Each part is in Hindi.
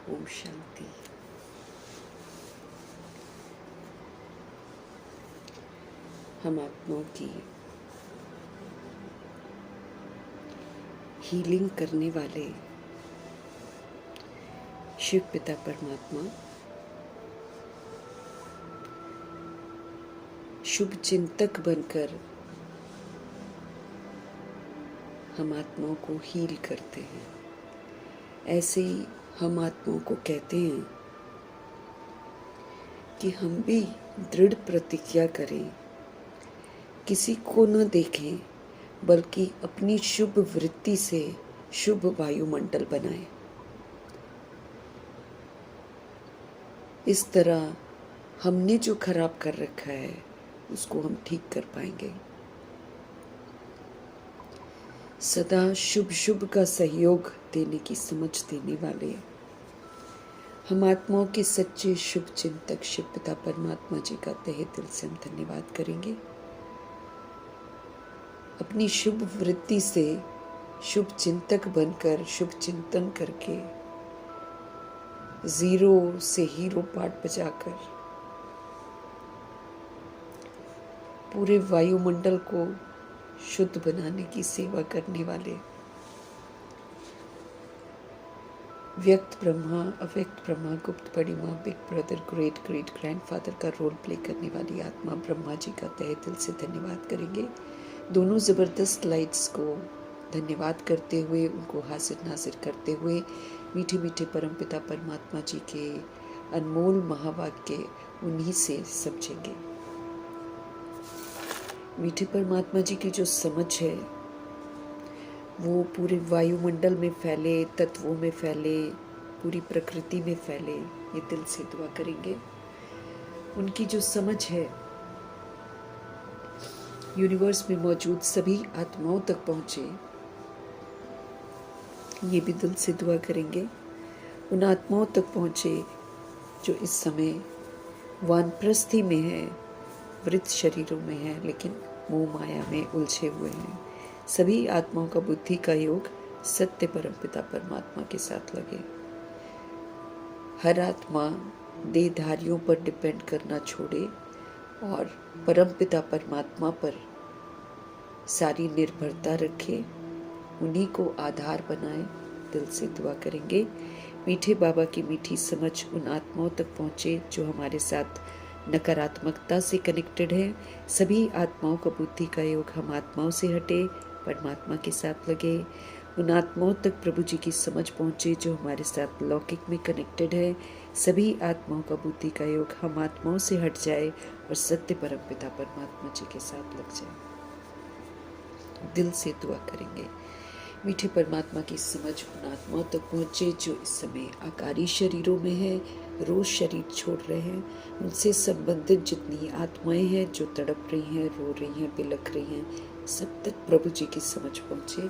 ओम शांति। हम आत्माओं की हीलिंग करने वाले शिव पिता परमात्मा शुभ चिंतक बनकर हम आत्माओं को हील करते हैं। ऐसे ही हम आत्माओं को कहते हैं कि हम भी दृढ़ प्रतिज्ञा करें, किसी को न देखें, बल्कि अपनी शुभ वृत्ति से शुभ वायुमंडल बनाएं। इस तरह हमने जो खराब कर रखा है उसको हम ठीक कर पाएंगे। सदा शुभ शुभ का सहयोग देने की समझ देने वाले हम आत्माओं के सच्चे शुभ चिंतक शिव पिता परमात्मा जी का तहे दिल से हम धन्यवाद करेंगे। अपनी शुभ वृत्ति से शुभ चिंतक बनकर शुभ चिंतन करके जीरो से हीरो पार्ट बजाकर पूरे वायुमंडल को शुद्ध बनाने की सेवा करने वाले व्यक्त ब्रह्मा, अव्यक्त ब्रह्मा, गुप्त परिमा, big brother, great great grandfather का रोल प्ले करने वाली आत्मा ब्रह्मा जी का तहे दिल से धन्यवाद करेंगे। दोनों ज़बरदस्त लाइट्स को धन्यवाद करते हुए, उनको हाजिर नाजिर करते हुए मीठे मीठे परमपिता परमात्मा जी के अनमोल महावाक्य उन्हीं से समझेंगे। मीठे परमात्मा जी की जो समझ है वो पूरे वायुमंडल में फैले, तत्वों में फैले, पूरी प्रकृति में फैले, ये दिल से दुआ करेंगे। उनकी जो समझ है यूनिवर्स में मौजूद सभी आत्माओं तक पहुंचे, ये भी दिल से दुआ करेंगे। उन आत्माओं तक पहुंचे जो इस समय वानप्रस्थी में है, वृत्त शरीरों में है, लेकिन मोह माया में उलझे हुए हैं। सभी आत्माओं का बुद्धि का योग सत्य परमपिता परमात्मा के साथ लगे। हर आत्मा देहधारियों पर डिपेंड करना छोड़े और परमपिता परमात्मा पर सारी निर्भरता रखे, उन्हीं को आधार बनाए। दिल से दुआ करेंगे। मीठे बाबा की मीठी समझ उन आत्माओं तक पहुँचे जो हमारे साथ नकारात्मकता से कनेक्टेड है। सभी आत्माओं का बुद्धि का योग हम आत्माओं से हटे, परमात्मा के साथ लगे। उन आत्माओं तक प्रभु जी की समझ पहुँचे जो हमारे साथ लौकिक में कनेक्टेड है। सभी आत्माओं का बुद्धि का योग हम आत्माओं से हट जाए और सत्य परमपिता परमात्मा जी के साथ लग जाए। दिल से दुआ करेंगे। मीठे परमात्मा की समझ उन आत्माओं तक पहुँचे जो इस समय आकारी शरीरों में है, रोज शरीर छोड़ रहे हैं। उनसे संबंधित जितनी आत्माएं हैं जो तड़प रही हैं, रो रही हैं, बिलख रही हैं, सब तक प्रभु जी की समझ पहुँचे।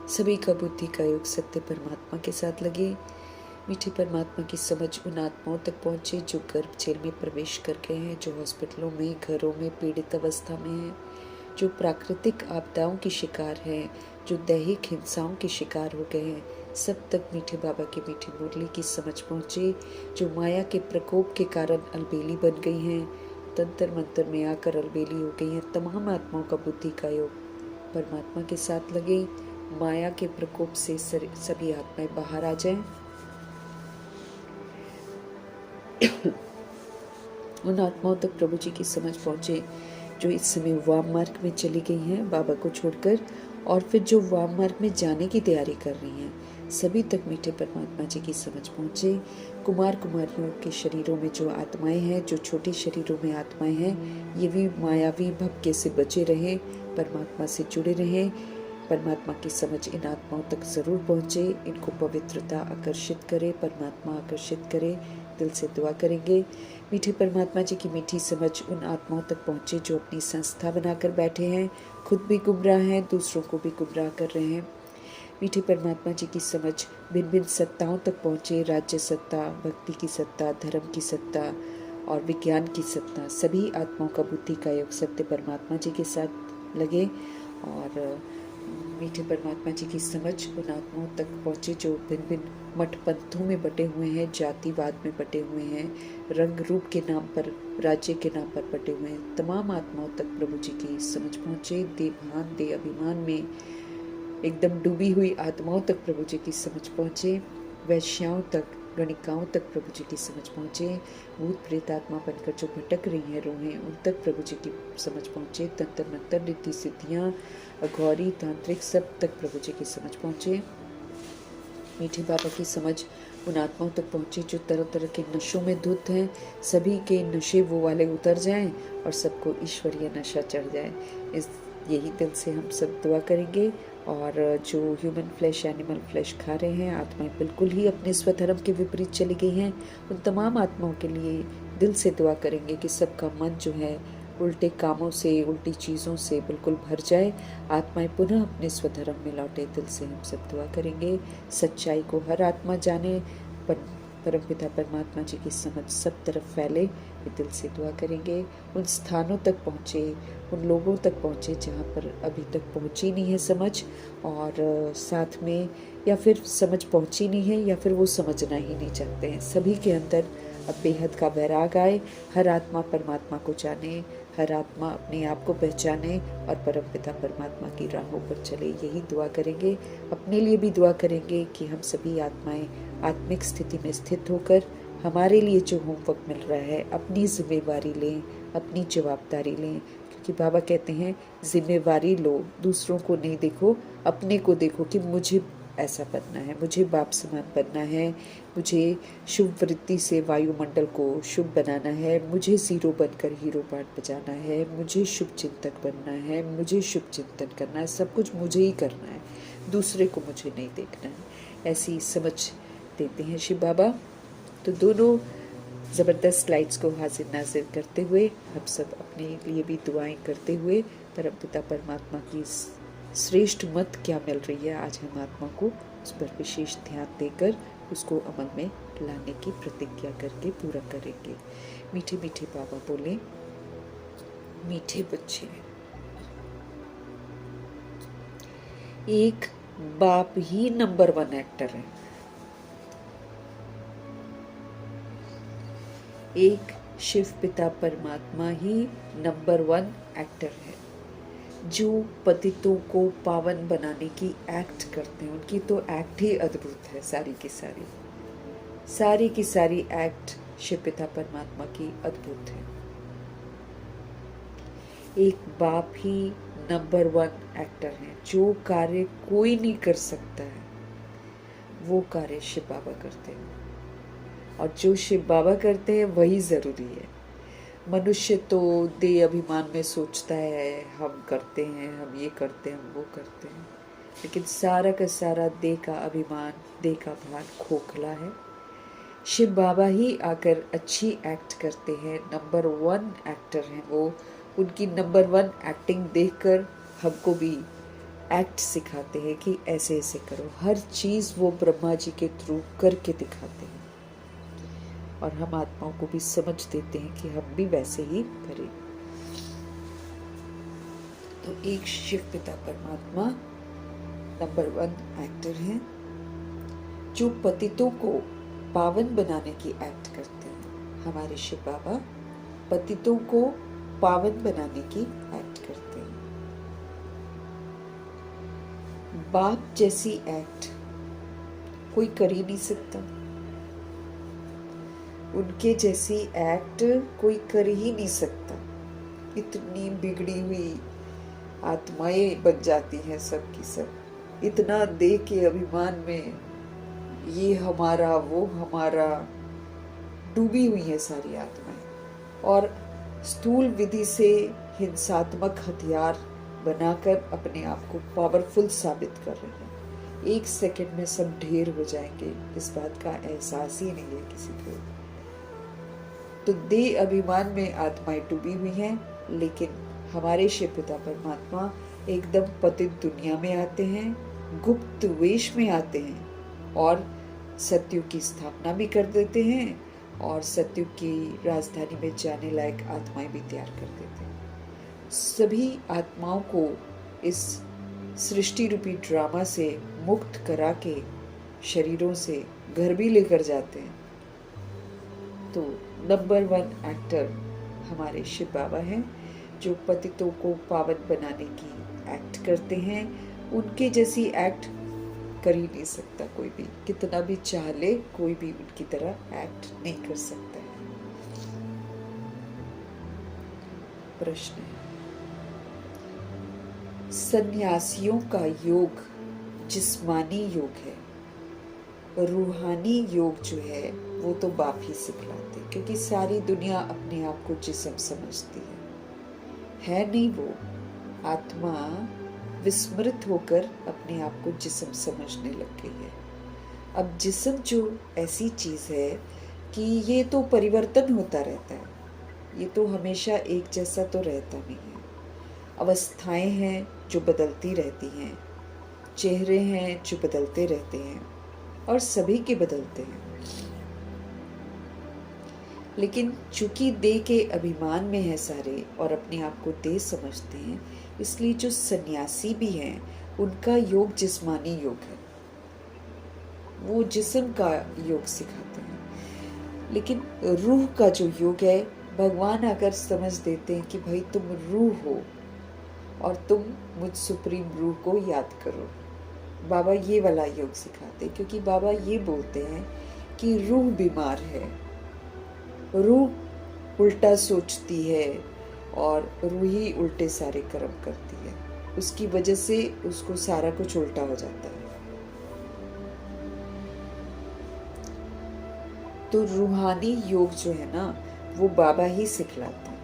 सभी का बुद्धि का योग सत्य परमात्मा के साथ लगे। मीठे परमात्मा की समझ उन आत्माओं तक पहुँचे जो गर्भ जेल में प्रवेश कर गए हैं, जो हॉस्पिटलों में, घरों में पीड़ित अवस्था में हैं, जो प्राकृतिक आपदाओं की शिकार हैं, जो दैहिक हिंसाओं के शिकार हो गए हैं। सब तक मीठे बाबा की मीठी मुरली की समझ पहुँचे। जो माया के प्रकोप के कारण अलबेली बन गई हैं, तंत्र मंत्र में आकर अलबेली हो गई हैं, तमाम आत्माओं का बुद्धि का योग परमात्मा के साथ लगे। माया के प्रकोप से सभी आत्माएं बाहर आ जाएं। उन आत्माओं तक प्रभु जी की समझ पहुँचे जो इस समय वाम मार्ग में चली गई हैं बाबा को छोड़कर, और फिर जो वाम मार्ग में जाने की तैयारी कर रही हैं, सभी तक मीठे परमात्मा जी की समझ पहुँचे। कुमार कुमारियों के शरीरों में जो आत्माएं हैं, जो छोटे शरीरों में आत्माएं हैं, ये भी मायावी भपके से बचे रहें, परमात्मा से जुड़े रहें। परमात्मा की समझ इन आत्माओं तक ज़रूर पहुँचे, इनको पवित्रता आकर्षित करे, परमात्मा आकर्षित करे। दिल से दुआ करेंगे। मीठे परमात्मा जी की मीठी समझ उन आत्माओं तक पहुँचे जो अपनी संस्था बनाकर बैठे हैं, खुद भी गुमराह हैं, दूसरों को भी गुमराह कर रहे हैं। मीठे परमात्मा जी की समझ भिन्न भिन्न सत्ताओं तक पहुँचे, राज्य सत्ता, भक्ति की सत्ता, धर्म की सत्ता और विज्ञान की सत्ता। सभी आत्माओं का बुद्धि का योग सत्य परमात्मा जी के साथ लगे और मीठे परमात्मा जी की समझ उन आत्माओं तक पहुँचे जो भिन्न भिन्न मठ पंथों में बटे हुए हैं, जातिवाद में बटे हुए हैं, रंग रूप के नाम पर, राज्य के नाम पर बटे हुए हैं। तमाम आत्माओं तक प्रभु जी की समझ पहुँचे। देवभान दे अभिमान में एकदम डूबी हुई आत्माओं तक प्रभु जी की समझ पहुँचे। वैश्याओं तक, गणिकाओं तक प्रभु जी की समझ पहुँचे। भूत प्रेत आत्मा बनकर जो भटक रही हैं रूहें, उन तक प्रभु जी की समझ पहुँचे। तंत्र मंत्र, रिद्धि सिद्धियाँ, अघौरी तांत्रिक सब तक प्रभु जी की समझ पहुँचे। मीठे बाबा की समझ उन आत्माओं तक पहुँचे जो तरह तरह के नशों में धुत हैं। सभी के नशे वो वाले उतर जाएं और सबको ईश्वरीय नशा चढ़ जाए। यही दिल से हम सब दुआ करेंगे। और जो ह्यूमन फ्लैश, एनिमल फ्लैश खा रहे हैं, आत्माएं बिल्कुल ही अपने स्वधर्म के विपरीत चली गई हैं, उन तमाम आत्माओं के लिए दिल से दुआ करेंगे कि सबका मन जो है उल्टे कामों से, उल्टी चीज़ों से बिल्कुल भर जाए, आत्माएं पुनः अपने स्वधर्म में लौटे। दिल से हम सब दुआ करेंगे। सच्चाई को हर आत्मा जाने, परमपिता परमात्मा जी की समझ सब तरफ फैले, ये दिल से दुआ करेंगे। उन स्थानों तक पहुँचे, उन लोगों तक पहुँचे जहाँ पर अभी तक पहुँची नहीं है समझ, और साथ में या फिर समझ पहुँची नहीं है या फिर वो समझना ही नहीं चाहते हैं। सभी के अंदर अब बेहद का वैराग आए। हर आत्मा परमात्मा को जाने, हर आत्मा अपने आप को पहचाने और परमपिता परमात्मा की राहों पर चले। यही दुआ करेंगे। अपने लिए भी दुआ करेंगे कि हम सभी आत्माएं आत्मिक स्थिति में स्थित होकर हमारे लिए जो होमवर्क मिल रहा है अपनी जिम्मेवारी लें, अपनी जवाबदारी लें। क्योंकि बाबा कहते हैं जिम्मेवारी लो, दूसरों को नहीं देखो, अपने को देखो कि मुझे ऐसा बनना है, मुझे बाप समान बनना है, मुझे शुभ वृत्ति से वायुमंडल को शुभ बनाना है, मुझे जीरो बनकर हीरो पार्ट बजाना है, मुझे शुभ चिंतक बनना है, मुझे शुभ चिंतन करना है, सब कुछ मुझे ही करना है, दूसरे को मुझे नहीं देखना है। ऐसी समझ देते हैं शिव बाबा। तो दोनों ज़बरदस्त स्लाइड्स को हाजिर नाजिर करते हुए हम सब अपने लिए भी दुआएं करते हुए परमपिता परमात्मा की श्रेष्ठ मत क्या मिल रही है आज हम आत्मा को, उस पर विशेष ध्यान देकर उसको अमल में लाने की प्रतिज्ञा करके पूरा करेंगे। मीठे मीठे बाबा बोले, मीठे बच्चे, एक बाप ही नंबर 1 एक्टर है। एक शिव पिता परमात्मा ही नंबर 1 एक्टर है जो पतितों को पावन बनाने की एक्ट करते हैं। उनकी तो एक्ट ही अद्भुत है। सारी की सारी एक्ट शिव पिता परमात्मा की अद्भुत है। एक बाप ही नंबर 1 एक्टर है। जो कार्य कोई नहीं कर सकता है वो कार्य शिव बाबा करते हैं, और जो शिव बाबा करते हैं वही जरूरी है। मनुष्य तो देह अभिमान में सोचता है हम करते हैं, हम ये करते हैं, हम वो करते हैं, लेकिन सारा का सारा देह का अभिमान, देह का भान खोखला है। शिव बाबा ही आकर अच्छी एक्ट करते हैं, नंबर 1 एक्टर हैं वो। उनकी नंबर 1 एक्टिंग देखकर हमको भी एक्ट सिखाते हैं कि ऐसे ऐसे करो। हर चीज़ वो ब्रह्मा जी के थ्रू करके दिखाते हैं, और हम आत्माओं को भी समझ देते हैं कि हम भी वैसे ही करें। तो एक शिव पिता परमात्मा नंबर 1 एक्टर हैं जो पतितों को पावन बनाने की एक्ट करते हैं। हमारे शिव बाबा पतितों को पावन बनाने की एक्ट करते हैं। बाप जैसी एक्ट कोई कर ही नहीं सकता, उनके जैसी एक्ट कोई कर ही नहीं सकता। इतनी बिगड़ी हुई आत्माएं बन जाती हैं सब की सब, इतना देह के अभिमान में ये हमारा वो हमारा डूबी हुई है सारी आत्माएं, और स्थूल विधि से हिंसात्मक हथियार बनाकर अपने आप को पावरफुल साबित कर रहे हैं। 1 सेकंड में सब ढेर हो जाएंगे, इस बात का एहसास ही नहीं है किसी को। तो देह अभिमान में आत्माएं डूबी हुई हैं, लेकिन हमारे शिव पिता परमात्मा एकदम पतित दुनिया में आते हैं, गुप्त वेश में आते हैं, और सतयुग की स्थापना भी कर देते हैं, और सतयुग की राजधानी में जाने लायक आत्माएं भी तैयार कर देते हैं। सभी आत्माओं को इस सृष्टि रूपी ड्रामा से मुक्त करा के शरीरों से घर भी लेकर जाते हैं। तो नंबर 1 एक्टर हमारे शिव बाबा हैं, जो पतितों को पावन बनाने की एक्ट करते हैं। उनके जैसी एक्ट कर ही नहीं सकता कोई भी, कितना भी चाह ले कोई भी उनकी तरह एक्ट नहीं कर सकता है। प्रश्न है, सन्यासियों का योग जिस्मानी योग है, रूहानी योग जो है वो तो बाप ही सिखलाते, क्योंकि सारी दुनिया अपने आप को जिस्म समझती है नहीं। वो आत्मा विस्मृत होकर अपने आप को जिस्म समझने लग गई है। अब जिस्म जो ऐसी चीज है कि ये तो परिवर्तन होता रहता है, ये तो हमेशा एक जैसा तो रहता नहीं है। अवस्थाएं हैं जो बदलती रहती हैं, चेहरे हैं जो बदलते रहते हैं, और सभी के बदलते हैं। लेकिन चूंकि देह के अभिमान में है सारे और अपने आप को देह समझते हैं, इसलिए जो सन्यासी भी हैं उनका योग जिस्मानी योग है, वो जिस्म का योग सिखाते हैं। लेकिन रूह का जो योग है, भगवान आकर समझ देते हैं कि भाई तुम रूह हो और तुम मुझ सुप्रीम रूह को याद करो। बाबा ये वाला योग सिखाते हैं, क्योंकि बाबा ये बोलते हैं कि रूह बीमार है, रूह उल्टा सोचती है और रूह ही उल्टे सारे कर्म करती है, उसकी वजह से उसको सारा कुछ उल्टा हो जाता है। तो रूहानी योग जो है ना, वो बाबा ही सिखलाते हैं।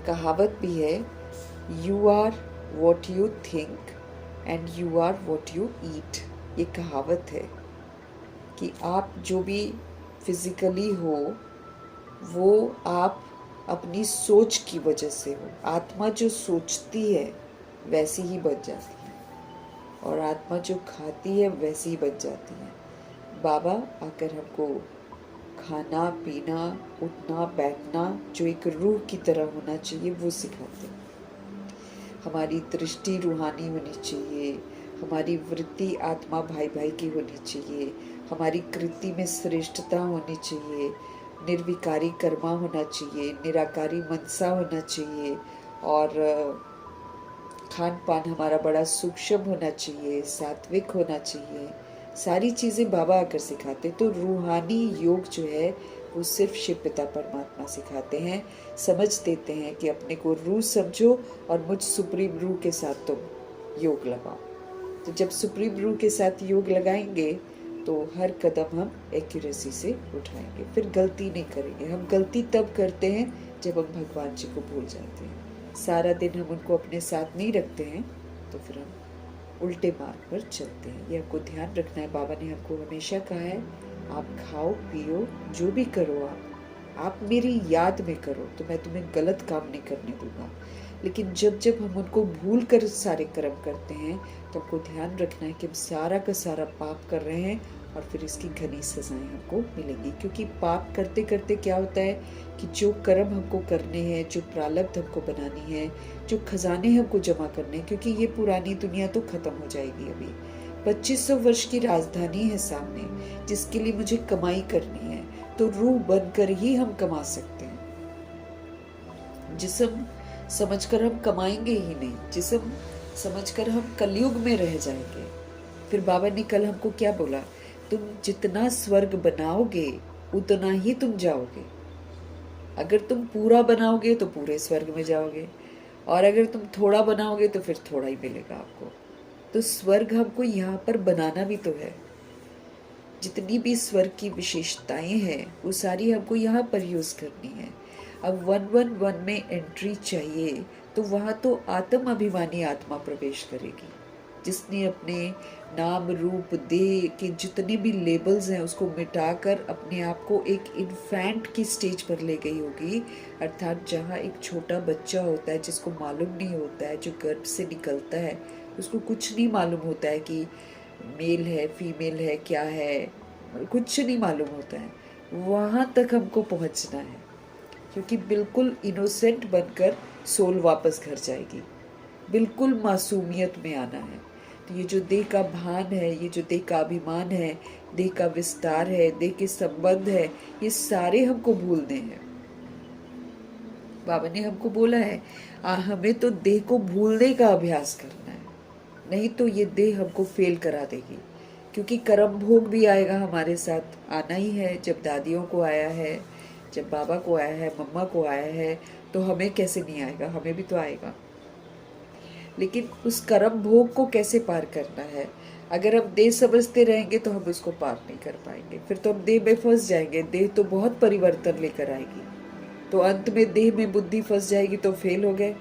कहावत भी है, you are what you think and you are what you eat. ये कहावत है कि आप जो भी फिजिकली हो वो आप अपनी सोच की वजह से हो। आत्मा जो सोचती है वैसी ही बन जाती है, और आत्मा जो खाती है वैसी ही बन जाती है। बाबा आकर हमको खाना पीना, उठना बैठना जो एक रूह की तरह होना चाहिए वो सिखाते हैं। हमारी दृष्टि रूहानी होनी चाहिए, हमारी वृत्ति आत्मा भाई भाई की होनी चाहिए, हमारी कृति में श्रेष्ठता होनी चाहिए, निर्विकारी कर्मा होना चाहिए, निराकारी मनसा होना चाहिए, और खान पान हमारा बड़ा सूक्ष्म होना चाहिए, सात्विक होना चाहिए। सारी चीज़ें बाबा आकर सिखाते। तो रूहानी योग जो है वो सिर्फ शिव पिता परमात्मा सिखाते हैं, समझ देते हैं कि अपने को रूह समझो और मुझ सुप्रीम रूह के साथ तुम योग लगाओ। तो जब सुप्रीम रूह के साथ योग लगाएंगे तो हर कदम हम एक्यूरेसी से उठाएंगे, फिर गलती नहीं करेंगे। हम गलती तब करते हैं जब हम भगवान जी को भूल जाते हैं, सारा दिन हम उनको अपने साथ नहीं रखते हैं, तो फिर हम उल्टे मार्ग पर चलते हैं। ये आपको ध्यान रखना है। बाबा ने हमको हमेशा कहा है, आप खाओ पियो जो भी करो, आप मेरी याद में करो, तो मैं तुम्हें गलत काम नहीं करने दूंगा। लेकिन जब जब हम उनको भूल कर सारे कर्म करते हैं तो हमको ध्यान रखना है कि हम सारा का सारा पाप कर रहे हैं, और फिर इसकी घनी सजाएं हमको मिलेंगी। क्योंकि पाप करते करते क्या होता है कि जो कर्म हमको करने हैं, जो प्रारब्ध हमको बनानी है, जो खजाने हमको जमा करने हैं, क्योंकि ये पुरानी दुनिया तो खत्म हो जाएगी। अभी 2500 वर्ष की राजधानी है सामने, जिसके लिए मुझे कमाई करनी है। तो रूह बनकर ही हम कमा सकते हैं। जिस्म समझकर हम कमाएंगे ही नहीं, जिस्म समझकर हम कलयुग में रह जाएंगे। फिर बाबा ने कल हमको क्या बोला, तुम जितना स्वर्ग बनाओगे उतना ही तुम जाओगे। अगर तुम पूरा बनाओगे तो पूरे स्वर्ग में जाओगे, और अगर तुम थोड़ा बनाओगे तो फिर थोड़ा ही मिलेगा आपको। तो स्वर्ग हमको यहाँ पर बनाना भी तो है। जितनी भी स्वर्ग की विशेषताएं हैं वो सारी हमको यहाँ पर यूज करनी है। अब 111 में एंट्री चाहिए, तो वहाँ तो आत्म अभिमानी आत्मा प्रवेश करेगी, जिसने अपने नाम रूप देह के जितने भी लेबल्स हैं उसको मिटाकर अपने आप को एक इन्फेंट की स्टेज पर ले गई होगी। अर्थात जहाँ एक छोटा बच्चा होता है जिसको मालूम नहीं होता है, जो गर्भ से निकलता है उसको कुछ नहीं मालूम होता है कि मेल है फीमेल है क्या है, कुछ नहीं मालूम होता है। वहाँ तक हमको पहुँचना है, क्योंकि बिल्कुल इनोसेंट बनकर सोल वापस घर जाएगी। बिल्कुल मासूमियत में आना है। तो ये जो देह का भान है, ये जो देह का अभिमान है, देह का विस्तार है, देह के संबंध है, ये सारे हमको भूलने हैं। बाबा ने हमको बोला है हमें तो देह को भूलने का अभ्यास करना है, नहीं तो ये देह हमको फेल करा देगी। क्योंकि कर्म भोग भी आएगा, हमारे साथ आना ही है। जब दादियों को आया है, जब बाबा को आया है, मम्मा को आया है, तो हमें कैसे नहीं आएगा, हमें भी तो आएगा। लेकिन उस कर्म भोग को कैसे पार करना है? अगर हम देह समझते रहेंगे तो हम उसको पार नहीं कर पाएंगे, फिर तो हम देह में फंस जाएंगे। देह तो बहुत परिवर्तन लेकर आएगी, तो अंत में देह में बुद्धि फंस जाएगी तो फेल हो गए।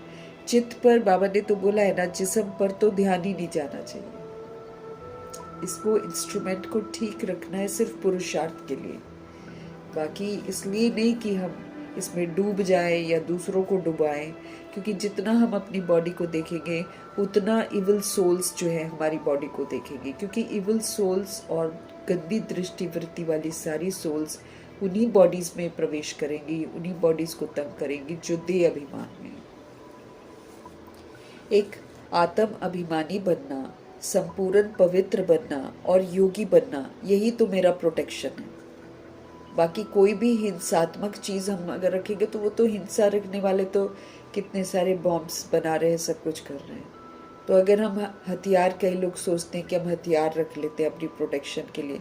चित्त पर बाबा ने तो बोला है ना, जिस्म पर तो ध्यान ही नहीं जाना चाहिए। इसको इंस्ट्रूमेंट को ठीक रखना है सिर्फ पुरुषार्थ के लिए, बाकी इसलिए नहीं कि हम इसमें डूब जाएं या दूसरों को डुबाएं। क्योंकि जितना हम अपनी बॉडी को देखेंगे उतना इविल सोल्स जो है हमारी बॉडी को देखेंगे। क्योंकि इविल सोल्स और गंदी दृष्टि वृत्ति वाली सारी सोल्स उन्हीं बॉडीज में प्रवेश करेंगी, उन्हीं बॉडीज को तंग करेंगी जो देह अभिमान में। एक आत्म अभिमानी बनना, संपूर्ण पवित्र बनना और योगी बनना, यही तो मेरा प्रोटेक्शन है। बाकी कोई भी हिंसात्मक चीज हम अगर रखेंगे तो वो तो हिंसा रखने वाले तो कितने सारे बॉम्ब्स बना रहे हैं, सब कुछ कर रहे हैं। तो अगर हम हथियार, कई लोग सोचते हैं कि हम हथियार रख लेते हैं अपनी प्रोटेक्शन के लिए,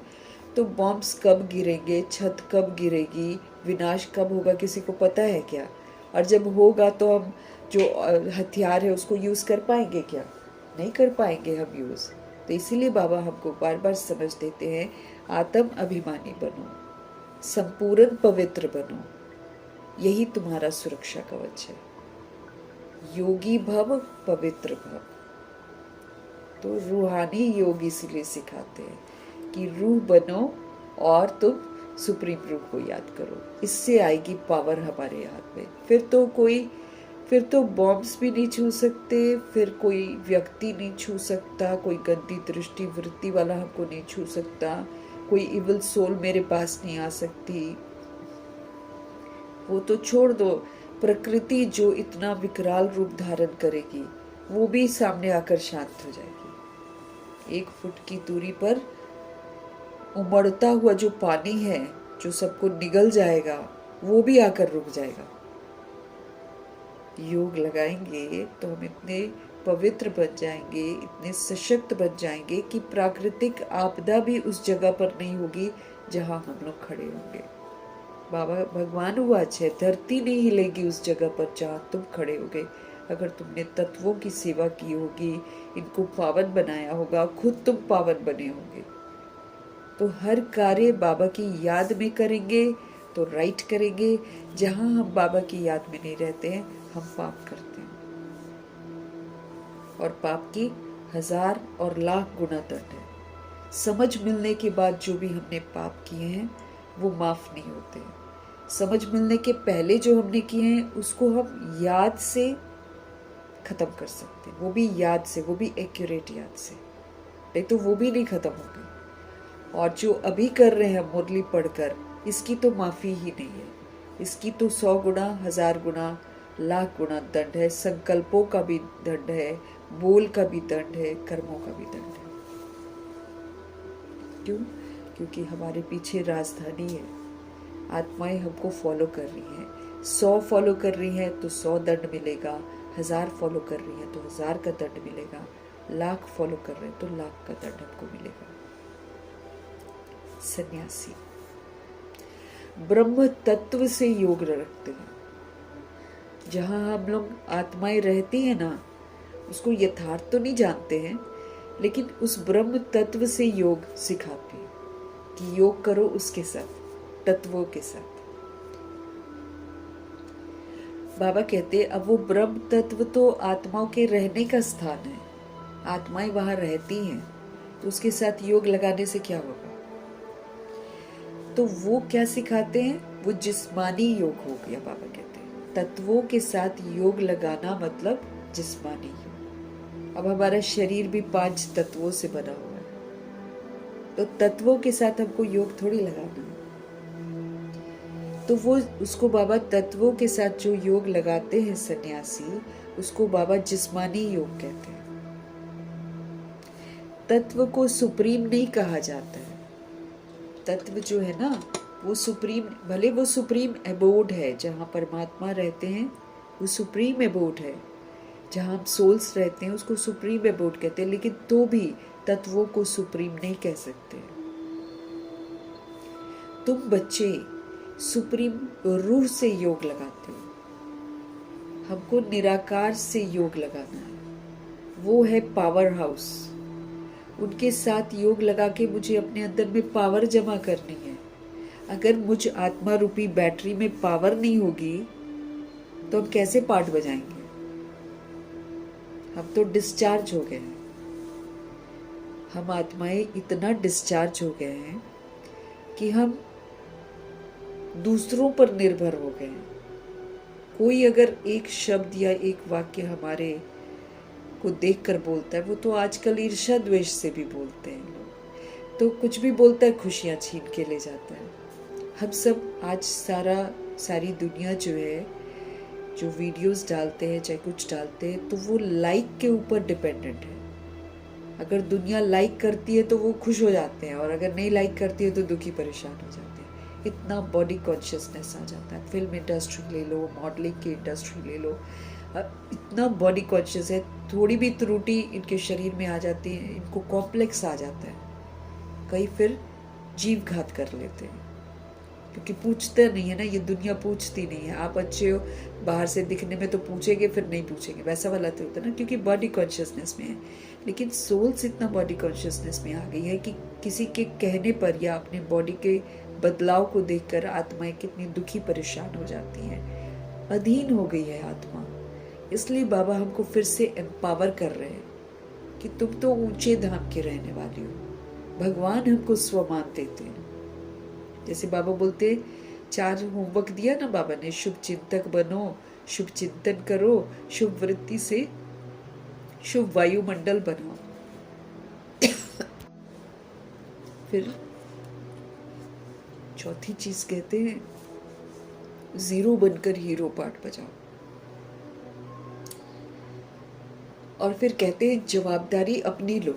तो बॉम्ब्स कब गिरेंगे, छत कब गिरेगी, विनाश कब होगा, किसी को पता है क्या? और जब होगा तो हम जो हथियार है उसको यूज कर पाएंगे क्या? नहीं कर पाएंगे हम यूज। तो इसीलिए बाबा हमको बार बार समझ देते हैं, आत्म अभिमानी बनो, संपूर्ण पवित्र बनो, यही तुम्हारा सुरक्षा कवच है। योगी भव, पवित्र भव। तो रूहानी योग इसलिए सिखाते हैं कि रूह बनो और तुम सुप्रीम रूह को याद करो। इससे आएगी पावर हमारे हाथ में। फिर तो बॉम्ब्स भी नहीं छू सकते, फिर कोई व्यक्ति नहीं छू सकता, कोई गंदी दृष्टि वृत्ति वाला हमको नहीं छू सकता, कोई इविल सोल मेरे पास नहीं आ सकती। वो तो छोड़ दो, प्रकृति जो इतना विकराल रूप धारण करेगी वो भी सामने आकर शांत हो जाएगी। 1 फुट की दूरी पर उमड़ता हुआ जो पानी है, जो सबको निगल जाएगा, वो भी आकर रुक जाएगा। योग लगाएंगे तो हम इतने पवित्र बन जाएंगे, इतने सशक्त बन जाएंगे कि प्राकृतिक आपदा भी उस जगह पर नहीं होगी जहां हम लोग खड़े होंगे। बाबा भगवान वाच है, धरती नहीं हिलेगी उस जगह पर जहां तुम खड़े होगे। अगर तुमने तत्वों की सेवा की होगी, इनको पावन बनाया होगा, खुद तुम पावन बने होंगे। तो हर कार्य बाबा की याद में करेंगे तो राइट करेंगे। जहां हम बाबा की याद में नहीं रहते हैं, हम पाप करते हैं, और पाप की 1000 और लाख गुना दंड है। समझ मिलने के बाद जो भी हमने पाप किए हैं वो माफ नहीं होते। समझ मिलने के पहले जो हमने किए हैं उसको हम याद से खत्म कर सकते हैं, वो भी याद से, वो भी एक्यूरेट याद से, नहीं तो वो भी नहीं खत्म होंगे। और जो अभी कर रहे हैं मुरली पढ़कर, इसकी तो माफी ही नहीं है। इसकी तो 100 गुना, 1000 गुना, लाख गुना दंड है। संकल्पों का भी दंड है, बोल का भी दंड है, कर्मों का भी दंड है। क्यों? क्योंकि हमारे पीछे राजधानी है, आत्माएं हमको फॉलो कर रही हैं। 100 फॉलो कर रही हैं तो 100 दंड मिलेगा, 1000 फॉलो कर रही हैं तो 1000 का दंड मिलेगा, लाख फॉलो कर रहे हैं तो लाख का दंड हमको मिलेगा। सन्यासी ब्रह्म तत्व से योग रखते हैं। जहां हम लोग आत्माएं रहती हैं ना, उसको यथार्थ तो नहीं जानते हैं, लेकिन उस ब्रह्म तत्व से योग सिखाते हैं कि योग करो उसके साथ, तत्वों के साथ। बाबा कहते अब वो ब्रह्म तत्व तो आत्माओं के रहने का स्थान है, आत्माएं वहां रहती हैं, तो उसके साथ योग लगाने से क्या होगा? तो वो क्या सिखाते हैं? वो जिस्मानी योग हो गया। बाबा कहते हैं तत्वों के साथ योग लगाना मतलब जिस्मानी योग। अब हमारा शरीर भी 5 तत्वों से बना हुआ है, तो तत्वों के साथ हमको योग थोड़ी लगाना है। तो वो उसको बाबा तत्वों के साथ जो योग लगाते हैं सन्यासी, उसको बाबा जिस्मानी योग कहते हैं। तत्व को सुप्रीम नहीं कहा जाता है। तत्व जो है ना, वो सुप्रीम, भले वो सुप्रीम एबोर्ड है जहाँ परमात्मा रहते हैं, वो सुप्रीम एबोर्ड है। जहाँ हम सोल्स रहते हैं उसको सुप्रीम एबोर्ड कहते हैं, लेकिन तो भी तत्वों को सुप्रीम नहीं कह सकते। तुम बच्चे सुप्रीम रूह से योग लगाते हो, हमको निराकार से योग लगाना है। वो है पावर हाउस। उनके साथ योग लगा के मुझे अपने अंदर में पावर जमा करनी है। अगर मुझ आत्मा रूपी बैटरी में पावर नहीं होगी तो हम कैसे पार्ट बजाएंगे? हम तो डिस्चार्ज हो गए हैं। हम आत्माएं इतना डिस्चार्ज हो गए हैं कि हम दूसरों पर निर्भर हो गए हैं। कोई अगर एक शब्द या एक वाक्य हमारे को देखकर बोलता है, वो तो आजकल ईर्ष्या द्वेष से भी बोलते हैं लोग, तो कुछ भी बोलता है, खुशियां छीन के ले जाता है। हम सब आज सारी दुनिया जो है, जो वीडियोस डालते हैं चाहे कुछ डालते हैं, तो वो लाइक के ऊपर डिपेंडेंट है। अगर दुनिया लाइक करती है तो वो खुश हो जाते हैं, और अगर नहीं लाइक करती है तो दुखी परेशान हो जाते हैं। इतना बॉडी कॉन्शियसनेस आ जाता है। फिल्म इंडस्ट्री ले लो, मॉडलिंग की इंडस्ट्री ले लो, इतना बॉडी कॉन्शियस है। थोड़ी भी त्रुटि इनके शरीर में आ जाती है, इनको कॉम्प्लेक्स आ जाता है। कई फिर जीव घात कर लेते हैं, क्योंकि पूछते नहीं है ना, ये दुनिया पूछती नहीं है। आप अच्छे हो बाहर से दिखने में तो पूछेंगे, फिर नहीं पूछेंगे, वैसा वाला तो होता है ना, क्योंकि बॉडी कॉन्शियसनेस में है। लेकिन सोल्स इतना बॉडी कॉन्शियसनेस में आ गई है कि किसी के कहने पर या अपने बॉडी के बदलाव को देखकर आत्माएं कितनी दुखी परेशान हो जाती हैं। अधीन हो गई है आत्मा। इसलिए बाबा हमको फिर से एम्पावर कर रहे हैं कि तुम तो ऊंचे धाम के रहने वाली हो। भगवान हमको स्वमान देते हैं। जैसे बाबा बोलते 4 होमवर्क दिया ना बाबा ने, शुभ चिंतक बनो, शुभ चिंतन करो, शुभ वृत्ति से शुभ वायुमंडल बनाओ। फिर चौथी चीज कहते हैं, जीरो बनकर हीरो पार्ट बजाओ। और फिर कहते हैं जवाबदारी अपनी लो,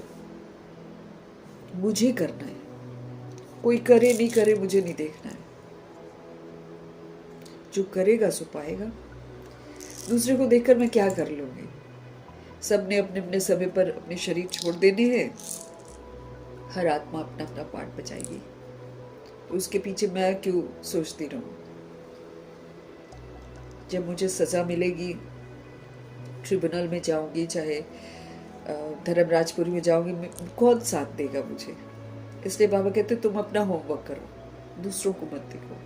मुझे करना है, कोई करे नहीं करे मुझे नहीं देखना है। जो करेगा सो पाएगा। दूसरे को देखकर मैं क्या कर लूंगी? सबने अपने अपने समय पर अपने शरीर छोड़ देने हैं। हर आत्मा अपना अपना पार्ट बजाएगी, उसके पीछे मैं क्यों सोचती रहूं? जब मुझे सजा मिलेगी, ट्रिब्यूनल में जाऊंगी, चाहे धर्मराजपुरी में जाऊंगी, कौन साथ देगा मुझे? इसलिए बाबा कहते तुम अपना होमवर्क करो, दूसरों को मत देखो।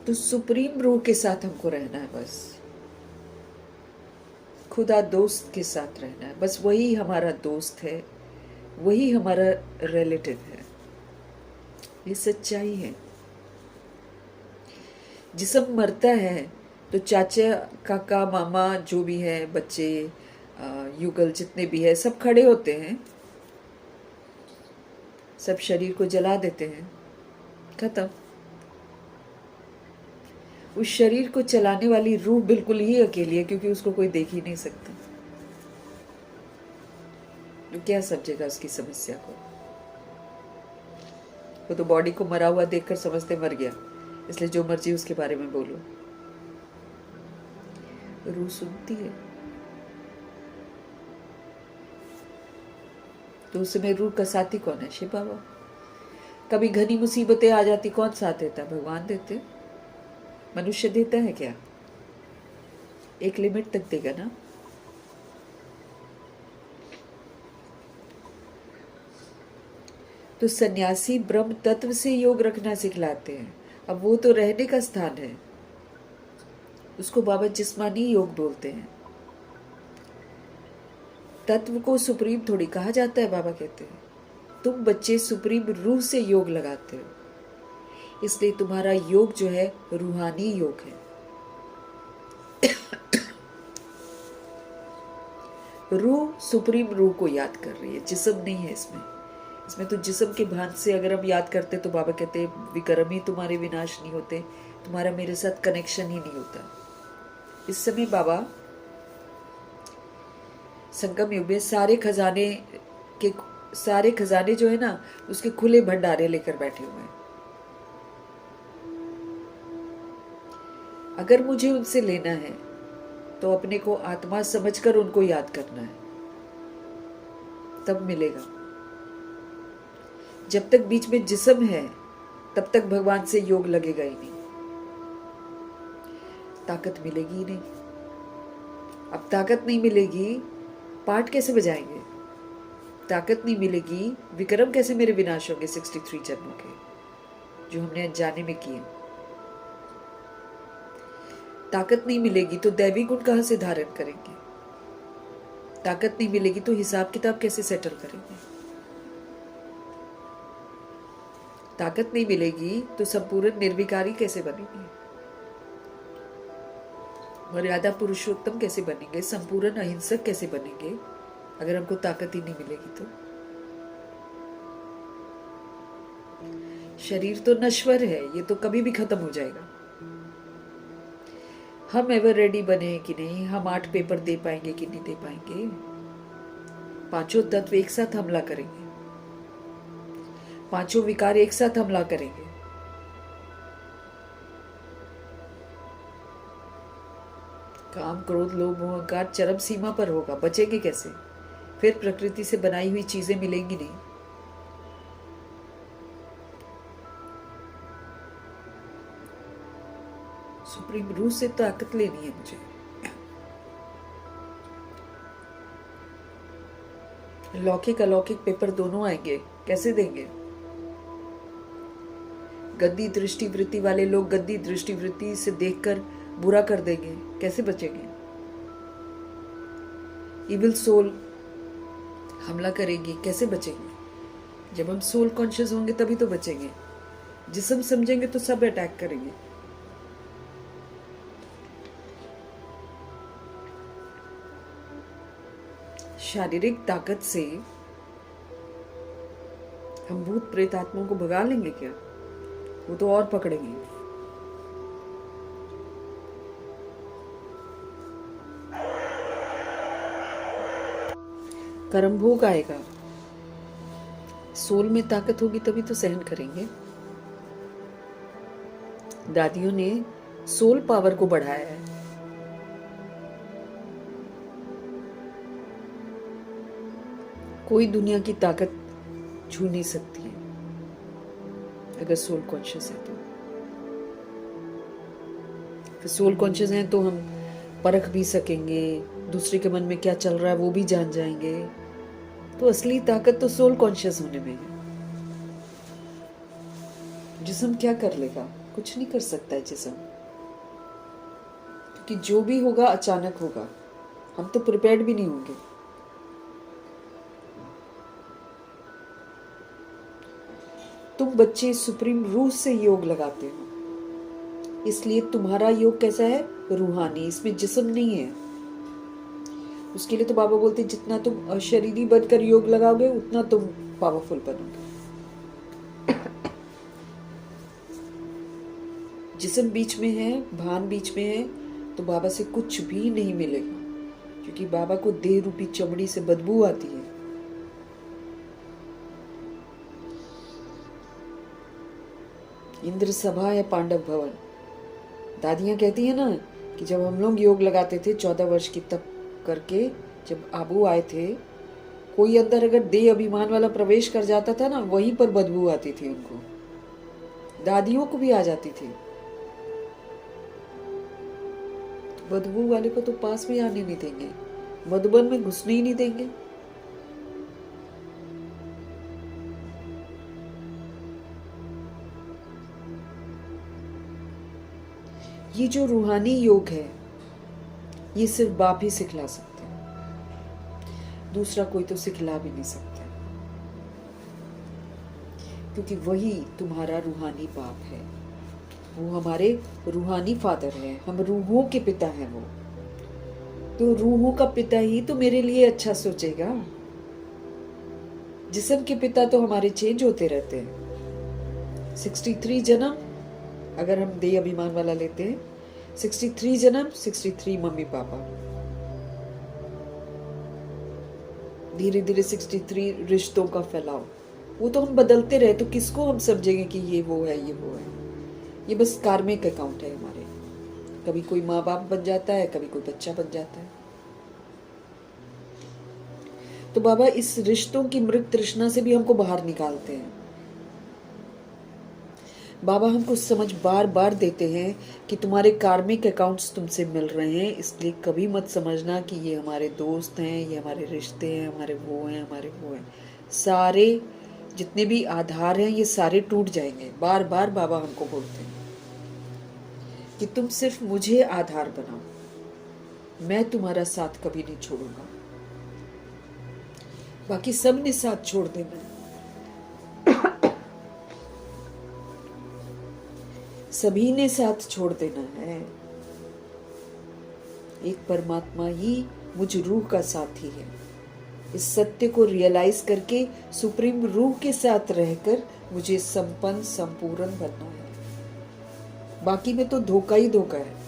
तो सुप्रीम रूह के साथ हमको रहना है, बस खुदा दोस्त के साथ रहना है। बस वही हमारा दोस्त है, वही हमारा रिलेटिव है। ये सच्चाई है। जिस्म मरता है तो चाचा, काका, मामा, जो भी है, बच्चे, युगल जितने भी है, सब खड़े होते हैं, सब शरीर को जला देते हैं, खत्म। उस शरीर को चलाने वाली रूह बिल्कुल ही अकेली है, क्योंकि उसको कोई देख ही नहीं सकता। तो क्या समझेगा उसकी समस्या को? वो तो बॉडी को मरा हुआ देखकर समझते मर गया, इसलिए जो मर्जी उसके बारे में बोलो। रूह सुनती है, तो उस समय रूह का साथी कौन है? शिव बाबा। कभी घनी मुसीबतें आ जाती, कौन साथ देता है? भगवान देते। मनुष्य देता है क्या? एक लिमिट तक देगा ना। तो सन्यासी ब्रह्म तत्व से योग रखना सिखलाते हैं। अब वो तो रहने का स्थान है, उसको बाबा जिस्मानी योग बोलते हैं। तत्व को सुप्रीम थोड़ी कहा जाता है। बाबा कहते हैं तुम बच्चे सुप्रीम रूह से योग लगाते हो, इसलिए तुम्हारा योग जो है रूहानी योग है। रूह सुप्रीम रूह को याद कर रही है, जिस्म नहीं है इसमें। इसमें तो जिस्म के भान से अगर हम याद करते तो बाबा कहते विक्रम ही तुम्हारे विनाश नहीं होते, तुम्हारा मेरे साथ कनेक्शन ही नहीं होता। इस समय बाबा संगम युग में सारे खजाने जो है ना, उसके खुले भंडारे लेकर बैठे हुए हैं। अगर मुझे उनसे लेना है तो अपने को आत्मा समझकर उनको याद करना है, तब मिलेगा। जब तक बीच में जिस्म है तब तक भगवान से योग लगेगा ही नहीं, ताकत मिलेगी ही नहीं। अब ताकत नहीं मिलेगी, पाठ कैसे बजाएंगे? ताकत नहीं मिलेगी, विक्रम कैसे मेरे विनाश होंगे 63 जन्मों के जो हमने अनजाने में किए? ताकत नहीं मिलेगी तो दैवी गुण कहां से धारण करेंगे? ताकत नहीं मिलेगी तो हिसाब किताब कैसे सेटल करेंगे? ताकत नहीं मिलेगी तो संपूर्ण निर्विकारी कैसे बनेंगे? मर्यादा पुरुषोत्तम कैसे बनेंगे? संपूर्ण अहिंसक कैसे बनेंगे अगर हमको ताकत ही नहीं मिलेगी तो? शरीर तो नश्वर है, ये तो कभी भी खत्म हो जाएगा। हम एवर रेडी बने हैं कि नहीं? हम 8 पेपर दे पाएंगे कि नहीं दे पाएंगे? 5 तत्व एक साथ हमला करेंगे, 5 विकार एक साथ हमला करेंगे। काम, क्रोध, लोभ, मोह, अहंकार चरम सीमा पर होगा, बचेंगे कैसे? फिर प्रकृति से बनाई हुई चीजें मिलेंगी नहीं। सुप्रीम रूह से ताकत लेनी है मुझे। लौकिक अलौकिक पेपर दोनों आएंगे, कैसे देंगे? गद्दी दृष्टि वृत्ति वाले लोग गद्दी दृष्टि वृत्ति से देखकर बुरा कर देंगे, कैसे बचेंगे? इविल सोल हमला करेगी, कैसे बचेंगे? जब हम सोल कॉन्शियस होंगे तभी तो बचेंगे। जिस्म समझेंगे तो सब अटैक करेंगे। शारीरिक ताकत से हम भूत प्रेत आत्माओं को भगा लेंगे क्या? वो तो और पकड़ेंगे। कर्म भोग आएगा। सोल में ताकत होगी तभी तो सहन करेंगे। दादियों ने सोल पावर को बढ़ाया है। कोई दुनिया की ताकत छू नहीं सकती है अगर सोल कॉन्शियस है तो। फिर सोल कॉन्शियस है तो हम परख भी सकेंगे, दूसरे के मन में क्या चल रहा है वो भी जान जाएंगे। तो असली ताकत तो सोल कॉन्शियस होने में है। जिस्म क्या कर लेगा? कुछ नहीं कर सकता है जिस्म, क्योंकि जो भी होगा अचानक होगा। हम तो प्रिपेयर्ड भी नहीं होंगे। तुम बच्चे सुप्रीम रूह से योग लगाते हो, इसलिए तुम्हारा योग कैसा है? रूहानी, इसमें जिस्म नहीं है। उसके लिए तो बाबा बोलते जितना तुम अशरीरी बनकर योग लगाओगे उतना तुम पावरफुल बनोगे। जिस्म बीच में है, भान बीच में है, तो बाबा से कुछ भी नहीं मिलेगा, क्योंकि बाबा को देह रूपी चमड़ी से बदबू आती है। इंद्र सभा है पांडव भवन। दादियां कहती है ना कि जब हम लोग योग लगाते थे 14 वर्ष की तप करके, जब आबू आए थे, कोई अंदर अगर देह अभिमान वाला प्रवेश कर जाता था ना, वहीं पर बदबू आती थी उनको। दादियों को भी आ जाती थी। बदबू वाले को तो पास में आने नहीं देंगे, मधुबन में घुसने ही नहीं देंगे। ये जो रूहानी योग है, ये सिर्फ बाप ही सिखला सकते हैं, दूसरा कोई तो सिखला भी नहीं सकता, क्योंकि वही तुम्हारा रूहानी बाप है। वो हमारे रूहानी फादर है, हम रूहों के पिता हैं। वो तो रूहों का पिता ही तो मेरे लिए अच्छा सोचेगा। जिस्म के पिता तो हमारे चेंज होते रहते हैं। 63 जन्म अगर हम देह अभिमान वाला लेते हैं, 63 जन्म, 63 मम्मी पापा, धीरे धीरे 63 रिश्तों का फैलाव। वो तो हम बदलते रहे तो किसको हम समझेंगे कि ये वो है, ये वो है। ये बस कार्मिक अकाउंट है हमारे। कभी कोई माँ बाप बन जाता है, कभी कोई बच्चा बन जाता है। तो बाबा इस रिश्तों की मृत तृष्णा से भी हमको बाहर निकालते हैं। बाबा हमको समझ बार बार देते हैं कि तुम्हारे कार्मिक अकाउंट्स तुमसे मिल रहे हैं, इसलिए कभी मत समझना कि ये हमारे दोस्त हैं, ये हमारे रिश्ते हैं, हमारे वो हैं, हमारे वो हैं। सारे जितने भी आधार हैं ये सारे टूट जाएंगे। बार बार बाबा हमको बोलते हैं कि तुम सिर्फ मुझे आधार बनाओ, मैं तुम्हारा साथ कभी नहीं छोड़ूंगा। बाकी सब ने साथ छोड़ देना है। सभी ने साथ छोड़ देना है। एक परमात्मा ही मुझ रूह का साथी है। इस सत्य को रियलाइज करके सुप्रीम रूह के साथ रहकर मुझे संपन्न संपूर्ण बनना है। बाकी में तो धोखा ही धोखा है।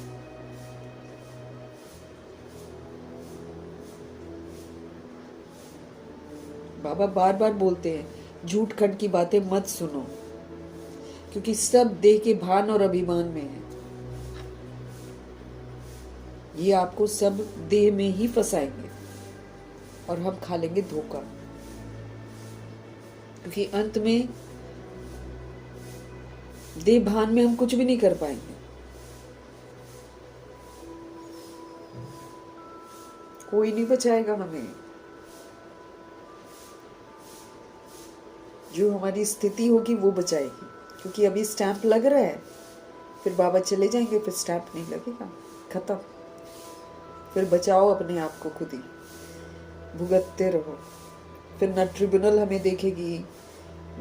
बाबा बार बार बोलते हैं झूठ खंड की बातें मत सुनो, क्योंकि सब देह के भान और अभिमान में है। ये आपको सब देह में ही फंसाएंगे और हम खा लेंगे धोखा, क्योंकि अंत में देह भान में हम कुछ भी नहीं कर पाएंगे। कोई नहीं बचाएगा हमें। जो हमारी स्थिति होगी वो बचाएगी, क्योंकि अभी स्टैंप लग रहा है, फिर बाबा चले जाएंगे, फिर स्टैंप नहीं लगेगा, खत्म। फिर बचाओ अपने आप को, खुद ही भुगतते रहो। फिर ना ट्रिब्यूनल हमें देखेगी,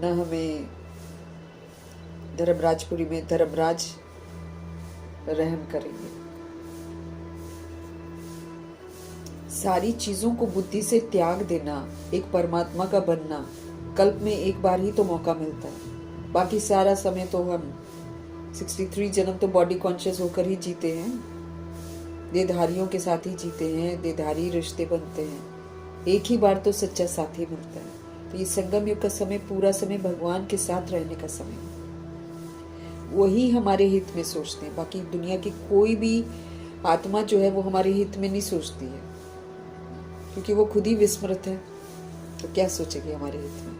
ना हमें धर्मराजपुरी में धर्मराज रहम करेंगे। सारी चीजों को बुद्धि से त्याग देना, एक परमात्मा का बनना, कल्प में एक बार ही तो मौका मिलता है। बाकी सारा समय तो हम 63 जन्म तो बॉडी कॉन्शियस होकर ही जीते हैं, देहधारियों के साथ ही जीते हैं, देहधारी रिश्ते बनते हैं। एक ही बार तो सच्चा साथी मिलता है। तो ये संगम युग का समय पूरा समय भगवान के साथ रहने का समय है। वही हमारे हित में सोचते हैं। बाकी दुनिया की कोई भी आत्मा जो है वो हमारे हित में नहीं सोचती है, क्योंकि वो खुद ही विस्मृत है, तो क्या सोचेगी हमारे हित में।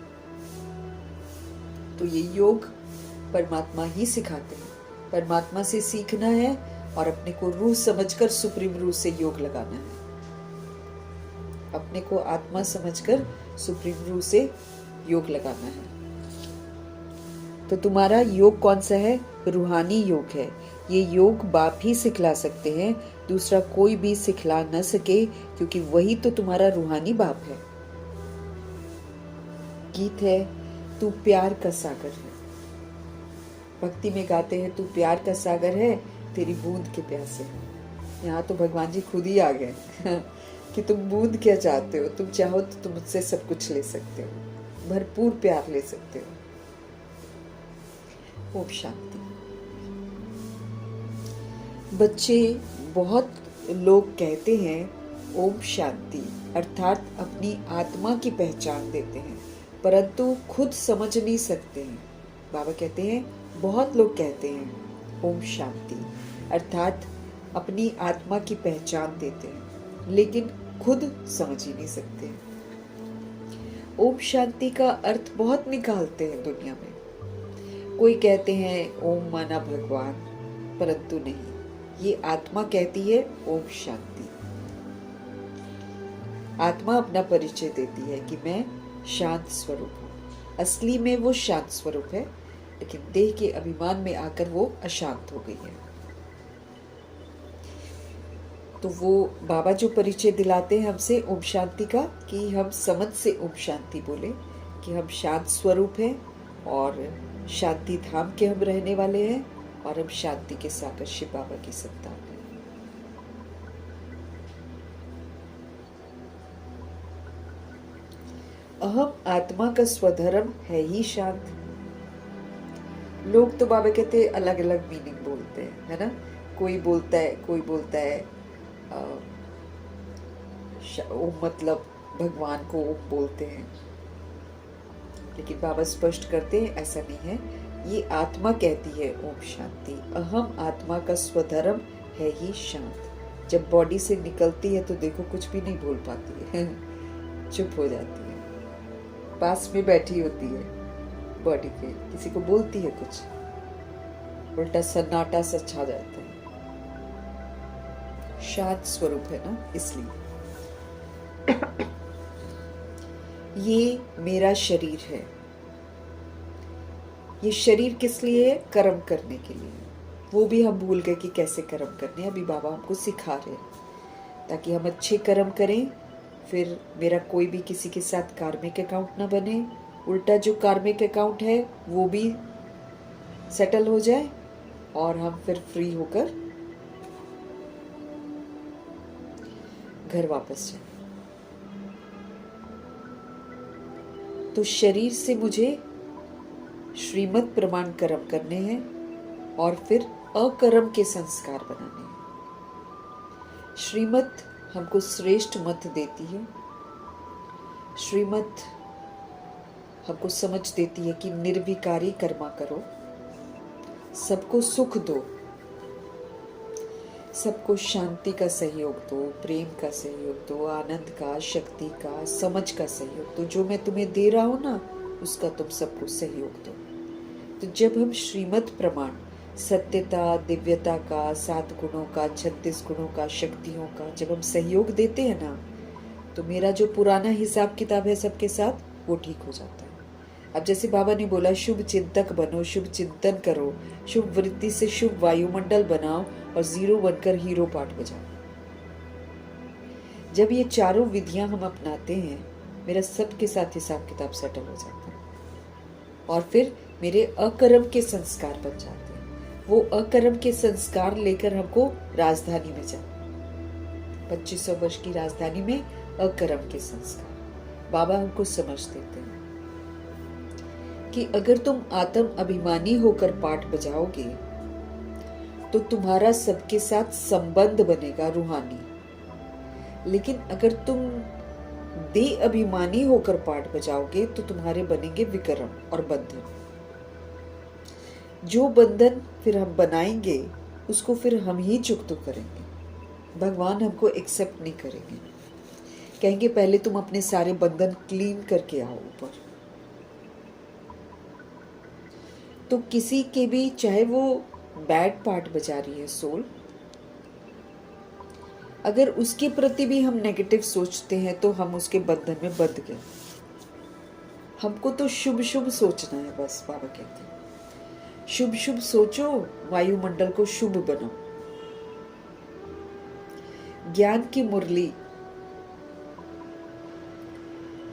तो ये योग परमात्मा ही सिखाते हैं। परमात्मा से सीखना है और अपने को रूह समझकर सुप्रीम रूह से योग लगाना है। अपने को आत्मा समझकर सुप्रीम रूह से योग लगाना है। तो तुम्हारा योग कौन सा है? रूहानी योग है। ये योग बाप ही सिखला सकते हैं, दूसरा कोई भी सिखला न सके, क्योंकि वही तो तुम्हारा रूहानी बाप है। गीत है तू प्यार का सागर है। भक्ति में गाते हैं तू प्यार का सागर है, तेरी बूंद के प्यासे है। यहाँ तो भगवान जी खुद ही आ गए कि तुम बूंद क्या चाहते हो, तुम चाहो तो तुम मुझसे सब कुछ ले सकते हो, भरपूर प्यार ले सकते हो। ओम शांति। बच्चे बहुत लोग कहते हैं ओम शांति अर्थात अपनी आत्मा की पहचान देते हैं, परंतु खुद समझ नहीं सकते हैं। बाबा कहते हैं बहुत लोग कहते हैं ओम शांति अर्थात अपनी आत्मा की पहचान देते हैं, लेकिन खुद समझ ही नहीं सकते हैं। ओम शांति का अर्थ बहुत निकालते हैं दुनिया में। कोई कहते हैं ओम माना भगवान, परंतु नहीं, ये आत्मा कहती है ओम शांति। आत्मा अपना परिचय देती है कि मैं शांत स्वरूप हूँ। असली में वो शांत स्वरूप है, लेकिन देह के अभिमान में आकर वो अशांत हो गई है। तो वो बाबा जो परिचय दिलाते हैं हमसे ओम शांति का, कि हम समझ से ओम शांति बोले, कि हम शांत स्वरूप हैं और शांति धाम के हम रहने वाले हैं, और हम शांति के सागर शिव बाबा की संतान हैं। अहम आत्मा का स्वधर्म है ही शांत। लोग तो बाबा कहते हैं अलग अलग मीनिंग बोलते हैं, है ना। कोई बोलता है ओम मतलब भगवान को ओम बोलते हैं, लेकिन बाबा स्पष्ट करते हैं ऐसा नहीं है। ये आत्मा कहती है ओम शांति। अहम आत्मा का स्वधर्म है ही शांत। जब बॉडी से निकलती है तो देखो कुछ भी नहीं बोल पाती है चुप हो जाती है, पास में बैठी होती है बॉडी के, किसी को बोलती है कुछ, उल्टा सन्नाटा सा छा जाता है। शांत स्वरूप है ना, इसलिए। ये मेरा शरीर है। ये शरीर किस लिए है? कर्म करने के लिए। वो भी हम भूल गए कि कैसे कर्म करने हैं। अभी बाबा हमको सिखा रहे हैं ताकि हम अच्छे कर्म करें, फिर मेरा कोई भी किसी के साथ कार्मिक अकाउंट ना बने। उल्टा जो कार्मिक अकाउंट है वो भी सेटल हो जाए और हम फिर फ्री होकर घर वापस जाए। तो शरीर से मुझे श्रीमत प्रमाण कर्म करने हैं और फिर अकर्म के संस्कार बनाने हैं। श्रीमत हमको श्रेष्ठ मत देती है। श्रीमत हमको समझ देती है कि निर्विकारी कर्मा करो, सबको सुख दो, सबको शांति का सहयोग दो, प्रेम का सहयोग दो, आनंद का, शक्ति का, समझ का सहयोग दो। जो मैं तुम्हें दे रहा हूं ना, उसका तुम सबको सहयोग दो। तो जब हम श्रीमत प्रमाण सत्यता, दिव्यता का, 7 गुणों का, 36 गुणों का, शक्तियों का जब हम सहयोग देते हैं ना, तो मेरा जो पुराना हिसाब किताब है सबके साथ, वो ठीक हो जाता है। अब जैसे बाबा ने बोला शुभ चिंतक बनो, शुभ चिंतन करो, शुभ वृत्ति से शुभ वायुमंडल बनाओ और 0 बनकर हीरो पाठ बजाओ। जब ये चारों विधियां हम अपनाते हैं, मेरा सबके साथ हिसाब किताब सेटल हो जाता है और फिर मेरे अकर्म के संस्कार बन जाते हैं। वो अकर्म के संस्कार लेकर हमको राजधानी में जाए। 2500 वर्ष की राजधानी में अकर्म के संस्कार बाबा हमको समझ देते हैं कि अगर तुम आत्म अभिमानी होकर पाठ बजाओगे तो तुम्हारा सबके साथ संबंध बनेगा रूहानी। लेकिन अगर तुम दे अभिमानी होकर पाठ बजाओगे तो तुम्हारे बनेंगे विक्रम और बंधन। जो बंधन फिर हम बनाएंगे उसको फिर हम ही चुकतो करेंगे। भगवान हमको एक्सेप्ट नहीं करेंगे, कहेंगे पहले तुम अपने सारे बंधन क्लीन करके आओ ऊपर। तो किसी के भी, चाहे वो बैड पार्ट बजा रही है सोल, अगर उसके प्रति भी हम नेगेटिव सोचते हैं तो हम उसके बंधन में बंध गए। हमको तो शुभ शुभ सोचना है बस। बाबा कहते हैं शुभ शुभ सोचो, वायुमंडल को शुभ बनाओ। ज्ञान की मुरली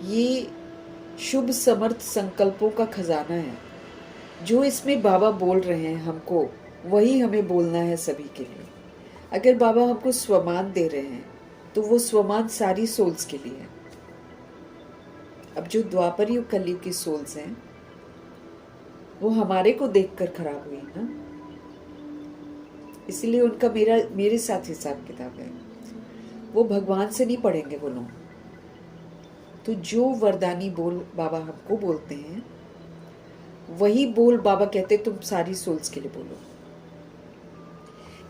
ये शुभ समर्थ संकल्पों का खजाना है। जो इसमें बाबा बोल रहे हैं हमको, वही हमें बोलना है सभी के लिए। अगर बाबा हमको स्वमान दे रहे हैं तो वो स्वमान सारी सोल्स के लिए है। अब जो द्वापर युग कलयुग की सोल्स हैं वो हमारे को देखकर खराब हुई ना, इसलिए उनका मेरे साथ हिसाब किताब है। वो भगवान से नहीं पढ़ेंगे वो लोग। तो जो वरदानी बोल बाबा हमको बोलते हैं वही बोल बाबा कहते तुम सारी सोल्स के लिए बोलो।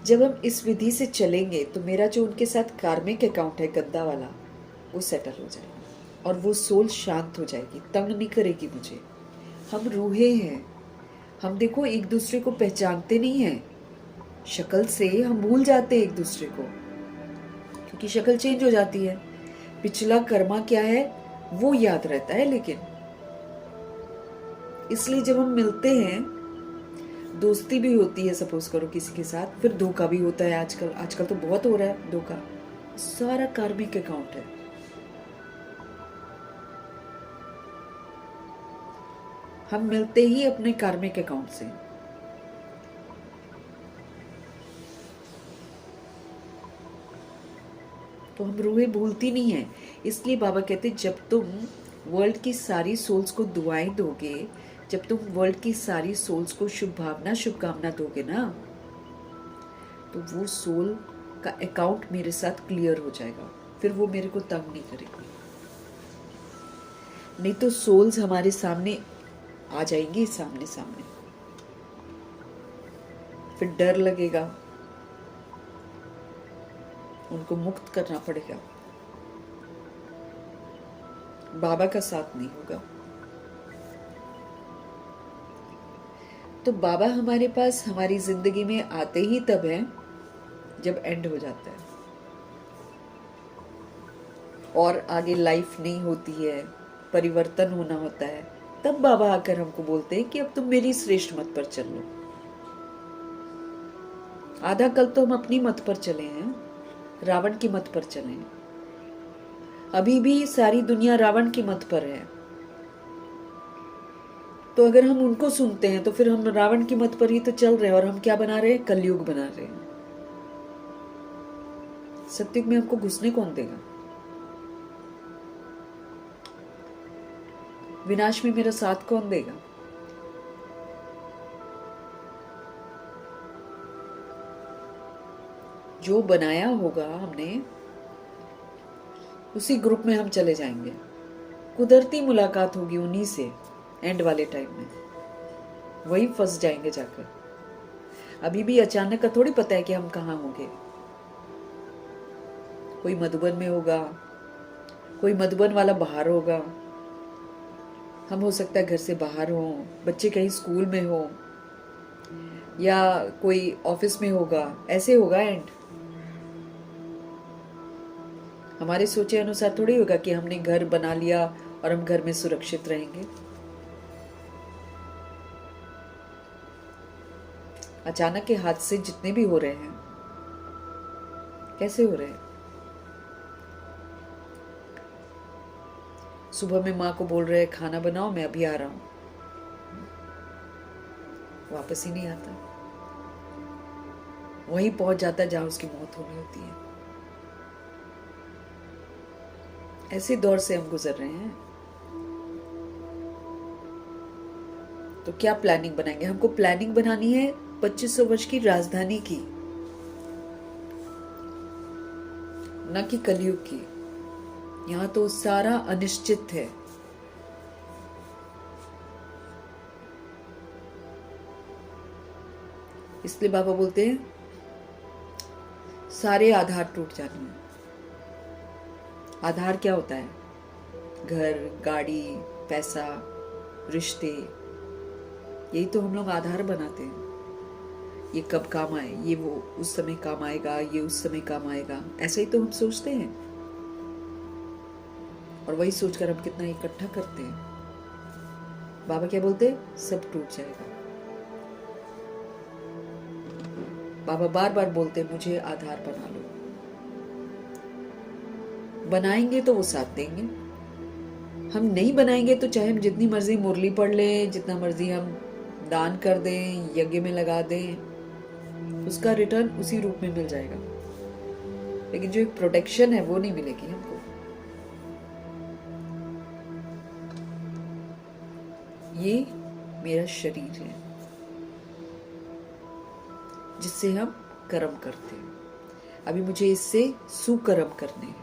जब हम इस विधि से चलेंगे तो मेरा जो उनके साथ कार्मिक अकाउंट है गंदा वाला, वो सेटल हो जाएगा और वो सोल शांत हो जाएगी, तंग नहीं करेगी मुझे। हम रूहे हैं, हम देखो एक दूसरे को पहचानते नहीं हैं। शक्ल से हम भूल जाते हैं एक दूसरे को, क्योंकि शक्ल चेंज हो जाती है। पिछला कर्मा क्या है वो याद रहता है, लेकिन इसलिए जब हम मिलते हैं, दोस्ती भी होती है सपोज करो किसी के साथ, फिर धोखा भी होता है। आजकल तो बहुत हो रहा है धोखा। सारा कार्मिक अकाउंट है। हम मिलते ही अपने कार्मिक अकाउंट से। तो हम रूहें भूलती नहीं है। इसलिए बाबा कहते जब तुम वर्ल्ड की सारी सोल्स को दुआएं दोगे, जब तुम वर्ल्ड की सारी सोल्स को शुभ भावना शुभकामना दोगे ना, तो वो सोल का अकाउंट मेरे साथ क्लियर हो जाएगा, फिर वो मेरे को तंग नहीं करेगी। नहीं तो सोल्स हमारे सामने आ जाएंगी, सामने सामने, फिर डर लगेगा, उनको मुक्त करना पड़ेगा, बाबा का साथ नहीं होगा। तो बाबा हमारे पास हमारी जिंदगी में आते ही तब है जब एंड हो जाता है और आगे लाइफ नहीं होती है, परिवर्तन होना होता है, तब बाबा आकर हमको बोलते हैं कि अब तुम मेरी श्रेष्ठ मत पर चल लो। आधा कल तो हम अपनी मत पर चले हैं, रावण की मत पर चले हैं। अभी भी सारी दुनिया रावण की मत पर है, तो अगर हम उनको सुनते हैं तो फिर हम रावण की मत पर ही तो चल रहे हैं, और हम क्या बना रहे हैं? कलयुग बना रहे हैं। सत्युग में हमको घुसने कौन देगा? विनाश में मेरा साथ कौन देगा? जो बनाया होगा हमने, उसी ग्रुप में हम चले जाएंगे। कुदरती मुलाकात होगी उन्हीं से, एंड वाले टाइम में वही फंस जाएंगे जाकर। अभी भी अचानक का थोड़ी पता है कि हम कहाँ होंगे। कोई मधुबन में होगा, कोई मधुबन वाला बाहर होगा, हम हो सकता है घर से बाहर हो, बच्चे कहीं स्कूल में हो, या कोई ऑफिस में होगा, ऐसे होगा एंड। हमारे सोचे अनुसार थोड़ी होगा कि हमने घर बना लिया और हम घर में सुरक्षित रहेंगे। अचानक के हादसे जितने भी हो रहे हैं, कैसे हो रहे हैं? सुबह में माँ को बोल रहे हैं खाना बनाओ, मैं अभी आ रहा हूं, वापस ही नहीं आता, वहीं पहुंच जाता जहां उसकी मौत होनी होती है। ऐसे दौर से हम गुजर रहे हैं। तो क्या प्लानिंग बनाएंगे? हमको प्लानिंग बनानी है 2500 वर्ष की राजधानी की, न कि कलयुग की। यहां तो सारा अनिश्चित है। इसलिए बाबा बोलते हैं सारे आधार टूट जाने हैं। आधार क्या होता है? घर, गाड़ी, पैसा, रिश्ते, यही तो हम लोग आधार बनाते हैं। ये कब काम आए, ये वो उस समय काम आएगा, ये उस समय काम आएगा, ऐसा ही तो हम सोचते हैं। और वही सोचकर हम कितना इकट्ठा करते हैं। बाबा क्या बोलते हैं? सब टूट जाएगा। बाबा बार बार बोलते हैं मुझे आधार बना लो। बनाएंगे तो वो साथ देंगे, हम नहीं बनाएंगे तो चाहे हम जितनी मर्जी मुरली पढ़ लें, जितना मर्जी हम दान कर दें, यज्ञ में लगा दें, उसका रिटर्न उसी रूप में मिल जाएगा, लेकिन जो एक प्रोटेक्शन है वो नहीं मिलेगी हमको। ये मेरा शरीर है जिससे हम कर्म करते हैं। अभी मुझे इससे सुकर्म करने हैं।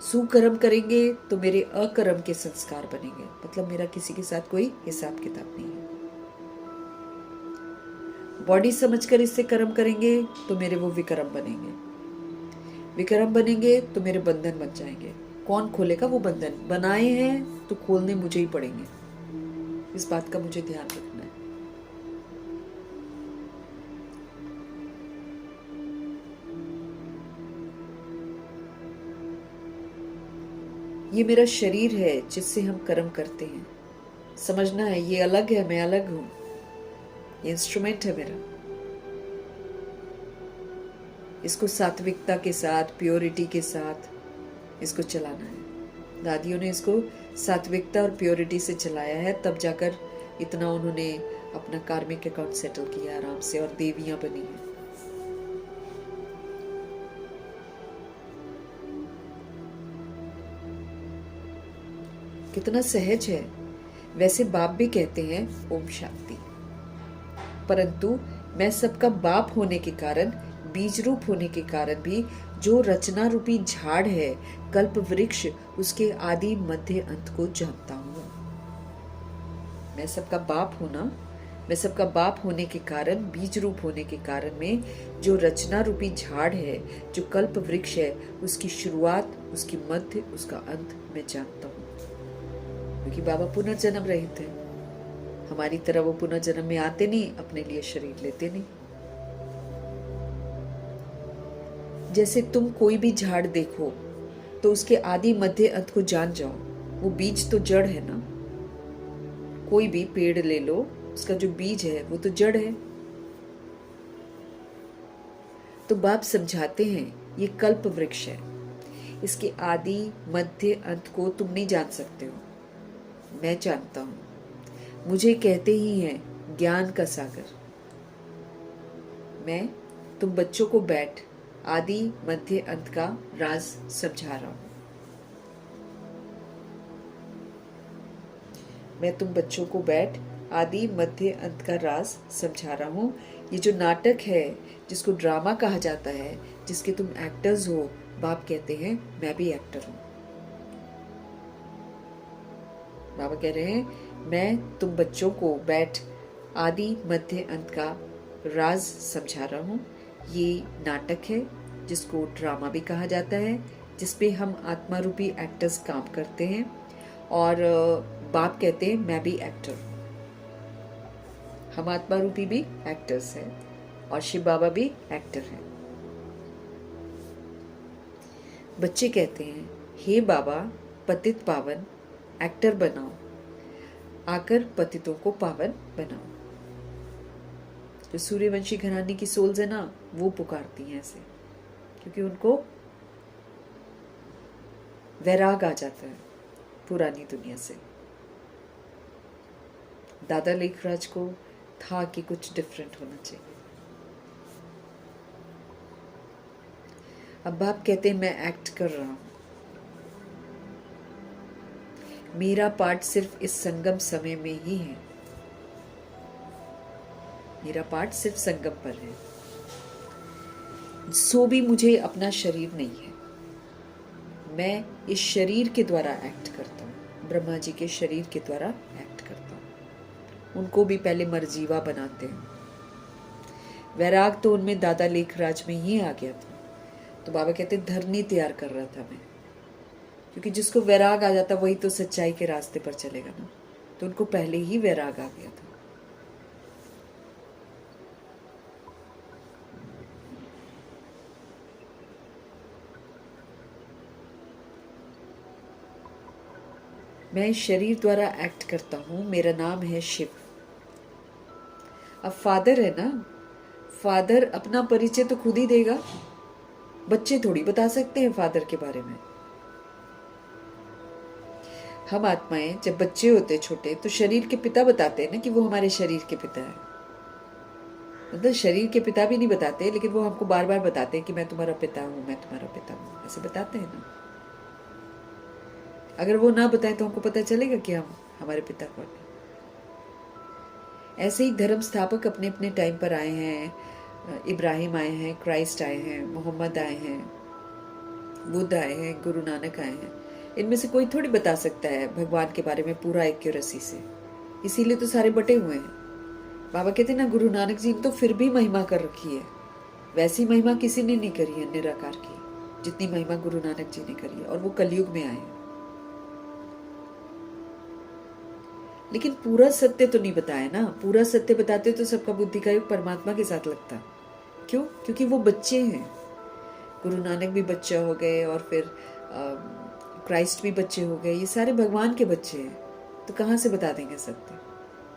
सुकर्म करेंगे तो मेरे अकर्म के संस्कार बनेंगे, मतलब मेरा किसी के साथ कोई हिसाब किताब नहीं है। बॉडी समझकर इससे कर्म करेंगे तो मेरे वो विकर्म बनेंगे। विकर्म बनेंगे तो मेरे बंधन बन जाएंगे। कौन खोलेगा वो बंधन? बनाए हैं तो खोलने मुझे ही पड़ेंगे। इस बात का मुझे ध्यान रखना है। ये मेरा शरीर है जिससे हम कर्म करते हैं। समझना है ये अलग है, मैं अलग हूं। ये इंस्ट्रूमेंट है मेरा। इसको सात्विकता के साथ, प्योरिटी के साथ इसको चलाना है। दादियों ने इसको सात्विकता और प्योरिटी से चलाया है, तब जाकर इतना उन्होंने अपना कार्मिक अकाउंट सेटल किया आराम से, और देवियां बनी हैं। कितना सहज है। वैसे बाप भी कहते हैं ओम शांति, परंतु मैं सबका बाप होने के कारण, बीज रूप होने के कारण भी जो रचना रूपी झाड़ है, कल्प वृक्ष, उसके आदि मध्य अंत को जानता हूं। मैं सबका बाप होना, मैं सबका बाप होने के कारण, बीज रूप होने के कारण में जो रचना रूपी झाड़ है, जो कल्प वृक्ष है, उसकी शुरुआत, उसकी मध्य, उसका अंत मैं जानता हूँ। क्योंकि बाबा पुनर्जन्म रहित है, हमारी तरह वो पुनर्जन्म में आते नहीं, अपने लिए शरीर लेते नहीं। जैसे तुम कोई भी झाड़ देखो तो उसके आदि मध्य अंत को जान जाओ। वो बीज तो जड़ है ना, कोई भी पेड़ ले लो, उसका जो बीज है वो तो जड़ है। तो बाप समझाते हैं ये कल्प वृक्ष है, इसके आदि मध्य अंत को तुम नहीं जान सकते हो, मैं जानता हूं। मुझे कहते ही हैं ज्ञान का सागर। मैं तुम बच्चों को बैठ आदि मध्य अंत का राज समझा रहा हूं। मैं तुम बच्चों को बैठ आदि मध्य अंत का राज समझा रहा हूं। ये जो नाटक है, जिसको ड्रामा कहा जाता है, जिसके तुम एक्टर्स हो, बाप कहते हैं मैं भी एक्टर हूं। बाबा कह रहे हैं मैं तुम बच्चों को बैठ आदि मध्य अंत का राज समझा रहा हूं। ये नाटक है जिसको ड्रामा भी कहा जाता है, जिसपे हम आत्मा रूपी एक्टर्स काम करते हैं। और बाप कहते हैं मैं भी एक्टर, हम आत्मा रूपी भी एक्टर्स हैं और शिव बाबा भी एक्टर हैं। बच्चे कहते हैं हे बाबा पतित पावन एक्टर बनाओ, आकर पतितों को पावन बनाओ। जो सूर्यवंशी घराने की सोल्स है ना, वो पुकारती हैं ऐसे, क्योंकि उनको वैराग आ जाता है पुरानी दुनिया से। दादा लेखराज को था कि कुछ डिफरेंट होना चाहिए। अब बाप कहते हैं मैं एक्ट कर रहा हूं, मेरा पार्ट सिर्फ इस संगम समय में ही है, मेरा पार्ट सिर्फ संगम पर है। सो भी मुझे अपना शरीर नहीं है, मैं इस शरीर के द्वारा एक्ट करता हूँ, ब्रह्मा जी के शरीर के द्वारा एक्ट करता हूँ। उनको भी पहले मरजीवा बनाते हैं। वैराग तो उनमें दादा लेखराज में ही आ गया था। तो बाबा कहते धरनी तैयार कर रहा था मैं, क्योंकि जिसको वैराग आ जाता वही तो सच्चाई के रास्ते पर चलेगा ना। तो उनको पहले ही वैराग आ गया था। मैं इस शरीर द्वारा एक्ट करता हूं, मेरा नाम है शिव। अब फादर है ना, फादर अपना परिचय तो खुद ही देगा, बच्चे थोड़ी बता सकते हैं फादर के बारे में। हम आत्माएं जब बच्चे होते छोटे तो शरीर के पिता बताते हैं ना कि वो हमारे शरीर के पिता है। मतलब शरीर के पिता भी नहीं बताते, लेकिन वो हमको बार बार बताते हैं कि मैं तुम्हारा पिता हूं, मैं तुम्हारा पिता हूं, ऐसे बताते हैं ना। अगर वो ना बताए तो हमको पता चलेगा कि हम हमारे पिता कौन है। ऐसे ही धर्म स्थापक अपने अपने टाइम पर आए हैं। इब्राहिम आए हैं, क्राइस्ट आए हैं, मोहम्मद आए हैं, बुद्ध आए हैं, गुरु नानक आए हैं। इनमें से कोई थोड़ी बता सकता है भगवान के बारे में पूरा एक्यूरेसी से, इसीलिए तो सारे बटे हुए हैं। बाबा कहते ना गुरु नानक जी ने तो फिर भी महिमा कर रखी है, वैसी महिमा किसी ने नहीं करी है निराकार की, जितनी महिमा गुरु नानक जी ने करी है। और वो कलयुग में आए हैं। लेकिन पूरा सत्य तो नहीं बताया ना। पूरा सत्य बताते तो सबका बुद्धि का योग परमात्मा के साथ लगता। क्यों? क्योंकि वो बच्चे हैं। गुरु नानक भी बच्चा हो गए और फिर क्राइस्ट भी बच्चे हो गए। ये सारे भगवान के बच्चे हैं, तो कहाँ से बता देंगे सत्य?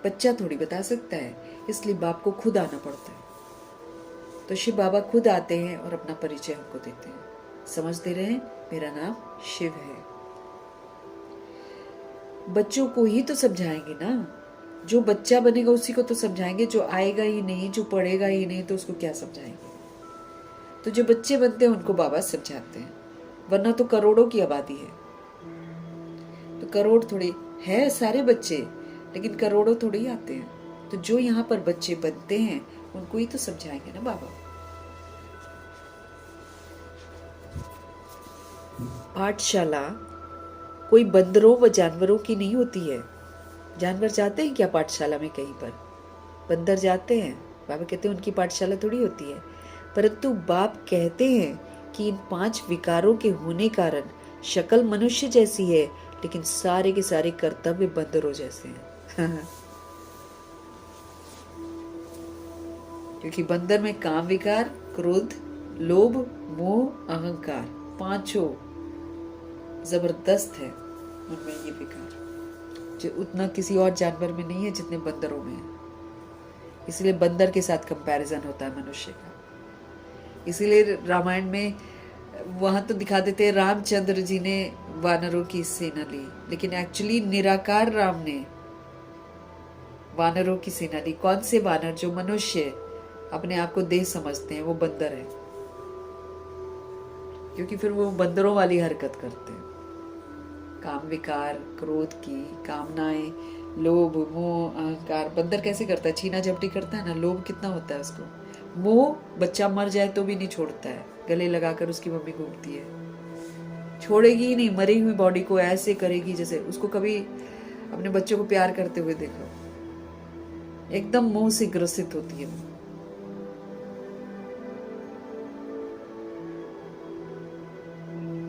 बच्चा थोड़ी बता सकता है, इसलिए बाप को खुद आना पड़ता है। तो शिव बाबा खुद आते हैं और अपना परिचय हमको देते हैं। समझ दे रहे हैं मेरा नाम शिव है। बच्चों को ही तो समझाएंगे ना, जो बच्चा बनेगा उसी को तो समझाएंगे। जो आएगा ही नहीं, जो पढ़ेगा ही नहीं, तो उसको क्या समझाएंगे? तो जो बच्चे बनते हैं उनको बाबा समझाते हैं, वरना तो करोड़ों की आबादी है। तो करोड़ थोड़ी है, सारे बच्चे, लेकिन करोड़ों थोड़ी ही आते हैं। तो जो यहाँ पर बच्चे बनते हैं उनको ही तो समझाएंगे ना बाबा। पाठशाला कोई बंदरों व जानवरों की नहीं होती है। जानवर जाते हैं क्या पाठशाला में? कहीं पर बंदर जाते हैं। बाबा कहते हैं उनकी पाठशाला थोड़ी होती है। परंतु बाप कहते हैं कि इन 5 विकारों के होने कारण शक्ल मनुष्य जैसी है, लेकिन सारे के सारे कर्तव्य बंदरों जैसे हैं। क्योंकि बंदर में काम विकार, क्रोध, लोभ, मोह, अहंकार, 5 जबरदस्त है उनमें ये विकार, जो उतना किसी और जानवर में नहीं है जितने बंदरों में है। इसलिए बंदर के साथ कंपैरिजन होता है मनुष्य का। इसीलिए रामायण में वहां तो दिखा देते हैं रामचंद्र जी ने वानरों की सेना ली, लेकिन एक्चुअली निराकार राम ने वानरों की सेना ली। कौन से वानर? जो मनुष्य अपने आप को देह समझते हैं, वो बंदर है। क्योंकि फिर वो बंदरों वाली हरकत करते हैं। काम विकार, क्रोध की कामनाएं, लोभ, मोह, अहंकार। बंदर कैसे करता है? छीना झपटी करता है ना। लोभ कितना होता है उसको। मोह, बच्चा मर जाए तो भी नहीं छोड़ता है, गले लगाकर उसकी मम्मी घूमती है, छोड़ेगी ही नहीं। मरी हुई बॉडी को ऐसे करेगी जैसे उसको कभी अपने बच्चों को प्यार करते हुए देखो, एकदम मोह से ग्रसित होती है।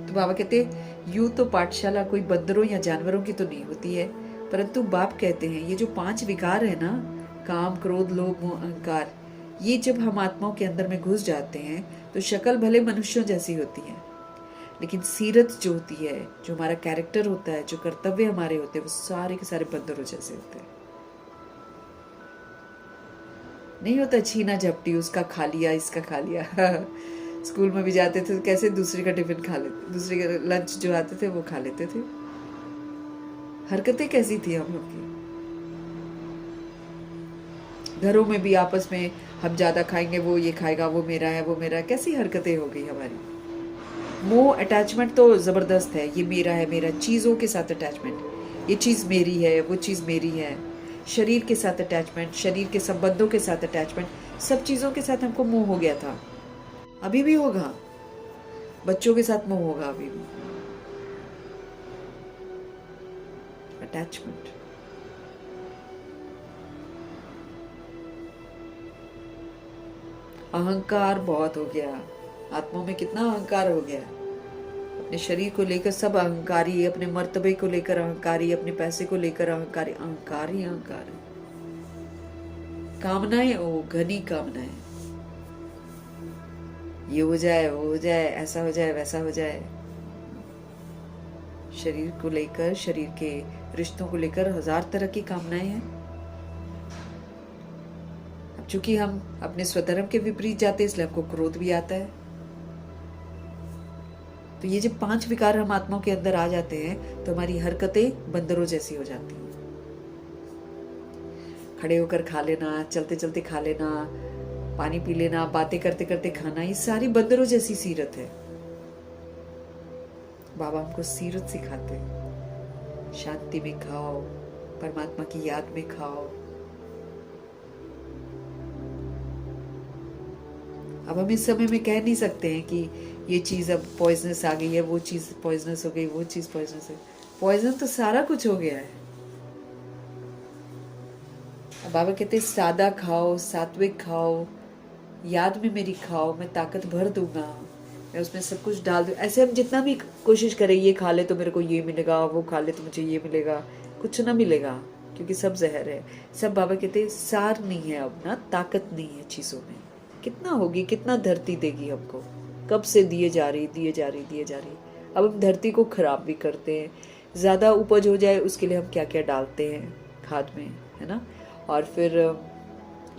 तो बाबा कहते यूं तो पाठशाला कोई बंदरों या जानवरों की तो नहीं होती है, परंतु बाप कहते हैं ये जो 5 विकार है ना, काम, क्रोध, लोभ, मोह, अहंकार, ये जब हम आत्माओं के अंदर में घुस जाते हैं तो शक्ल भले मनुष्यों जैसी होती है, लेकिन सीरत जो होती है, जो हमारा कैरेक्टर होता है, जो कर्तव्य हमारे होते हैं, वो सारे के सारे बंदरों जैसे होते हैं। नहीं होता छीना झपटी, उसका खा लिया, इसका खा लिया। स्कूल में भी जाते थे तो कैसे दूसरे का टिफिन खा लेते, दूसरे के लंच जो आते थे वो खा लेते थे। हरकतें कैसी थी हम लोग की। घरों में भी आपस में हम ज्यादा खाएंगे, वो ये खाएगा, वो मेरा है, वो मेरा है। कैसी हरकतें हो गई हमारी। मोह, अटैचमेंट तो जबरदस्त है। ये मेरा है, मेरा। चीजों के साथ अटैचमेंट, ये चीज मेरी है, वो चीज मेरी है। शरीर के साथ अटैचमेंट, शरीर के संबंधों के साथ अटैचमेंट, सब चीजों के साथ हमको मोह हो गया था। अभी भी होगा, बच्चों के साथ मोह होगा अभी भी। अटैचमेंट। अहंकार बहुत हो गया। आत्मा में कितना अहंकार हो गया। अपने शरीर को लेकर सब अहंकारी, अपने मर्तबे को लेकर अहंकारी, अपने पैसे को लेकर अहंकारी। अहंकार ही अहंकार है। कामनाएं, ओ घनी कामनाएं, ये हो जाए, वो हो जाए, ऐसा हो जाए, वैसा हो जाए। शरीर को लेकर, शरीर के रिश्तों को लेकर 1000 तरह की कामनाएं हैं। अब चूंकि हम अपने स्वधर्म के विपरीत जाते हैं, इसलिए हमको क्रोध भी आता है। तो ये जब 5 विकार हम आत्माओं के अंदर आ जाते हैं तो हमारी हरकतें बंदरों जैसी हो जाती हैं। खड़े होकर खा लेना, चलते चलते खा लेना, पानी पी लेना, बातें करते करते खाना, ये सारी बंदरों जैसी सीरत है। बाबा हमको सीरत सिखाते हैं। शांति में खाओ, परमात्मा की याद में खाओ। अब हम इस समय में कह नहीं सकते हैं कि ये चीज अब पॉइजनस आ गई है, वो चीज पॉइजनस हो गई, वो चीज पॉइजनस है। पॉइजन तो सारा कुछ हो गया है। अब बाबा कहते सादा खाओ, सात्विक खाओ, याद में मेरी खाओ, मैं ताकत भर दूंगा, मैं उसमें सब कुछ डाल दूँ। ऐसे हम जितना भी कोशिश करें, ये खा ले तो मेरे को ये मिलेगा, वो खा ले तो मुझे ये मिलेगा, कुछ ना मिलेगा, क्योंकि सब जहर है। सब बाबा कहते सार नहीं है, अब ना ताकत नहीं है चीजों में। कितना होगी, कितना धरती देगी हमको। कब से दिए जा रही, दिए जा रही, दिए जा रही। अब हम धरती को खराब भी करते हैं। ज्यादा उपज हो जाए उसके लिए हम क्या क्या डालते हैं खाद में, है ना। और फिर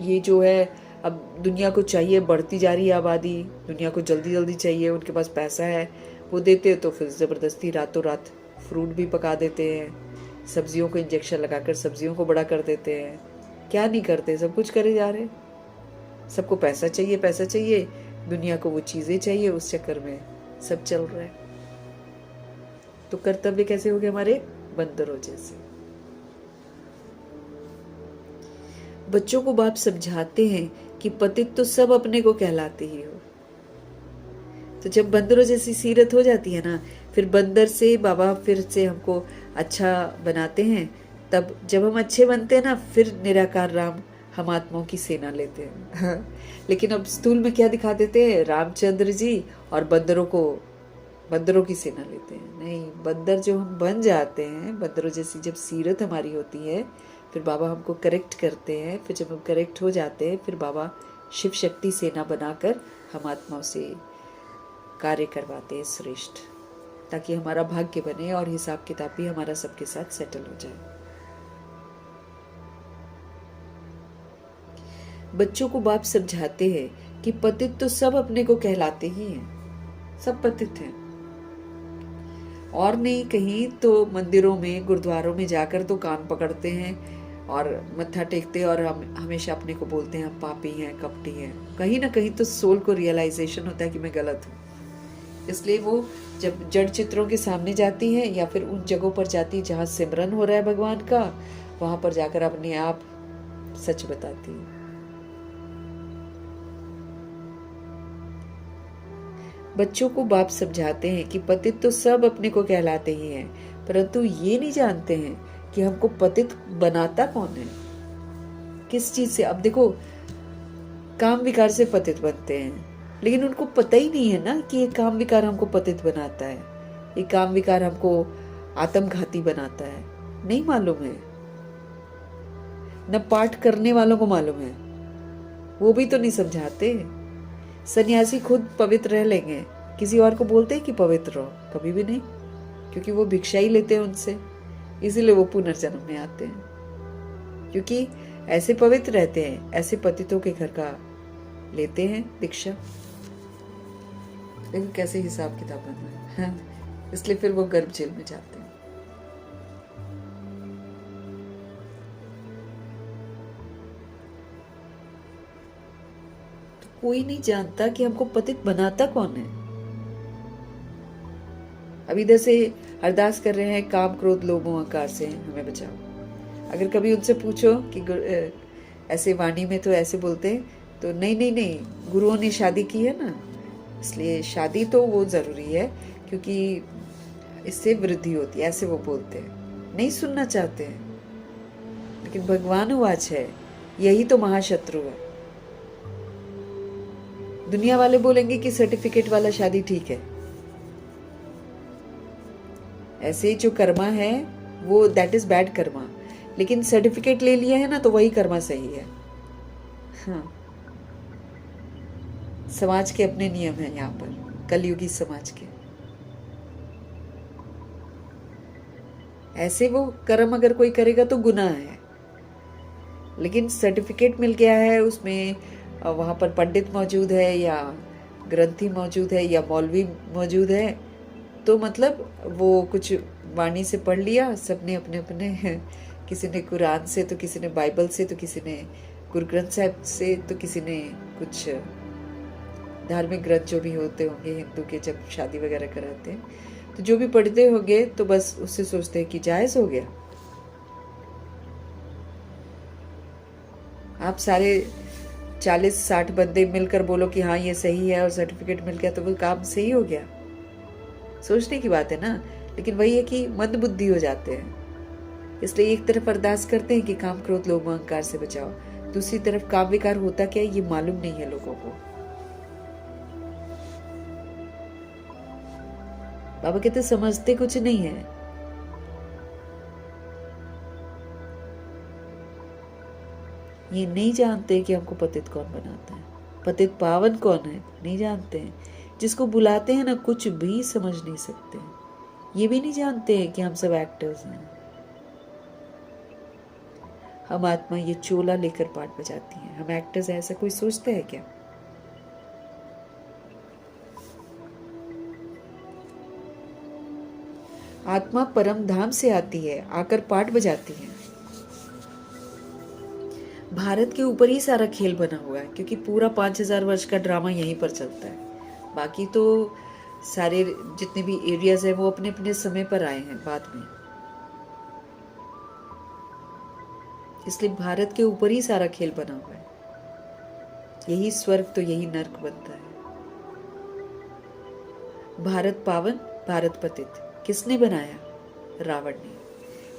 ये जो है, अब दुनिया को चाहिए, बढ़ती जा रही है आबादी, दुनिया को जल्दी जल्दी चाहिए, उनके पास पैसा है, वो देते हैं तो फिर जबरदस्ती रातों रात फ्रूट भी पका देते हैं, सब्जियों को इंजेक्शन लगाकर सब्जियों को बड़ा कर देते हैं। क्या नहीं करते, सब कुछ करे जा रहे। सबको पैसा चाहिए, पैसा चाहिए, दुनिया को वो चीजें चाहिए, उस चक्कर में सब चल रहा है। तो कर्तव्य कैसे हो गए हमारे? बंदरों जैसे। बच्चों को बाप समझाते हैं कि पतित तो सब अपने को कहलाते ही हो। तो जब बंदरों जैसी सीरत हो जाती है ना, फिर बंदर से बाबा फिर से हमको अच्छा बनाते हैं। तब जब हम अच्छे बनते हैं ना, फिर निराकार राम हम आत्माओं की सेना लेते हैं। लेकिन अब स्थूल में क्या दिखा देते हैं, रामचंद्र जी और बंदरों की सेना लेते हैं। नहीं, बंदर जो हम बन जाते हैं, बंदरों जैसी जब सीरत हमारी होती है, फिर बाबा हमको करेक्ट करते हैं। फिर जब हम करेक्ट हो जाते हैं, फिर बाबा शिव शक्ति सेना बनाकर हम आत्माओं से कार्य करवाते हैं श्रेष्ठ, ताकि हमारा भाग्य बने और हिसाब किताब भी हमारा सबके साथ सेटल हो जाए। बच्चों को बाप समझाते हैं कि पतित तो सब अपने को कहलाते ही हैं, सब पतित हैं। और नहीं कहीं तो मंदिरों में गुरुद्वारों में जाकर तो कान पकड़ते हैं और मत्था टेकते हैं और हम हमेशा अपने को बोलते हैं हम पापी हैं, कपटी हैं। कहीं ना कहीं तो सोल को रियलाइजेशन होता है कि मैं गलत हूँ। इसलिए वो जब जड़ चित्रों के सामने जाती हैं या फिर उन जगहों पर जाती है जहाँ सिमरन हो रहा है भगवान का, वहां पर जाकर अपने आप सच बताती है। बच्चों को बाप समझाते हैं कि पतित तो सब अपने को कहलाते ही हैं, परंतु ये नहीं जानते हैं कि हमको पतित बनाता कौन है, किस चीज से। अब देखो, काम विकार से पतित बनते हैं, लेकिन उनको पता ही नहीं है ना कि ये काम विकार हमको पतित बनाता है, ये काम विकार हमको आत्मघाती बनाता है। नहीं मालूम है, न पाठ करने वालों को मालूम है, वो भी तो नहीं समझाते। सन्यासी खुद पवित्र रह लेंगे, किसी और को बोलते हैं कि पवित्र रहो? कभी भी नहीं, क्योंकि वो भिक्षा ही लेते हैं उनसे, इसीलिए वो पुनर्जन्म में आते हैं। क्योंकि ऐसे पवित्र रहते हैं, ऐसे पतितों के घर का लेते हैं दीक्षा। देखो कैसे हिसाब किताब बन रहा है, इसलिए फिर वो गर्भ जेल में जाते हैं। तो कोई नहीं जानता कि हमको पतित बनाता कौन है। अब इधर से अरदास कर रहे हैं, काम क्रोध लोभ अहंकार से हमें बचाओ। अगर कभी उनसे पूछो कि ऐसे वाणी में तो ऐसे बोलते हैं, तो नहीं, गुरुओं ने शादी की है ना, इसलिए शादी तो वो जरूरी है, क्योंकि इससे वृद्धि होती है, ऐसे वो बोलते हैं। नहीं सुनना चाहते हैं। लेकिन भगवान वाच है, यही तो महाशत्रु है। दुनिया वाले बोलेंगे कि सर्टिफिकेट वाला शादी ठीक है, ऐसे जो कर्मा है वो दैट इज बैड कर्मा, लेकिन सर्टिफिकेट ले लिया है ना तो वही कर्मा सही है। हाँ, समाज के अपने नियम हैं यहाँ पर, कलयुगी समाज के। ऐसे वो कर्म अगर कोई करेगा तो गुनाह है, लेकिन सर्टिफिकेट मिल गया है, उसमें वहां पर पंडित मौजूद है या ग्रंथी मौजूद है या मौलवी मौजूद है, तो मतलब वो कुछ वाणी से पढ़ लिया सबने अपने अपने, किसी ने कुरान से, तो किसी ने बाइबल से, तो किसी ने गुरु ग्रंथ साहिब से, तो किसी ने कुछ धार्मिक ग्रंथ जो भी होते होंगे हिंदू के, जब शादी वगैरह कराते हैं तो जो भी पढ़ते होंगे, तो बस उससे सोचते हैं कि जायज हो गया। आप सारे 40-60 बंदे मिलकर बोलो कि हाँ ये सही है और सर्टिफिकेट मिल गया, तो वो काम सही हो गया। सोचने की बात है ना, लेकिन वही है कि मंद बुद्धि हो जाते हैं। इसलिए एक तरफ अरदास करते हैं कि काम क्रोध लोभ अहंकार से बचाओ, दूसरी तरफ काम विकार होता क्या है ये मालूम नहीं है लोगों को। बाबा कहते समझते कुछ नहीं है। ये नहीं जानते कि हमको पतित कौन बनाता है, पतित पावन कौन है, नहीं जानते हैं। जिसको बुलाते हैं ना, कुछ भी समझ नहीं सकते। ये भी नहीं जानते हैं कि हम सब एक्टर्स हैं। हम आत्मा ये चोला लेकर पाठ बजाती हैं, हम एक्टर्स हैं, ऐसा कोई सोचता है क्या? आत्मा परम धाम से आती है, आकर पाठ बजाती है। भारत के ऊपर ही सारा खेल बना हुआ है, क्योंकि पूरा 5000 वर्ष का ड्रामा यहीं पर चलता है। बाकी तो सारे जितने भी एरियाज हैं वो अपने अपने समय पर आए हैं बाद में। इसलिए भारत के ऊपर ही सारा खेल बना हुआ है। यही स्वर्ग तो यही नर्क बनता है। भारत पावन भारत पतित किसने बनाया? रावण ने।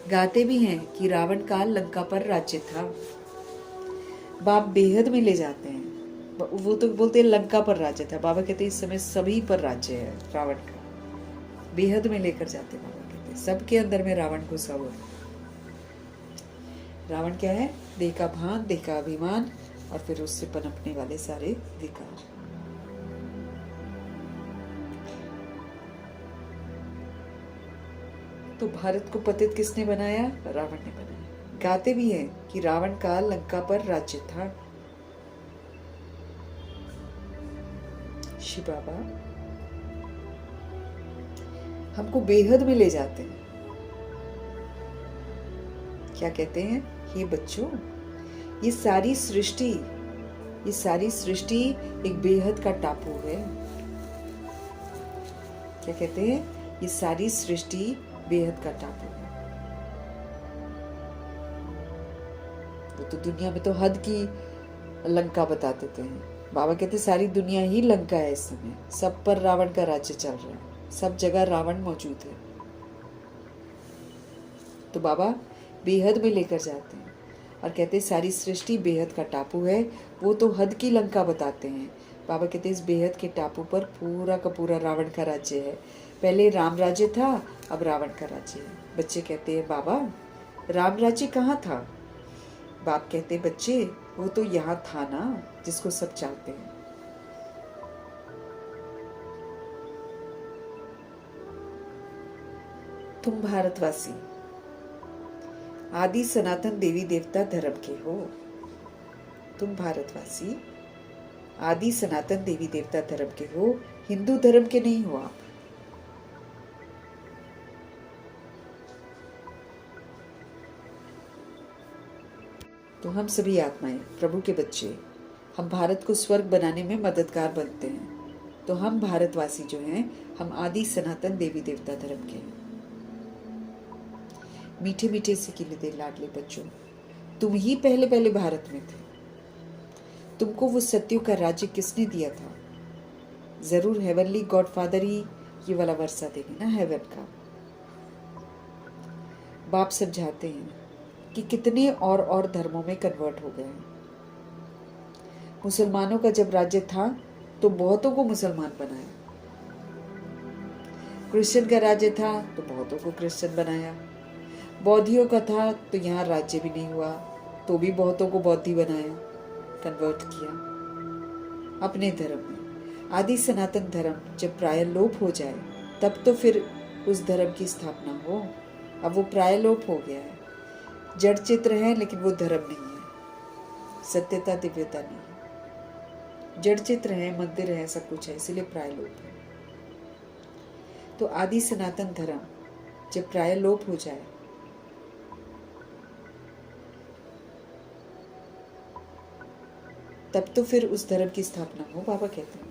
गाते भी हैं कि रावण का लंका पर राज्य था। बाप बेहद में ले जाते हैं, वो तो बोलते हैं लंका पर राज्य था, बाबा कहते हैं इस समय सभी पर राज्य है रावण का। बेहद में लेकर जाते बाबा कहते हैं सबके अंदर में रावण घुसा हुआ है। रावण क्या है? देह का भान, देह का अभिमान और फिर उससे पनपने वाले सारे विकार। तो भारत को पतित किसने बनाया? रावण ने बनाया। गाते भी हैं कि रावण का लंका पर राज्य था। शिव बाबा हमको बेहद में ले जाते हैं। क्या कहते हैं? हे बच्चों, ये सारी सृष्टि एक बेहद का टापू है। क्या कहते हैं? ये सारी सृष्टि बेहद का टापू है। तो दुनिया में तो हद की लंका बता देते हैं। बाबा कहते सारी दुनिया ही लंका है इस समय, सब पर रावण का राज्य चल रहा है, सब जगह रावण मौजूद है। तो बाबा बेहद में लेकर जाते हैं और कहते हैं सारी सृष्टि बेहद का टापू है। वो तो हद की लंका बताते हैं। बाबा कहते हैं इस बेहद के टापू पर पूरा का पूरा रावण का राज्य है। पहले राम राज्य था, अब रावण का राज्य है। बच्चे कहते हैं बाबा राम राज्य कहाँ था? बाप कहते बच्चे वो तो यहाँ था ना, जिसको सब चाहते हैं। तुम भारतवासी आदि सनातन देवी देवता धर्म के हो। तुम भारतवासी आदि सनातन देवी देवता धर्म के हो, हिंदू धर्म के नहीं हो आप। तो हम सभी आत्माएं प्रभु के बच्चे, हम भारत को स्वर्ग बनाने में मददगार बनते हैं। तो हम भारतवासी जो हैं, हम आदि सनातन देवी देवता धर्म के हैं। मीठे मीठे से खिले लाडले बच्चों, तुम ही पहले पहले भारत में थे। तुमको वो सत्यों का राज्य किसने दिया था? जरूर हेवनली गॉडफादर ही ये वाला वर्षा देंगे ना, हेवन का। बाप समझाते हैं कि कितने और धर्मों में कन्वर्ट हो गए हैं। मुसलमानों का जब राज्य था तो बहुतों को मुसलमान बनाया। क्रिश्चियन का राज्य था तो बहुतों को क्रिश्चियन बनाया। बौद्धियों का था तो यहाँ राज्य भी नहीं हुआ तो भी बहुतों को बौद्धि बनाया, कन्वर्ट किया अपने धर्म में। आदि सनातन धर्म जब प्राय लोप हो जाए तब तो फिर उस धर्म की स्थापना हो। अब वो प्राय लोप हो गया है। जड़ चित्र है लेकिन वो धर्म नहीं है, सत्यता दिव्यता नहीं है। जड़ चित्र है, मंदिर है, सब कुछ है, इसीलिए प्राय लोप है। तो आदि सनातन धर्म जब प्राय लोप हो जाए तब तो फिर उस धर्म की स्थापना हो, बाबा कहते हैं।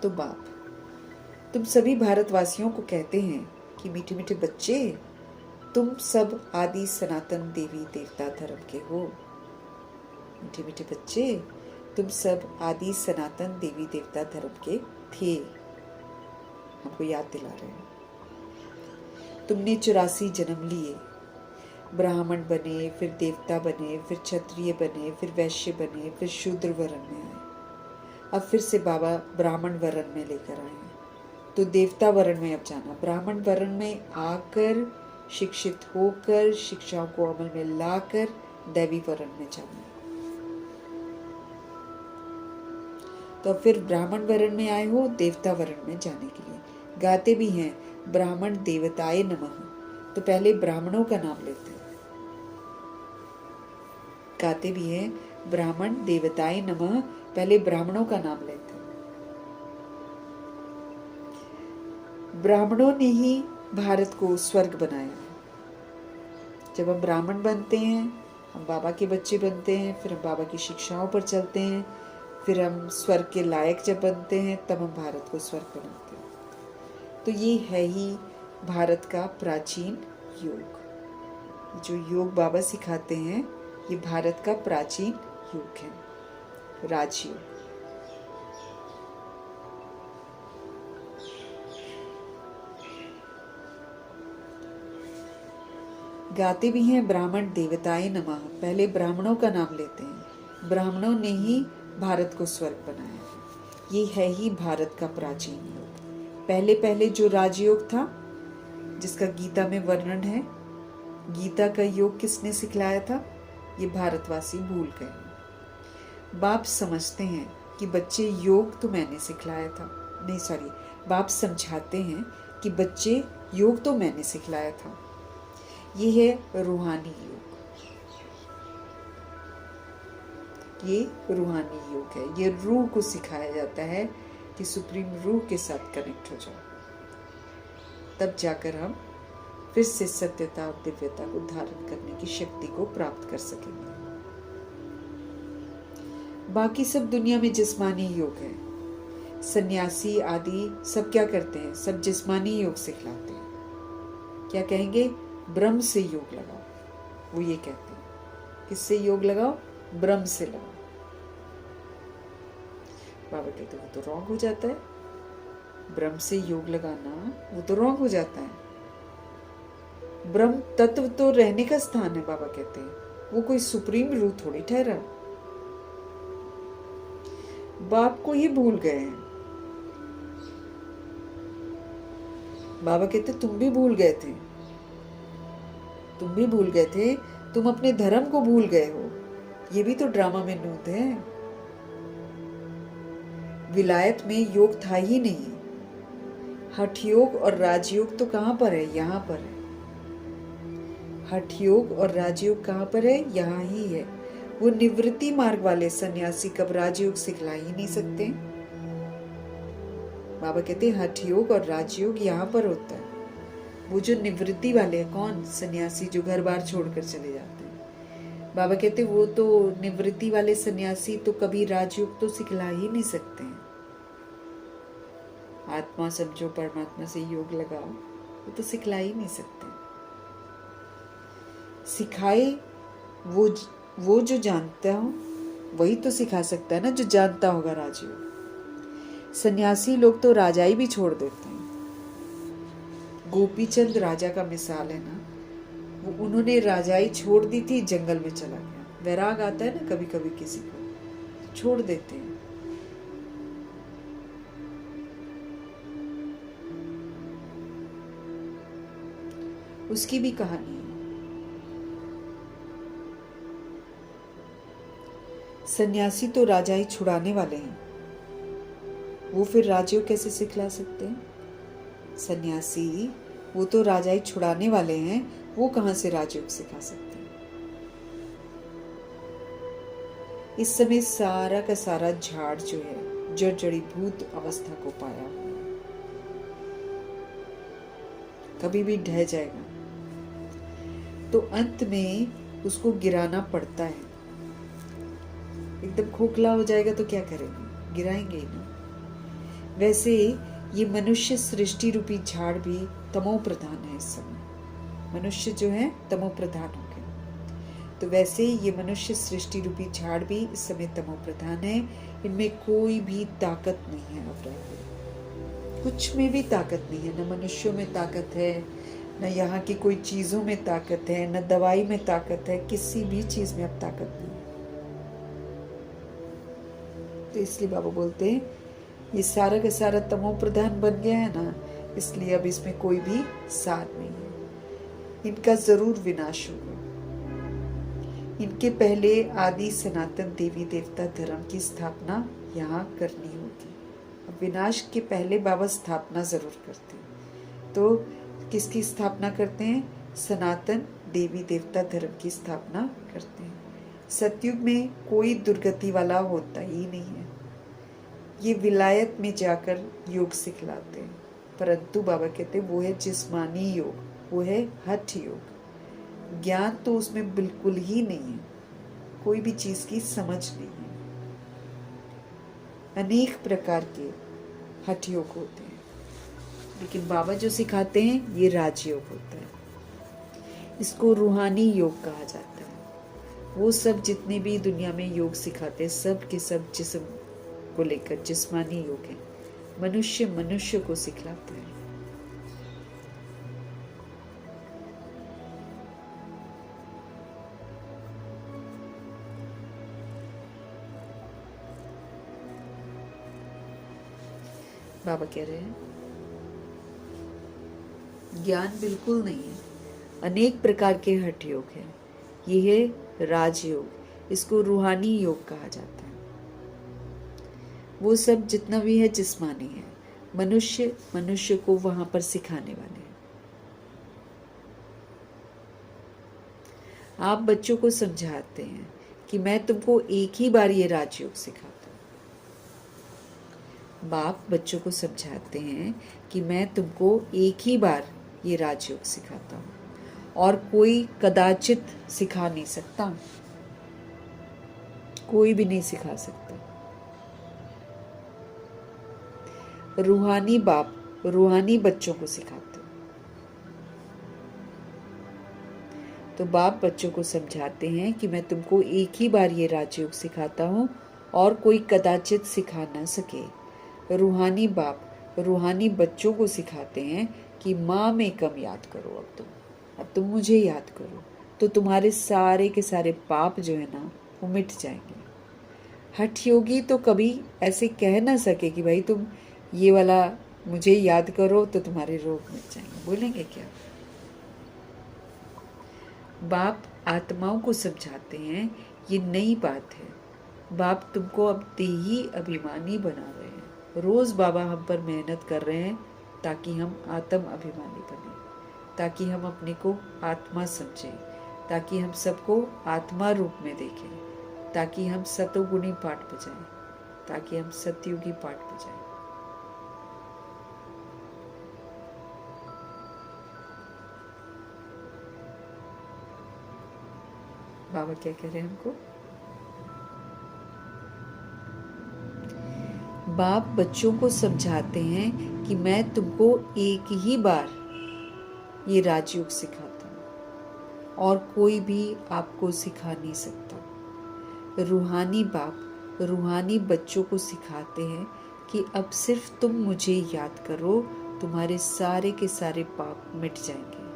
तो बाप तुम सभी भारतवासियों को कहते हैं कि मीठे मीठे बच्चे, तुम सब आदि सनातन देवी देवता धर्म के हो। मीठे मीठे बच्चे, तुम सब आदि सनातन देवी देवता धर्म के थे। हमको याद दिला रहे हैं। तुमने 84 जन्म लिए, ब्राह्मण बने, फिर देवता बने, फिर क्षत्रिय बने, फिर वैश्य बने, फिर शूद्र वर्ण में आए। अब फिर से बाबा ब्राह्मण वर्ण में लेकर आए हैं। तो देवता वर्ण में अब जाना, ब्राह्मण वर्ण में आकर शिक्षित होकर शिक्षाओं को अमल में लाकर दैवी वर्ण में जाना। तो फिर ब्राह्मण वर्ण में आए हो देवता वर्ण में जाने के लिए। गाते भी हैं ब्राह्मण देवताए नमः, तो पहले ब्राह्मणों का नाम लेते हैं। गाते भी हैं ब्राह्मण देवताए नमः, पहले ब्राह्मणों का नाम लेते हैं। ब्राह्मणों ने ही भारत को स्वर्ग बनाया है। जब हम ब्राह्मण बनते हैं, हम बाबा के बच्चे बनते हैं, फिर हम बाबा की शिक्षाओं पर चलते हैं, फिर हम स्वर्ग के लायक जब बनते हैं तब हम भारत को स्वर्ग बनाते हैं। तो ये है ही भारत का प्राचीन योग। जो योग बाबा सिखाते हैं ये भारत का प्राचीन योग है, राजयोग। गाते भी हैं ब्राह्मण देवताए नमः। पहले ब्राह्मणों का नाम लेते हैं। ब्राह्मणों ने ही भारत को स्वर्ग बनाया है। ये है ही भारत का प्राचीन योग। पहले पहले जो राजयोग था, जिसका गीता में वर्णन है, गीता का योग किसने सिखलाया था, ये भारतवासी भूल गए। बाप समझते हैं कि बच्चे योग तो मैंने सिखलाया था, नहीं सॉरी, बाप समझाते हैं कि बच्चे योग तो मैंने सिखलाया था। ये है रूहानी योग, ये रूहानी योग है। ये रूह को सिखाया जाता है कि सुप्रीम रूह के साथ कनेक्ट हो जाओ, तब जाकर हम फिर से सत्यता और दिव्यता को धारण करने की शक्ति को प्राप्त कर सकेंगे। बाकी सब दुनिया में जिस्मानी योग है। सन्यासी आदि सब क्या करते हैं, सब जिस्मानी योग सिखलाते हैं। क्या कहेंगे, ब्रह्म से योग लगाओ, वो ये कहते हैं। किससे योग लगाओ, ब्रह्म से लगाओ। बाबा कहते हैं वो तो रॉन्ग हो जाता है, ब्रह्म से योग लगाना वो तो रॉन्ग हो जाता है। ब्रह्म तत्व तो रहने का स्थान है, बाबा कहते हैं, वो कोई सुप्रीम रूह थोड़ी ठहरा। बाप को ही भूल गए हैं। बाबा कहते तुम भी भूल गए थे, तुम भी भूल गए थे, तुम अपने धर्म को भूल गए हो। ये भी तो ड्रामा में नूत है। विलायत में योग था ही नहीं। हठ योग और राजयोग तो कहां पर है, यहां पर है। हठ योग और राजयोग कहां पर है, यहां ही है। वो निवृत्ति मार्ग वाले सन्यासी कब राजयोग सिखला ही नहीं सकते। बाबा कहते हैं हठ योग और राजयोग यहां पर होता है। वो जो निवृत्ति वाले हैं, कौन, सन्यासी जो घर बार छोड़कर चले जाते हैं। बाबा कहते वो तो निवृत्ति वाले सन्यासी तो कभी राजयोग तो सिखला ही नहीं सकते हैं। आत्मा समझो, परमात्मा से योग लगाओ, वो तो सिखला ही नहीं सकते। सिखाए वो जो जानता हो वही तो सिखा सकता है ना, जो जानता होगा राजयोग। सन्यासी लोग तो राजाई भी छोड़ देते हैं। गोपीचंद राजा का मिसाल है ना, वो उन्होंने राजाई छोड़ दी थी, जंगल में चला गया। वैराग आता है ना कभी कभी किसी को, छोड़ देते हैं। उसकी भी कहानी है। सन्यासी तो राजाई छुड़ाने वाले हैं, वो फिर राजयोग कैसे सिखला सकते हैं। सन्यासी वो तो राजाई छुड़ाने वाले हैं, वो कहां से राजयोग सिखा सकते हैं। इस समय सारा का सारा झाड़ जो है जड़ जड़ीभूत अवस्था को पाया हुआ है, कभी भी ढह जाएगा। तो अंत में उसको गिराना पड़ता है। एकदम खोखला हो जाएगा तो क्या करेंगे, गिराएंगे ही ना। वैसे ये मनुष्य सृष्टि रूपी झाड़ भी तमो प्रधान है इस समय। मनुष्य जो है तमो प्रधान हो गए। तो वैसे ये मनुष्य सृष्टि रूपी झाड़ भी इस समय तमो प्रधान है। इनमें कोई भी ताकत नहीं है अब रह, कुछ में भी ताकत नहीं है। न मनुष्यों में ताकत है, न यहाँ की कोई चीजों में ताकत है, न दवाई में ताकत है, किसी भी चीज में अब ताकत नहीं। तो इसलिए बाबा बोलते हैं ये सारा का सारा तमो प्रधान बन गया है ना, इसलिए अब इसमें कोई भी सार नहीं है। इनका जरूर विनाश होगा। इनके पहले आदि सनातन देवी देवता धर्म की स्थापना यहाँ करनी होगी। अब विनाश के पहले बाबा स्थापना जरूर करते हैं। तो किसकी स्थापना करते हैं, सनातन देवी देवता धर्म की स्थापना करते हैं। सतयुग में कोई दुर्गति वाला होता ही नहीं है। ये विलायत में जाकर योग सिखलाते हैं, परंतु बाबा कहते हैं वो है जिस्मानी योग, वो है हठ योग। ज्ञान तो उसमें बिल्कुल ही नहीं है, कोई भी चीज की समझ नहीं है। अनेक प्रकार के हठ योग होते हैं, लेकिन बाबा जो सिखाते हैं ये राजयोग होता है। इसको रूहानी योग कहा जाता है। वो सब जितने भी दुनिया में योग सिखाते हैं, सब के सब जिस्म को लेकर जिस्मानी योग है। मनुष्य मनुष्य को सिखलाता है। बाबा कह रहे हैं ज्ञान बिल्कुल नहीं है, अनेक प्रकार के हठ योग है। ये है राजयोग, इसको रूहानी योग कहा जाता है। वो सब जितना भी है जिस्मानी है। मनुष्य मनुष्य को वहां पर सिखाने वाले हैं। आप बच्चों को समझाते हैं कि मैं तुमको एक ही बार ये राजयोग सिखाता हूँ। बाप बच्चों को समझाते हैं कि मैं तुमको एक ही बार ये राजयोग सिखाता हूँ और कोई कदाचित सिखा नहीं सकता, कोई भी नहीं सिखा सकता। रूहानी बाप रूहानी बच्चों को सिखाते हैं। तो बाप बच्चों को समझाते हैं कि मैं तुमको एक ही बार ये राजयोग सिखाता हूँ और कोई कदाचित सिखा ना सके। रूहानी बाप रूहानी बच्चों को सिखाते हैं कि माँ में कम याद करो, अब तुम मुझे याद करो, तो तुम्हारे सारे के सारे पाप जो है ना वो मिट जाएंगे। हठ योगी तो कभी ऐसे कह ना सके कि भाई तुम ये वाला मुझे याद करो तो तुम्हारे रोग मिट जाएंगे, बोलेंगे क्या? बाप आत्माओं को समझाते हैं ये नई बात है। बाप तुमको अब देही अभिमानी बना रहे हैं। रोज बाबा हम पर मेहनत कर रहे हैं ताकि हम आत्म अभिमानी बने, ताकि हम अपने को आत्मा समझें, ताकि हम सबको आत्मा रूप में देखें, ताकि हम सतोगुणी पाठ बजाएं, ताकि हम सतयुगी पाठ बजाएं। बाबा क्या कह रहे हैं हमको? बाप बच्चों को समझाते हैं कि मैं तुमको एक ही बार ये राजयोग सिखाता हूँ और कोई भी आपको सिखा नहीं सकता। रूहानी बाप रूहानी बच्चों को सिखाते हैं कि अब सिर्फ तुम मुझे याद करो, तुम्हारे सारे के सारे पाप मिट जाएंगे।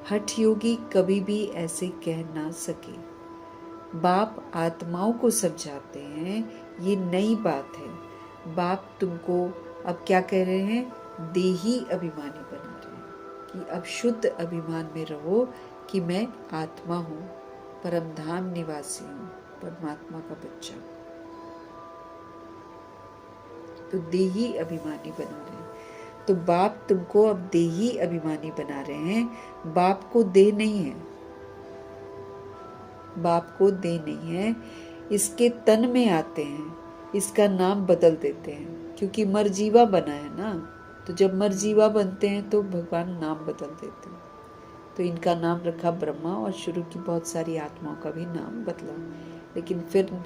हठ योगी कभी भी ऐसे कह ना सके। बाप आत्माओं को समझाते हैं ये नई बात है। बाप तुमको अब क्या कह रहे हैं? देही अभिमानी बना रहे हैं कि अब शुद्ध अभिमान में रहो कि मैं आत्मा हूँ, परमधाम निवासी हूँ, परमात्मा का बच्चा। तो देही अभिमानी बना रहे हैं। तो बाप तुमको अब देही अभिमानी बना रहे हैं। बाप को देह नहीं है, बाप को देह नहीं है। इसके तन में आते हैं, इसका नाम बदल देते हैं, क्योंकि मरजीवा बना है ना। तो जब मरजीवा बनते हैं तो भगवान नाम बदल देते हैं। तो इनका नाम रखा ब्रह्मा, और शुरू की बहुत सारी आत्माओं का भी नाम बदला। लेकिन फिर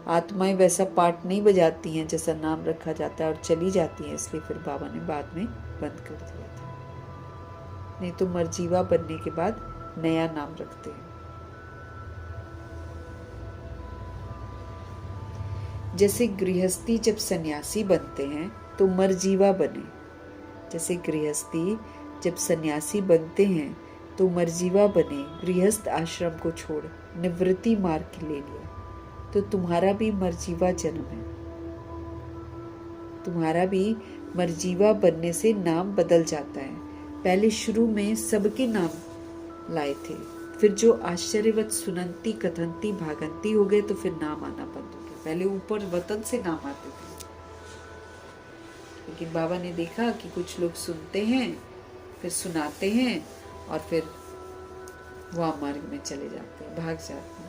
आत्माएं वैसा पार्ट नहीं बजाती हैं जैसा नाम रखा जाता है और चली जाती हैं, इसलिए फिर बाबा ने बाद में बंद कर दिया था। नहीं तो मरजीवा बनने के बाद नया नाम रखते हैं। जैसे गृहस्थी जब सन्यासी बनते हैं तो मरजीवा बने, जैसे गृहस्थी जब सन्यासी बनते हैं तो मरजीवा बने, गृहस्थ आश्रम को छोड़ निवृत्ति मार्ग ले लिया। तो तुम्हारा भी मरजीवा जन्म है। तुम्हारा भी मरजीवा बनने से नाम बदल जाता है। पहले शुरू में सबके नाम लाए थे, फिर जो आश्चर्यवत सुनंती कथंती भागंती हो गए तो फिर नाम आना बंद हो गया। पहले ऊपर वतन से नाम आते थे, लेकिन बाबा ने देखा कि कुछ लोग सुनते हैं, फिर सुनाते हैं और फिर वहाँ मार्ग में चले जाते हैं, भाग जाते हैं।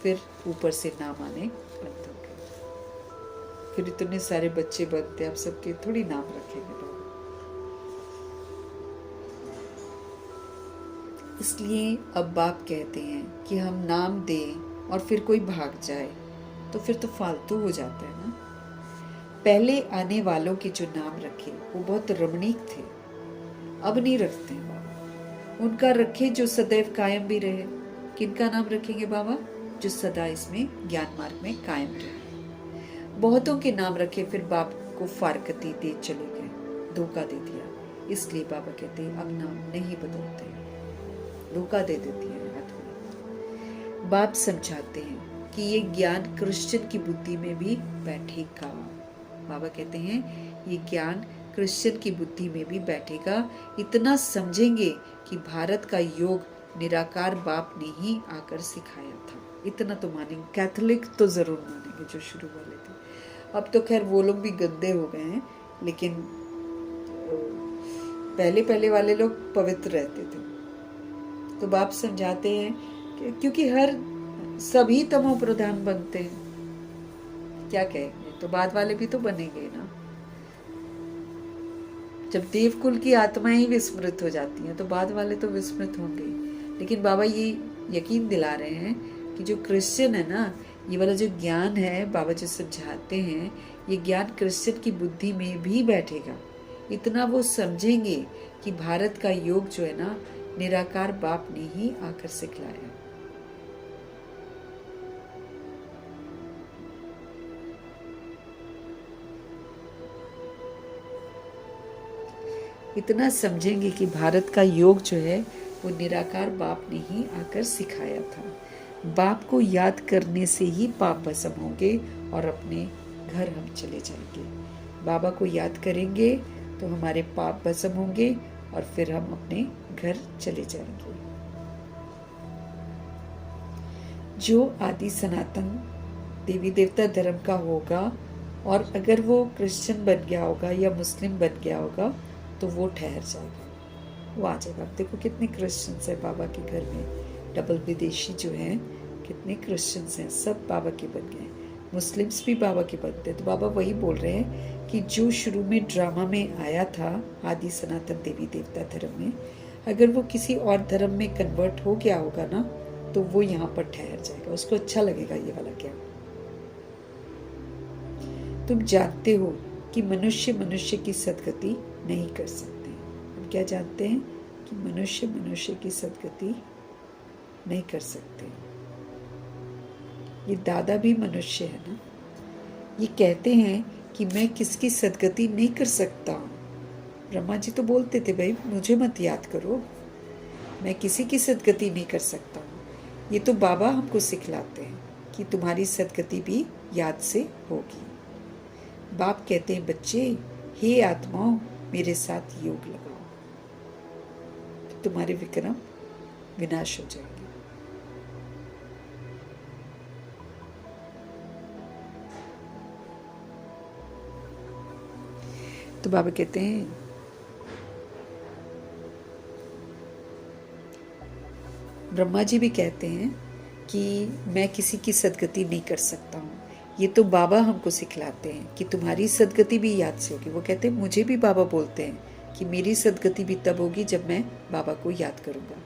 फिर ऊपर से नाम आने बंद हो गए। फिर इतने सारे बच्चे बनते, अब सबके थोड़ी नाम रखेंगे बाबा। इसलिए अब बाप कहते हैं कि हम नाम दें और फिर कोई भाग जाए तो फिर तो फालतू हो जाता है ना। पहले आने वालों के जो नाम रखे वो बहुत रमणीक थे, अब नहीं रखते हैं बाबा। उनका रखे जो सदैव कायम भी रहे। किनका नाम रखेंगे बाबा? जो सदा इसमें ज्ञान मार्ग में कायम रहे। बहुतों के नाम रखे, फिर बाप को फारकती दे चले गए, धोखा दे दिया। इसलिए बाबा कहते हैं अब नाम नहीं बदलते, धोखा दे देती है आत्मा। बाप समझाते हैं कि ये ज्ञान क्रिश्चियन की बुद्धि में भी बैठेगा। बाबा कहते हैं ये ज्ञान क्रिश्चियन की बुद्धि में भी बैठेगा। इतना समझेंगे कि भारत का योग निराकार बाप ने ही आकर सिखाया था। इतना तो मानेंगे। कैथोलिक तो जरूर मानेंगे जो शुरू वाले थे। अब तो खैर वो लोग भी गंदे हो गए हैं, लेकिन पहले पहले वाले लोग पवित्र रहते थे। तो बाप समझाते हैं कि क्योंकि हर सभी तमो प्रधान बनते हैं, क्या कहेंगे, तो बाद वाले भी तो बनेंगे ना। जब देवकुल की आत्माएं ही विस्मृत हो जाती हैं तो बाद वाले तो विस्मृत होंगे। लेकिन बाबा ये यकीन दिला रहे हैं कि जो क्रिश्चियन है ना, ये वाला जो ज्ञान है, बाबा जो समझाते हैं, ये ज्ञान क्रिश्चियन की बुद्धि में भी बैठेगा। इतना वो समझेंगे कि भारत का योग जो है ना, निराकार बाप ने ही आकर सिखलाया। इतना समझेंगे कि भारत का योग जो है वो निराकार बाप ने ही आकर सिखाया था। बाप को याद करने से ही पाप भस्म होंगे और अपने घर हम चले जाएंगे। बाबा को याद करेंगे तो हमारे पाप भस्म होंगे और फिर हम अपने घर चले जाएंगे। जो आदि सनातन देवी देवता धर्म का होगा और अगर वो क्रिश्चियन बन गया होगा या मुस्लिम बन गया होगा तो वो ठहर जाएगा, वो आ जाएगा। अब देखो कितने क्रिश्चियंस हैं बाबा के घर में, डबल विदेशी जो हैं, कितने क्रिश्चियंस हैं, सब बाबा के बन गए। मुस्लिम्स भी बाबा के बनते हैं। तो बाबा वही बोल रहे हैं कि जो शुरू में ड्रामा में आया था आदि सनातन देवी देवता धर्म में, अगर वो किसी और धर्म में कन्वर्ट हो गया होगा ना, तो वो यहाँ पर ठहर जाएगा, उसको अच्छा लगेगा ये वाला ज्ञान। तुम जानते हो कि मनुष्य मनुष्य की सदगति नहीं कर सकते। हम क्या जानते हैं? कि मनुष्य मनुष्य की सदगति नहीं कर सकते। ये दादा भी मनुष्य है ना, ये कहते हैं कि मैं किसकी सदगति नहीं कर सकता हूँ। ब्रह्मा जी तो बोलते थे भाई मुझे मत याद करो, मैं किसी की सदगति नहीं कर सकता हूँ। ये तो बाबा हमको सिखलाते हैं कि तुम्हारी सदगति भी याद से होगी। बाप कहते हैं बच्चे, हे आत्माओं, मेरे साथ योग लगाओ, तो तुम्हारे विक्रम विनाश हो जाएंगे। तो बाबा कहते हैं ब्रह्मा जी भी कहते हैं कि मैं किसी की सदगति नहीं कर सकता हूँ। ये तो बाबा हमको सिखलाते हैं कि तुम्हारी सदगति भी याद से होगी। वो कहते हैं मुझे भी बाबा बोलते हैं कि मेरी सदगति भी तब होगी जब मैं बाबा को याद करूँगा।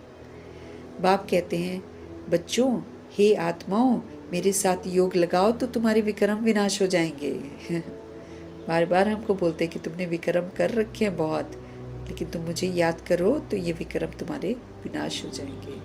बाप कहते हैं बच्चों, हे आत्माओं, मेरे साथ योग लगाओ तो तुम्हारे विक्रम विनाश हो जाएंगे। बार बार हमको बोलते हैं कि तुमने विक्रम कर रखे हैं बहुत, लेकिन तुम मुझे याद करो तो ये विक्रम तुम्हारे विनाश हो जाएंगे।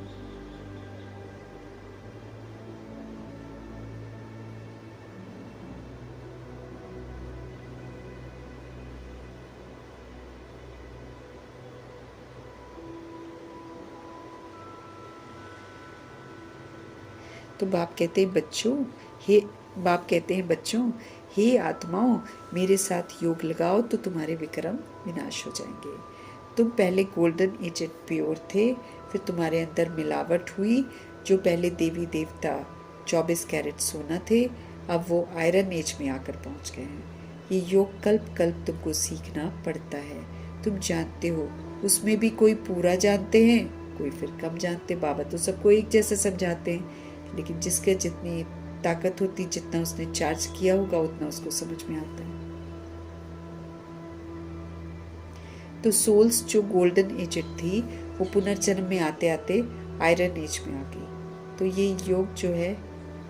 तो बाप कहते हैं बच्चों, हे आत्माओं, मेरे साथ योग लगाओ तो तुम्हारे विक्रम विनाश हो जाएंगे। तुम पहले गोल्डन एज प्योर थे, फिर तुम्हारे अंदर मिलावट हुई। जो पहले देवी देवता 24 कैरेट सोना थे, अब वो आयरन एज में आकर पहुंच गए हैं। ये योग कल्प कल्प तुमको सीखना पड़ता है। तुम जानते हो उसमें भी कोई पूरा जानते हैं, कोई फिर कम जानते। बाबा तो सबको एक जैसे समझाते हैं, लेकिन जिसके जितनी ताकत होती, जितना उसने चार्ज किया होगा, उतना उसको समझ में आता है। तो सोल्स जो गोल्डन एजेड थी, वो पुनर्जन्म में आते आते आयरन एज में आ गई। तो ये योग जो है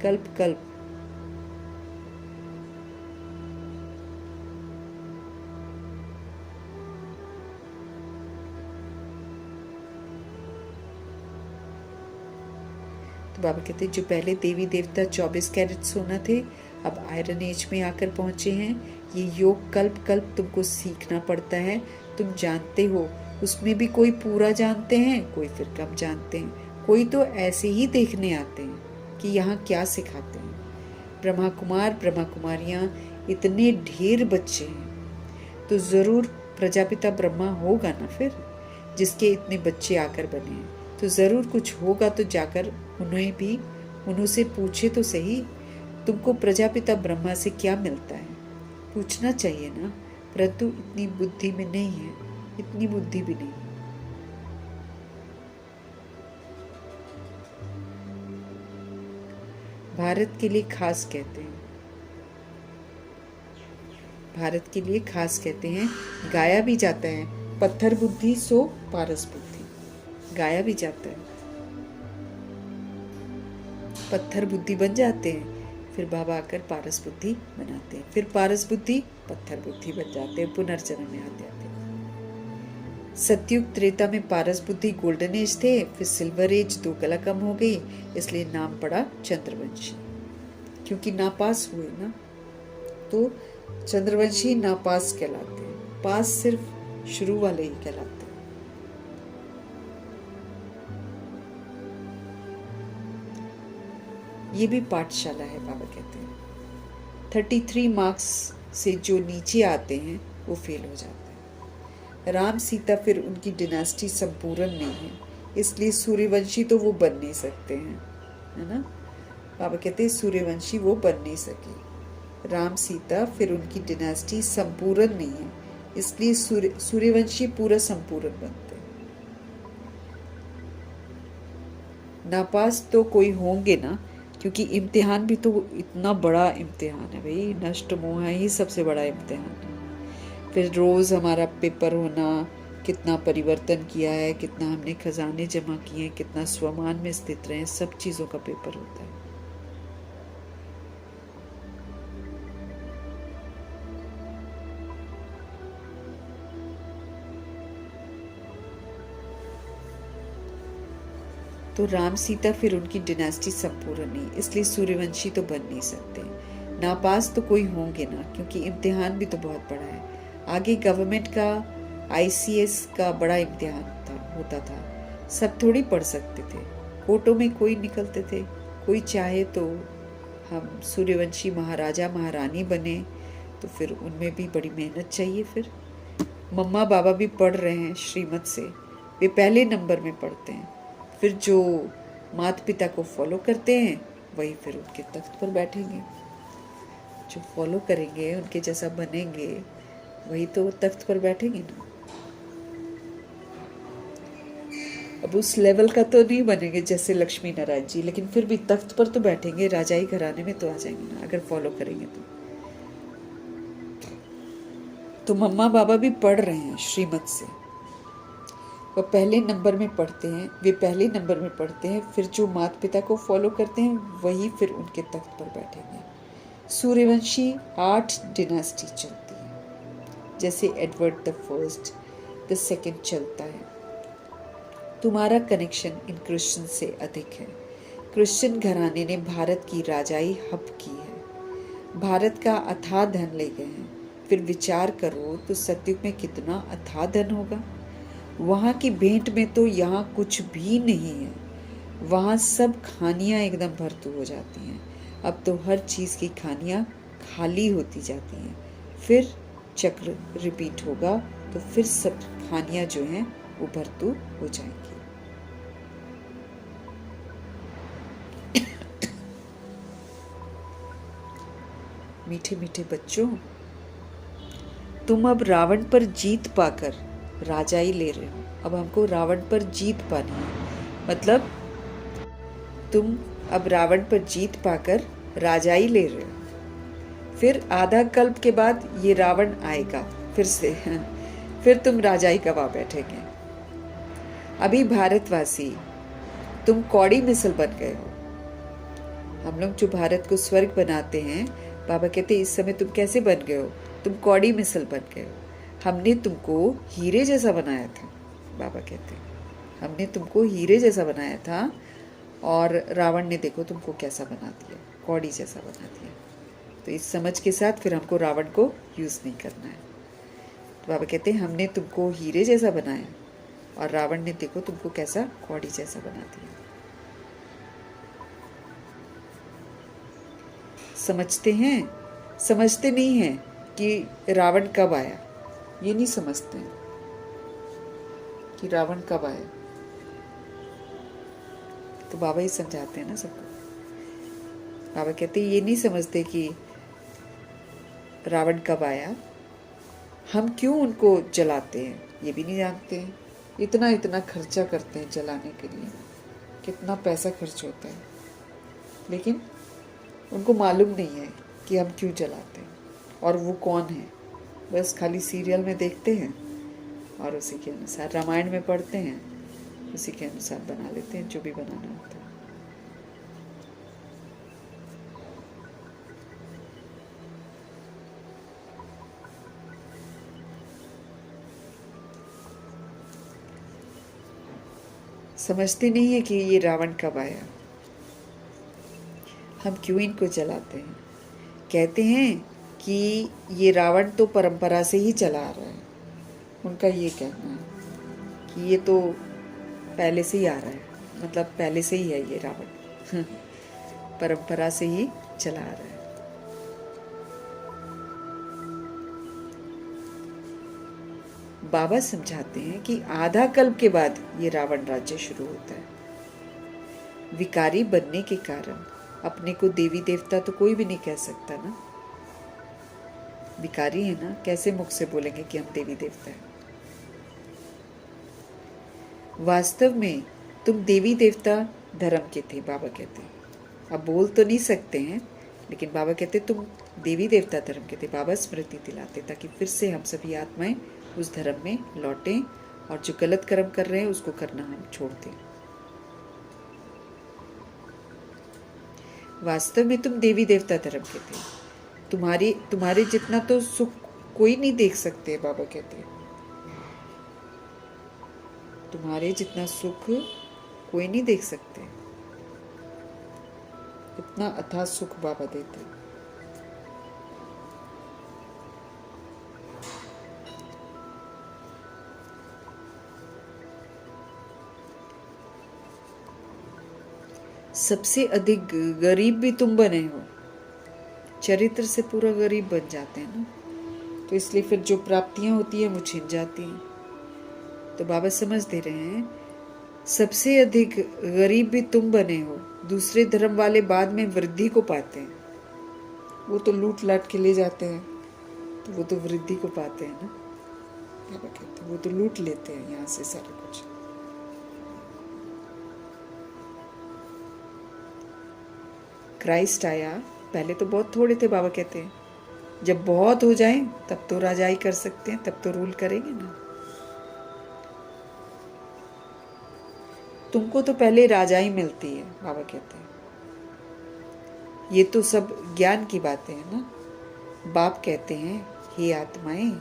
कल्प कल्प तो बाबा कहते जो पहले देवी देवता 24 कैरेट सोना थे, अब आयरन एज में आकर पहुंचे हैं। ये योग कल्प कल्प तुमको सीखना पड़ता है। तुम जानते हो, उसमें भी कोई पूरा जानते हैं, कोई फिर कम जानते हैं, कोई तो ऐसे ही देखने आते हैं कि यहाँ क्या सिखाते हैं। ब्रह्मा कुमार ब्रह्मा कुमारियाँ इतने ढेर बच्चे हैं, तो ज़रूर प्रजापिता ब्रह्मा होगा ना फिर, जिसके इतने बच्चे आकर बने हैं, तो ज़रूर कुछ होगा। तो जाकर उन्होंने पूछे तो सही, तुमको प्रजापिता ब्रह्मा से क्या मिलता है, पूछना चाहिए ना। परंतु इतनी बुद्धि में नहीं है, इतनी बुद्धि भी नहीं। भारत के लिए खास कहते हैं, भारत के लिए खास कहते हैं। गाया भी जाता है, पत्थर बुद्धि सो पारस बुद्धि, गाया भी जाता है। पत्थर बुद्धि बन जाते हैं, फिर बाबा आकर पारस बुद्धि बनाते हैं, फिर पारस बुद्धि पत्थर बुद्धि बन जाते हैं, पुनर्जन्म में आते आते। सतयुग त्रेता में पारस बुद्धि गोल्डन एज थे, फिर सिल्वर एज 2 कला कम हो गई, इसलिए नाम पड़ा चंद्रवंशी, क्योंकि नापास हुए ना, तो चंद्रवंशी नापास कहलाते हैं। पास सिर्फ शुरू वाले ही कहलाते हैं। ये भी पाठशाला है, बाबा कहते हैं। 33 मार्क्स से जो नीचे आते हैं वो फेल हो जाते हैं। राम सीता फिर उनकी डिनास्टी संपूर्ण नहीं है, इसलिए सूर्यवंशी तो वो बन नहीं सकते हैं, है ना। बाबा कहते हैं सूर्यवंशी वो बन नहीं सके। राम सीता फिर उनकी डिनास्टी संपूर्ण नहीं है, इसलिए सूर्यवंशी पूरा संपूर्ण बनते हैं। नापास तो कोई होंगे ना, क्योंकि इम्तिहान भी तो इतना बड़ा इम्तिहान है भाई, नष्ट मोह ही सबसे बड़ा इम्तिहान है। फिर रोज़ हमारा पेपर होना, कितना परिवर्तन किया है, कितना हमने खजाने जमा किए हैं, कितना स्वमान में स्थित रहे, सब चीज़ों का पेपर होता है। तो राम सीता फिर उनकी डिनास्टी संपूर्ण नहीं, इसलिए सूर्यवंशी तो बन नहीं सकते। नापास तो कोई होंगे ना, क्योंकि इम्तिहान भी तो बहुत बड़ा है। आगे गवर्नमेंट का ICS का बड़ा इम्तिहान होता था, सब थोड़ी पढ़ सकते थे। कोटों में कोई निकलते थे, कोई चाहे तो हम सूर्यवंशी महाराजा महारानी बने, तो फिर उनमें भी बड़ी मेहनत चाहिए। फिर मम्मा बाबा भी पढ़ रहे हैं श्रीमत से, वे पहले नंबर में पढ़ते हैं। फिर जो माता पिता को फॉलो करते हैं वही फिर उनके तख्त पर बैठेंगे, जो फॉलो करेंगे उनके जैसा बनेंगे वही तो तख्त पर बैठेंगे ना। अब उस लेवल का तो नहीं बनेंगे जैसे लक्ष्मी नारायण जी, लेकिन फिर भी तख्त पर तो बैठेंगे, राजाई घराने में तो आ जाएंगे ना, अगर फॉलो करेंगे तो मम्मा बाबा भी पढ़ रहे हैं श्रीमत से, वह पहले नंबर में पढ़ते हैं, वे पहले नंबर में पढ़ते हैं। फिर जो माता पिता को फॉलो करते हैं वही फिर उनके तख्त पर बैठेंगे। सूर्यवंशी 8 डिनास्टी चलती है, जैसे Edward the first the second चलता है। तुम्हारा कनेक्शन इन क्रिश्चियन से अधिक है। क्रिश्चियन घराने ने भारत की राजाई हब की है, भारत का अथाह धन ले गए हैं। फिर विचार करो तो सतयुग में कितना अथाह धन होगा। वहाँ की भेंट में तो यहाँ कुछ भी नहीं है, वहाँ सब खानियाँ एकदम भरतू हो जाती हैं। अब तो हर चीज़ की खानियाँ खाली होती जाती हैं। फिर चक्र रिपीट होगा, तो फिर सब खानियाँ जो हैं वो भरतू हो जाएंगी। मीठे मीठे बच्चों, तुम अब रावण पर जीत पाकर राजाई ले रहे हो। अब हमको रावण पर जीत पानी है, मतलब तुम अब रावण पर जीत पाकर राजाई ले रहे हो। फिर आधा कल्प के बाद ये रावण आएगा फिर से, फिर तुम राजाई गवा बैठेंगे। अभी भारतवासी तुम कौड़ी मिसल बन गए हो। हम लोग जो भारत को स्वर्ग बनाते हैं, बाबा कहते इस समय तुम कैसे बन गए हो, तुम कौड़ी मिसल बन गए हो। हमने तुमको हीरे जैसा बनाया था, बाबा कहते हैं हमने तुमको हीरे जैसा बनाया था, और रावण ने देखो तुमको कैसा बना दिया, कौड़ी जैसा बना दिया। तो इस समझ के साथ फिर हमको रावण को यूज़ नहीं करना है। तो बाबा कहते हैं हमने तुमको हीरे जैसा बनाया और रावण ने देखो तुमको कैसा कौड़ी जैसा बना दिया। समझते हैं, समझते नहीं हैं कि रावण कब आया, ये नहीं समझते हैं कि रावण कब आया। तो बाबा ही समझाते हैं ना सबको। बाबा कहते हैं ये नहीं समझते कि रावण कब आया, हम क्यों उनको जलाते हैं ये भी नहीं जानते हैं। इतना इतना खर्चा करते हैं जलाने के लिए, कितना पैसा खर्च होता है, लेकिन उनको मालूम नहीं है कि हम क्यों जलाते हैं और वो कौन है। बस खाली सीरियल में देखते हैं और उसी के अनुसार, रामायण में पढ़ते हैं, उसी के अनुसार बना लेते हैं जो भी बनाना होता है। समझते नहीं है कि ये रावण कब आया, हम क्यों इनको जलाते हैं। कहते हैं कि ये रावण तो परंपरा से ही चला आ रहा है, उनका ये कहना है कि ये तो पहले से ही आ रहा है, मतलब पहले से ही है ये रावण परंपरा से ही चला आ रहा है। बाबा समझाते हैं कि आधा कल्प के बाद ये रावण राज्य शुरू होता है। विकारी बनने के कारण अपने को देवी देवता तो कोई भी नहीं कह सकता ना, विकारी है ना, कैसे मुख से बोलेंगे कि हम देवी देवता हैं। वास्तव में तुम देवी देवता धर्म के थे, बाबा कहते हैं। अब बोल तो नहीं सकते हैं, लेकिन बाबा कहते तुम देवी देवता धर्म के थे। बाबा स्मृति दिलाते ताकि फिर से हम सभी आत्माएं उस धर्म में लौटें और जो गलत कर्म कर रहे हैं उसको करना हम छोड़ दें। वास्तव में तुम देवी देवता धर्म के थे। तुम्हारे जितना तो सुख कोई नहीं देख सकते, बाबा कहते हैं। तुम्हारे जितना सुख कोई नहीं देख सकते, इतना अथाह सुख बाबा देते हैं। सबसे अधिक गरीब भी तुम बने हो, चरित्र से पूरा गरीब बन जाते हैं ना, तो इसलिए फिर जो प्राप्तियां होती हैं वो छिन जाती हैं। तो बाबा समझ दे रहे हैं सबसे अधिक गरीब भी तुम बने हो। दूसरे धर्म वाले बाद में वृद्धि को पाते हैं, वो तो लूट लाट के ले जाते हैं, तो वो तो वृद्धि को पाते हैं ना। बाबा कहते हैं वो तो लूट लेते हैं यहाँ से सारा कुछ। क्राइस्ट आया, पहले तो बहुत थोड़े थे, बाबा कहते हैं। जब बहुत हो जाए तब तो राजाई कर सकते हैं, तब तो रूल करेंगे ना। तुमको तो पहले राजाई मिलती है, बाबा कहते हैं। ये तो सब ज्ञान की बातें हैं ना। बाप कहते हैं हे आत्माएं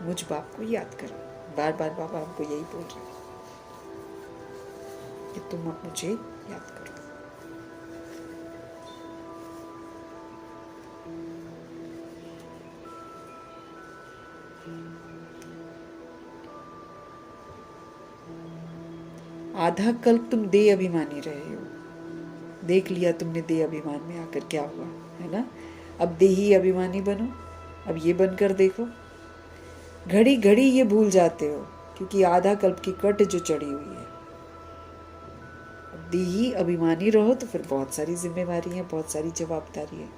मुझ बाप को याद करो। बार बार बाबा हमको यही बोल रहे हैं कि तुम अब मुझे याद करो। आधा कल्प तुम देह अभिमानी रहे हो, देख लिया तुमने देह अभिमान में आकर क्या हुआ है ना। अब देही अभिमानी बनो, अब ये बनकर देखो। घड़ी घड़ी ये भूल जाते हो क्योंकि आधा कल्प की कट जो चढ़ी हुई है। अब देही अभिमानी रहो तो फिर बहुत सारी जिम्मेवारी है, बहुत सारी जवाबदारी है।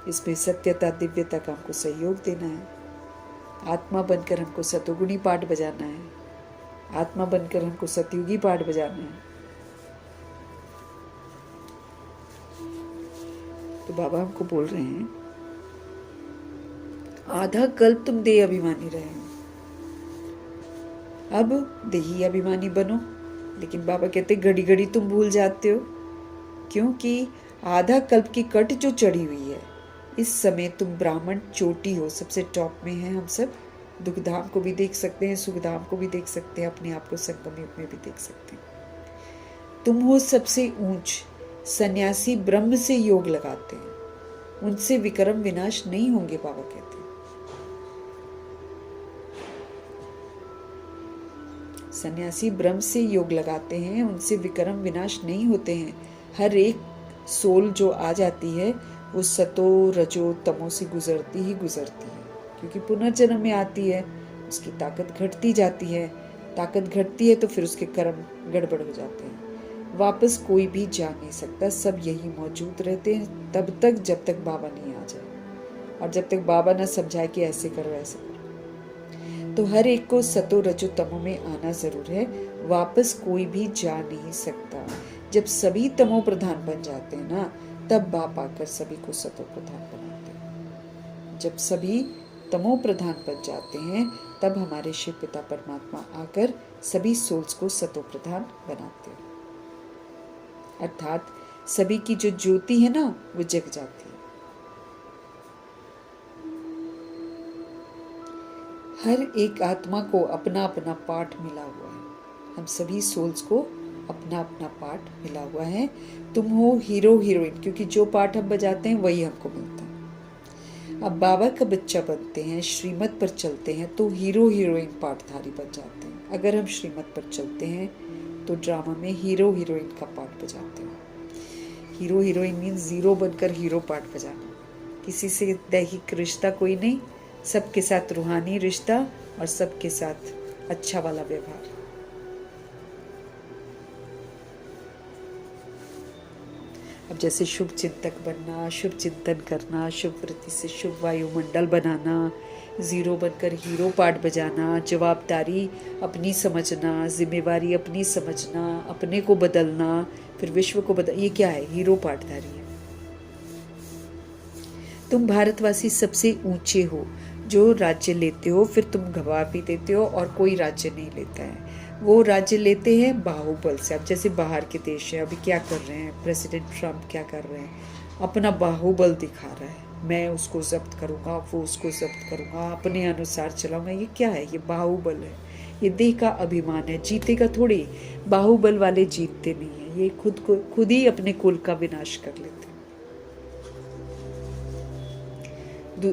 इसमें सत्यता दिव्यता का हमको सहयोग देना है। आत्मा बनकर हमको सतोगुणी पाठ बजाना है, आत्मा बनकर हमको सतयुगी पाठ बजाना है। तो बाबा हमको बोल रहे हैं आधा कल्प तुम देह अभिमानी रहे हो, अब देही अभिमानी बनो। लेकिन बाबा कहते घड़ी घड़ी तुम भूल जाते हो क्योंकि आधा कल्प की कट जो चढ़ी हुई है। इस समय तुम ब्राह्मण चोटी हो, सबसे टॉप में है। हम सब दुख धाम को भी देख सकते हैं, सुख धाम को भी देख सकते हैं, अपने आप को संगम युग में भी देख सकते हैं। तुम हो सबसे ऊंच सन्यासी, ब्रह्म से योग लगाते हैं, उनसे विक्रम विनाश नहीं होंगे, बाबा कहते हैं। सन्यासी ब्रह्म से योग लगाते हैं, उनसे विक्रम विनाश नहीं होते हैं। हर एक सोल जो आ जाती है वो सतो रजो तमो से गुजरती ही गुजरती है, क्योंकि पुनर्जन्म में आती है, उसकी ताकत घटती जाती है। ताकत घटती है तो फिर उसके कर्म गड़बड़ हो जाते हैं। वापस कोई भी जा नहीं सकता, सब यही मौजूद रहते हैं तब तक जब तक बाबा नहीं आ जाए, और जब तक बाबा ना समझाए कि ऐसे करो ऐसे करो। तो हर एक को सतो रजो तमो में आना जरूर है, वापस कोई भी जा नहीं सकता। जब सभी तमो प्रधान बन जाते हैं ना, तब बाप आकर सभी को सतो प्रधान बनाते हैं। जब सभी तमो प्रधान बन जाते हैं, तब हमारे शिव पिता परमात्मा आकर सभी सोल्स को सतो प्रधान बनाते हैं, अर्थात सभी की जो ज्योति है ना वो जग जाती है। हर एक आत्मा को अपना अपना पाठ मिला हुआ है, हम सभी सोल्स को अपना अपना पाठ मिला हुआ है। तुम हो हीरो हीरोइन, क्योंकि जो पाठ हम बजाते हैं वही हमको मिलता है। अब बाबा का बच्चा बनते हैं, श्रीमत पर चलते हैं, तो हीरो हीरोइन पाठधारी बन जाते हैं। अगर हम श्रीमत पर चलते हैं तो ड्रामा में हीरो हीरोइन का पाठ बजाते हैं। हीरो हीरोइन मीन्स जीरो बनकर हीरो पार्ट बजाना। किसी से दैहिक रिश्ता कोई नहीं, सबके साथ रूहानी रिश्ता और सबके साथ अच्छा वाला व्यवहार। अब जैसे शुभ चिंतक बनना, शुभ चिंतन करना, शुभ वृत्ति से शुभ वायुमंडल बनाना, जीरो बनकर हीरो पार्ट बजाना, जवाबदारी अपनी समझना, जिम्मेवारी अपनी समझना, अपने को बदलना, फिर विश्व को बदल, ये क्या है? हीरो पार्टधारी है। तुम भारतवासी सबसे ऊंचे हो, जो राज्य लेते हो फिर तुम गवा भी देते हो और कोई राज्य नहीं लेता है। वो राज्य लेते हैं बाहुबल से। अब जैसे बाहर के देश है, अभी क्या कर रहे हैं प्रेसिडेंट ट्रम्प, क्या कर रहे हैं? अपना बाहुबल दिखा रहा है, मैं उसको जब्त करूंगा, वो उसको जब्त करूंगा, अपने अनुसार चलाऊंगा। ये क्या है? ये बाहुबल है, ये देह का अभिमान है। जीतेगा थोड़ी, बाहुबल वाले जीतते नहीं है, ये खुद ही अपने कुल का विनाश कर लेते हैं।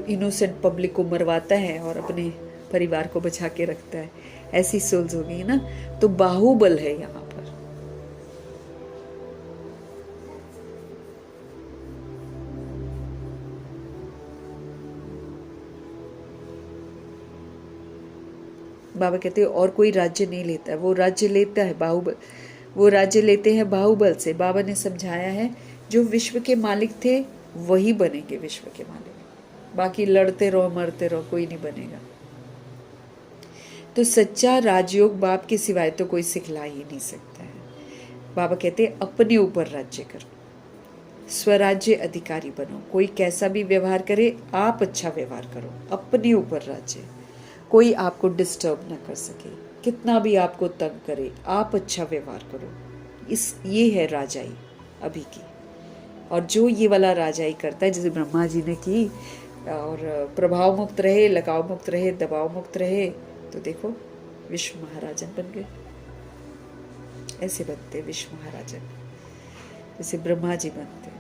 इनोसेंट पब्लिक को मरवाता है और अपने परिवार को बचा के रखता है। ऐसी सोल्स हो गई ना, तो बाहुबल है यहाँ पर। बाबा कहते हैं और कोई राज्य नहीं लेता है, वो राज्य लेता है बाहुबल, वो राज्य लेते हैं बाहुबल से। बाबा ने समझाया है जो विश्व के मालिक थे वही बनेंगे विश्व के मालिक, बाकी लड़ते रहो मरते रहो, कोई नहीं बनेगा। तो सच्चा राजयोग बाप के सिवाय तो कोई सिखला ही नहीं सकता है। बाबा कहते हैं अपने ऊपर राज्य करो, स्वराज्य अधिकारी बनो। कोई कैसा भी व्यवहार करे, आप अच्छा व्यवहार करो, अपने ऊपर राज्य। कोई आपको डिस्टर्ब ना कर सके, कितना भी आपको तंग करे, आप अच्छा व्यवहार करो। ये है राजाई अभी की। और जो ये वाला राजाई करता है, जैसे ब्रह्मा जी ने की, और प्रभाव मुक्त रहे, लगाव मुक्त रहे, दबाव मुक्त रहे, तो देखो विश्व महाराजन बन गए। ऐसे बनते विश्व महाराजन, जैसे ब्रह्मा जी बनते।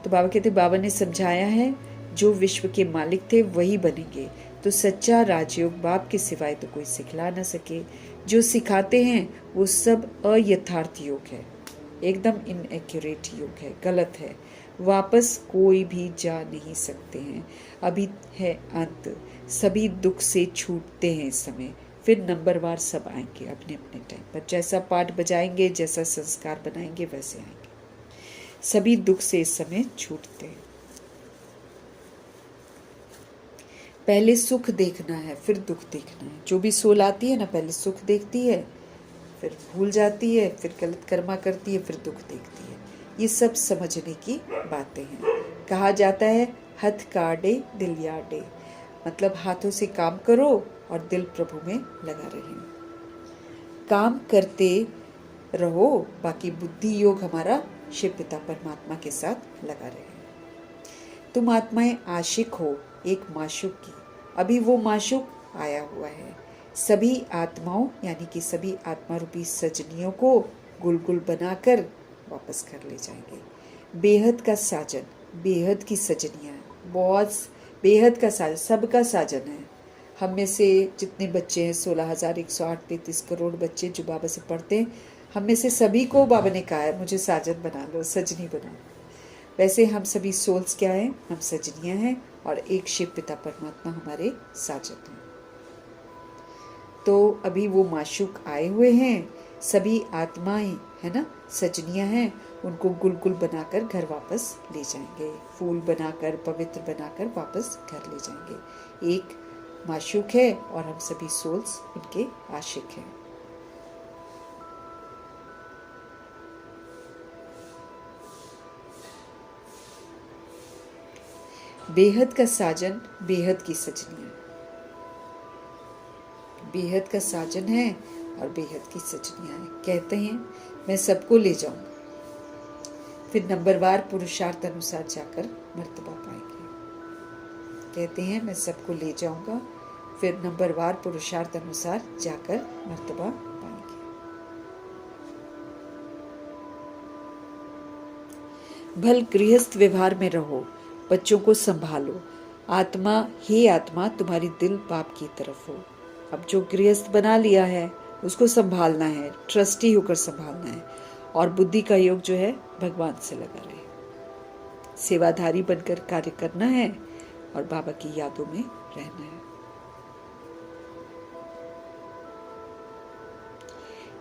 तो बाबा कहते, बाबा ने समझाया है जो विश्व के मालिक थे वही बनेंगे। तो सच्चा राजयोग बाप के सिवाय तो कोई सिखला ना सके। जो सिखाते हैं वो सब अयथार्थ योग है, एकदम इनएक्यूरेट योग है, गलत है। वापस कोई भी जा नहीं सकते हैं। अभी है अंत, सभी दुख से छूटते हैं इस समय, फिर नंबरवार सब आएंगे अपने अपने टाइम पर। जैसा पाठ बजाएंगे, जैसा संस्कार बनाएंगे, वैसे आएंगे। सभी दुख से इस समय छूटते हैं। पहले सुख देखना है, फिर दुख देखना है। जो भी सोल आती है ना, पहले सुख देखती है, फिर भूल जाती है, फिर गलत कर्मा करती है, फिर दुख देखती है। ये सब समझने की बातें हैं। कहा जाता है हथ काटे दिल याडे, मतलब हाथों से काम करो और दिल प्रभु में लगा रहे। काम करते रहो, बाकी बुद्धि योग हमारा शिव पिता परमात्मा के साथ लगा रहे। तुम आत्माएं आशिक हो एक माशूक की, अभी वो माशूक आया हुआ है। सभी आत्माओं यानी कि सभी आत्मा रूपी सजनियों को गुल गुल बनाकर वापस घर ले जाएंगे। बेहद का साजन, बेहद की सजनियाँ, बहुत बेहद का साजन, सबका साजन है। हम में से जितने बच्चे हैं 16,108 करोड़ बच्चे जो बाबा से पढ़ते हैं, हम में से सभी को बाबा ने कहा है मुझे साजन बना लो, सजनी बना लो। वैसे हम सभी सोल्स क्या हैं? हम सजनियाँ हैं और एक शिव पिता परमात्मा हमारे साजन हैं। तो अभी वो माशूक आए हुए हैं, सभी आत्माएं है ना, सजनियाँ हैं, उनको गुलगुल बनाकर घर वापस ले जाएंगे, फूल बनाकर पवित्र बनाकर वापस घर ले जाएंगे। एक माशूक है और हम सभी सोल्स उनके आशिक हैं। बेहद का साजन, बेहद की सजनियाँ, बेहद का साजन है और बेहद की सजनियाँ हैं। कहते हैं मैं सबको ले जाऊंगा, फिर नंबरवार पुरुषार्थ अनुसार जाकर मर्तबा पाएंगे। कहते हैं मैं सबको ले जाऊंगा, फिर नंबरवार पुरुषार्थ अनुसार जाकर मर्तबा पाएंगे। भल गृहस्थ व्यवहार में रहो, बच्चों को संभालो। आत्मा, हे आत्मा, तुम्हारी दिल बाप की तरफ हो। अब जो गृहस्थ बना लिया है उसको संभालना है, ट्रस्टी होकर संभालना है, और बुद्धि का योग जो है भगवान से लगा रहे, सेवाधारी बनकर कार्य करना है और बाबा की यादों में रहना है।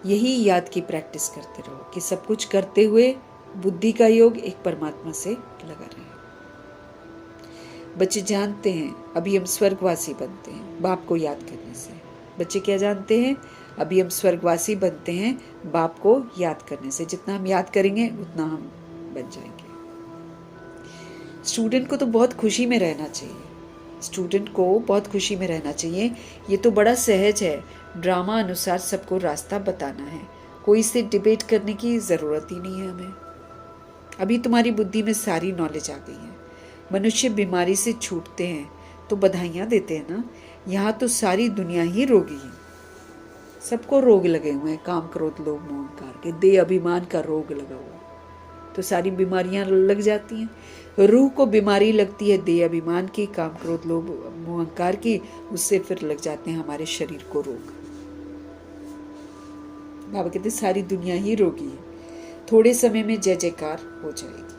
यही याद की प्रैक्टिस करते रहो कि सब कुछ करते हुए बुद्धि का योग एक परमात्मा से लगा रहे। बच्चे जानते हैं अभी हम स्वर्गवासी बनते हैं बाप को याद करने से। बच्चे क्या जानते हैं? अभी हम स्वर्गवासी बनते हैं बाप को याद करने से। जितना हम याद करेंगे उतना हम बन जाएंगे। स्टूडेंट को तो बहुत खुशी में रहना चाहिए, स्टूडेंट को बहुत खुशी में रहना चाहिए। ये तो बड़ा सहज है, ड्रामा अनुसार सबको रास्ता बताना है, कोई से डिबेट करने की ज़रूरत ही नहीं है हमें। अभी तुम्हारी बुद्धि में सारी नॉलेज आ गई है। मनुष्य बीमारी से छूटते हैं तो बधाइयाँ देते हैं ना। यहाँ तो सारी दुनिया ही रोगी है, सबको रोग लगे हुए हैं, काम क्रोध लोभ मोह अहंकार के, देह अभिमान का रोग लगा हुआ, तो सारी बीमारियां लग जाती हैं। रूह को बीमारी लगती है देह अभिमान की, काम क्रोध लोभ मोह अहंकार की, उससे फिर लग जाते हैं हमारे शरीर को रोग। बाबा कहते सारी दुनिया ही रोगी है, थोड़े समय में जय जयकार हो जाएगी।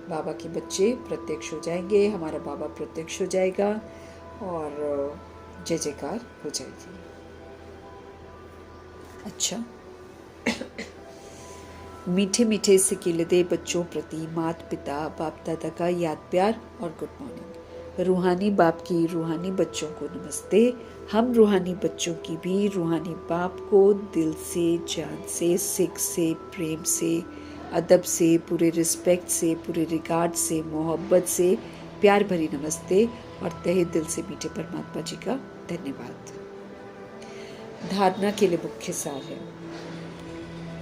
बाबा के बच्चे प्रत्यक्ष हो जाएंगे, हमारा बाबा प्रत्यक्ष हो जाएगा और जय जयकार हो जाएगी। अच्छा, मीठे मीठे सिकीले दे बच्चों प्रति माता पिता बाप दादा का याद प्यार और गुड मॉर्निंग। रूहानी बाप की रूहानी बच्चों को नमस्ते। हम रूहानी बच्चों की भी रूहानी बाप को दिल से, जान से, सिख से, प्रेम से, अदब से, पूरे रिस्पेक्ट से, पूरे रिगार्ड से, मोहब्बत से प्यार भरी नमस्ते और तहे दिल से मीठे परमात्मा जी का धन्यवाद। धारणा के लिए मुख्य सार है,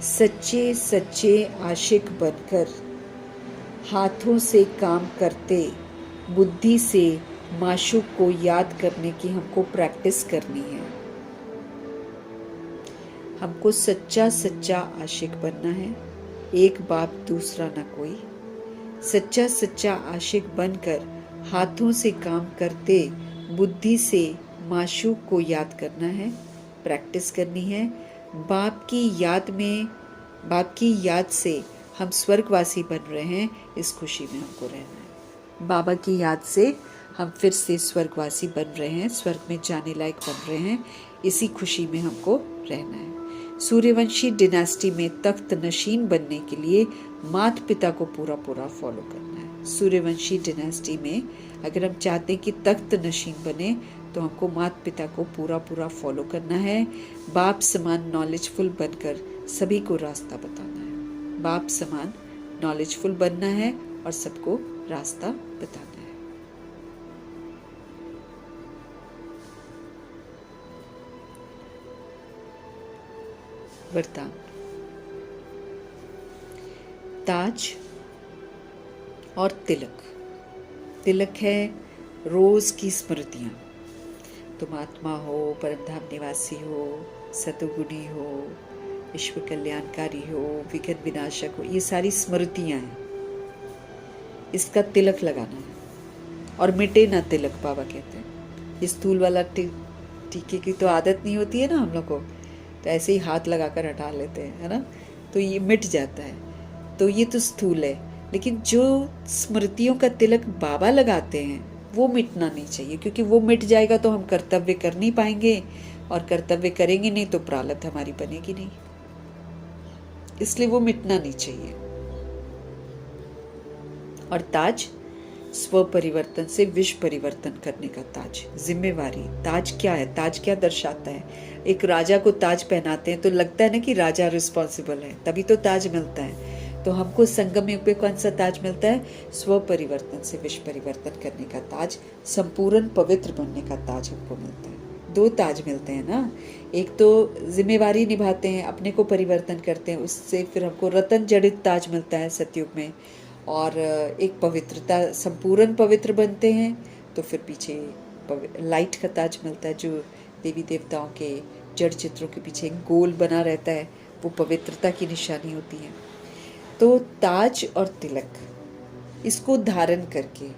सच्चे सच्चे आशिक बनकर हाथों से काम करते, बुद्धि से माशूक को याद करने की हमको प्रैक्टिस करनी है। हमको सच्चा सच्चा आशिक बनना है, एक बाप दूसरा न कोई। सच्चा सच्चा आशिक बनकर हाथों से काम करते, बुद्धि से माशूक को याद करना है, प्रैक्टिस करनी है। बाप की याद में, बाप की याद से हम स्वर्गवासी बन रहे हैं, इस खुशी में हमको रहना है। बाबा की याद से हम फिर से स्वर्गवासी बन रहे हैं, स्वर्ग में जाने लायक बन रहे हैं, इसी खुशी में हमको रहना है। सूर्यवंशी डिनास्टी में तख्त नशीन बनने के लिए माता पिता को पूरा पूरा फॉलो करना है। सूर्यवंशी डिनास्टी में अगर हम चाहते हैं कि तख्त नशीन बने तो हमको माता पिता को पूरा पूरा फॉलो करना है। बाप समान नॉलेजफुल बनकर सभी को रास्ता बताना है। बाप समान नॉलेजफुल बनना है और सबको रास्ता बताना है। वरदान। ताज और तिलक। तिलक है रोज की स्मृतियाँ। तुम आत्मा हो, परमधाम निवासी हो, सतुगुणी हो, विश्व कल्याणकारी हो, विघ्न विनाशक हो, ये सारी स्मृतियां हैं। इसका तिलक लगाना है और मिटे ना तिलक, बाबा कहते हैं। ये स्थूल वाला टीके की तो आदत नहीं होती है ना हम लोग को, तो ऐसे ही हाथ लगाकर हटा लेते हैं, है ना, तो ये मिट जाता है। तो ये तो स्थूल है, लेकिन जो स्मृतियों का तिलक बाबा लगाते हैं वो मिटना नहीं चाहिए, क्योंकि वो मिट जाएगा तो हम कर्तव्य कर नहीं पाएंगे, और कर्तव्य करेंगे नहीं तो प्रारब्ध हमारी बनेगी नहीं, इसलिए वो मिटना नहीं चाहिए। और ताज स्व परिवर्तन से विश्व परिवर्तन करने का ताज, जिम्मेवारी। ताज क्या है? ताज क्या दर्शाता है? एक राजा को ताज पहनाते हैं तो लगता है ना कि राजा रिस्पॉन्सिबल है, तभी तो ताज मिलता है। तो हमको संगम युग पे कौन सा ताज मिलता है? स्व परिवर्तन से विश्व परिवर्तन करने का ताज, संपूर्ण पवित्र बनने का ताज हमको मिलता है। दो ताज मिलते हैं ना, एक तो जिम्मेवारी निभाते हैं, अपने को परिवर्तन करते हैं, उससे फिर हमको रतन जड़ित ताज मिलता है सतयुग में, और एक पवित्रता, संपूर्ण पवित्र बनते हैं तो फिर पीछे लाइट का ताज मिलता है, जो देवी देवताओं के जड़ चित्रों के पीछे एक गोल बना रहता है, वो पवित्रता की निशानी होती है। तो ताज और तिलक, इसको धारण करके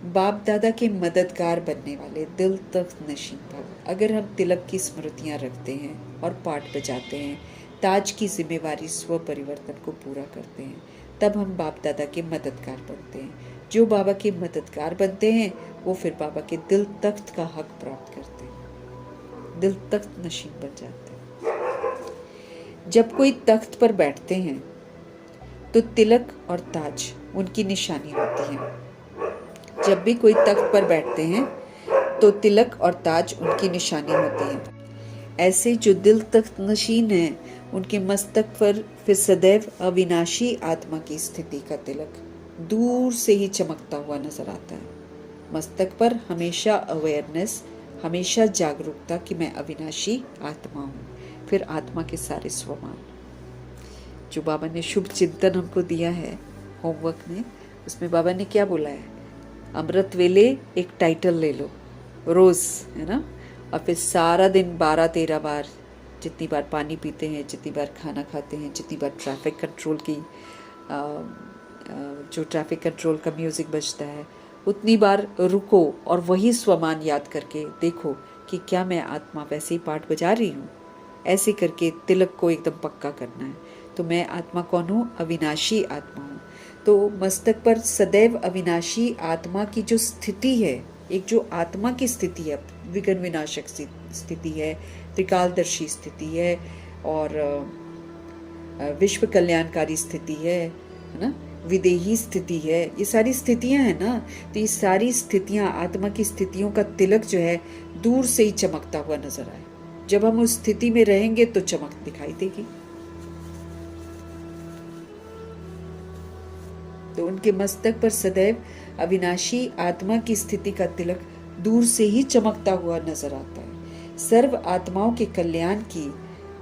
बाप दादा के मददगार बनने वाले दिल तख्त नशीन भव। अगर हम तिलक की स्मृतियाँ रखते हैं और पाठ बजाते हैं, ताज की जिम्मेवारी स्व परिवर्तन को पूरा करते हैं, तब हम बाप दादा के मददगार बनते हैं। जो बाबा के मददगार बनते हैं वो फिर बाबा के दिल तख्त का हक प्राप्त करते हैं, दिल तख्त नशीन बन जाते हैं। जब कोई तख्त पर बैठते हैं तो तिलक और ताज उनकी निशानी होती है। जब भी कोई तख्त पर बैठते हैं तो तिलक और ताज उनकी निशानी होती है। ऐसे जो दिल तख्त नशीन है, उनके मस्तक पर फिर सदैव अविनाशी आत्मा की स्थिति का तिलक दूर से ही चमकता हुआ नजर आता है। मस्तक पर हमेशा अवेयरनेस, हमेशा जागरूकता कि मैं अविनाशी आत्मा हूँ। फिर आत्मा के सारे स्वमान, जो बाबा ने शुभ चिंतन हमको दिया है होमवर्क में, उसमें बाबा ने क्या बोला है? अमृत वेले एक टाइटल ले लो रोज, है ना, और फिर सारा दिन 12-13 बार, जितनी बार पानी पीते हैं, जितनी बार खाना खाते हैं, जितनी बार ट्रैफिक कंट्रोल की जो ट्रैफिक कंट्रोल का म्यूज़िक बजता है, उतनी बार रुको और वही स्वमान याद करके देखो कि क्या मैं आत्मा वैसे ही पाठ बजा रही हूँ। ऐसे करके तिलक को एकदम पक्का करना है। तो मैं आत्मा कौन हूँ? अविनाशी आत्मा हूँ। तो मस्तक पर सदैव अविनाशी आत्मा की जो स्थिति है, एक जो आत्मा की स्थिति है, विघ्न विनाशक स्थिति है, त्रिकालदर्शी स्थिति है, और विश्व कल्याणकारी स्थिति है ना, विदेही स्थिति है, ये सारी स्थितियां हैं ना। तो ये सारी स्थितियां, आत्मा की स्थितियों का तिलक जो है दूर से ही चमकता हुआ नजर आए। जब हम उस स्थिति में रहेंगे तो चमक दिखाई देगी। तो उनके मस्तक पर सदैव अविनाशी आत्मा की स्थिति का तिलक दूर से ही चमकता हुआ नजर आता है। सर्व आत्माओं के कल्याण की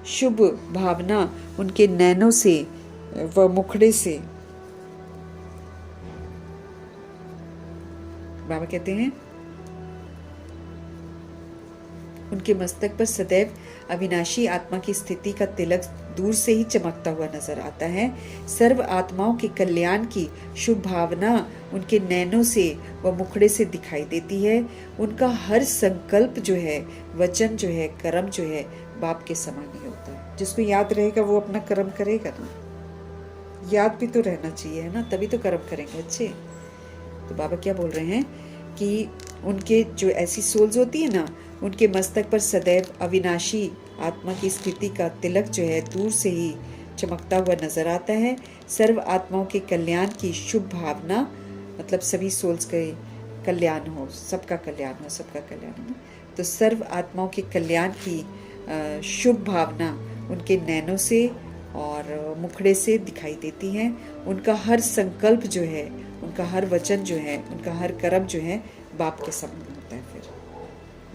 शुभ भावना उनके नैनों से व मुखड़े से, बाबा कहते हैं, उनके मस्तक पर सदैव अविनाशी आत्मा की स्थिति का तिलक दूर से ही चमकता हुआ नजर आता है। सर्व आत्माओं के कल्याण की शुभ भावना उनके नैनों से व मुखड़े से दिखाई देती है। उनका हर संकल्प जो है, वचन जो है, कर्म जो है, बाप के समान ही होता है। जिसको याद रहेगा वो अपना कर्म करेगा ना, याद भी तो रहना चाहिए, है ना, तभी तो कर्म करेंगे अच्छे। तो बाबा क्या बोल रहे हैं कि उनके जो ऐसी सोल्स होती है ना, उनके मस्तक पर सदैव अविनाशी आत्मा की स्थिति का तिलक जो है दूर से ही चमकता हुआ नजर आता है। सर्व आत्माओं के कल्याण की शुभ भावना, मतलब सभी सोल्स के कल्याण हो, सबका कल्याण हो, सबका कल्याण हो। तो सर्व आत्माओं के कल्याण की शुभ भावना उनके नैनों से और मुखड़े से दिखाई देती है। उनका हर संकल्प जो है, उनका हर वचन जो है, उनका हर कर्म जो है बाप के समान होता है। फिर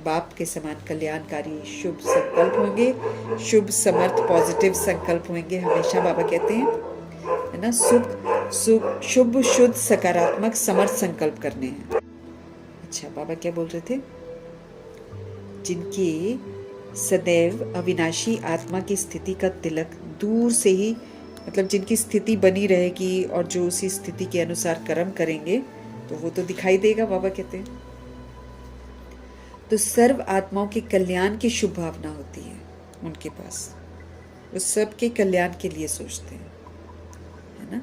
बाप के समान कल्याणकारी शुभ संकल्प होंगे, शुभ समर्थ पॉजिटिव संकल्प होंगे हमेशा। बाबा कहते हैं, है ना, शुभ शुद्ध सकारात्मक समर्थ संकल्प करने हैं। अच्छा, बाबा क्या बोल रहे थे? जिनकी सदैव अविनाशी आत्मा की स्थिति का तिलक दूर से ही, मतलब जिनकी स्थिति बनी रहेगी और जो उसी स्थिति के अनुसार कर्म करेंगे तो वो तो दिखाई देगा, बाबा कहते हैं। तो सर्व आत्माओं के कल्याण की शुभ भावना होती है उनके पास, वो सबके कल्याण के लिए सोचते हैं, है ना।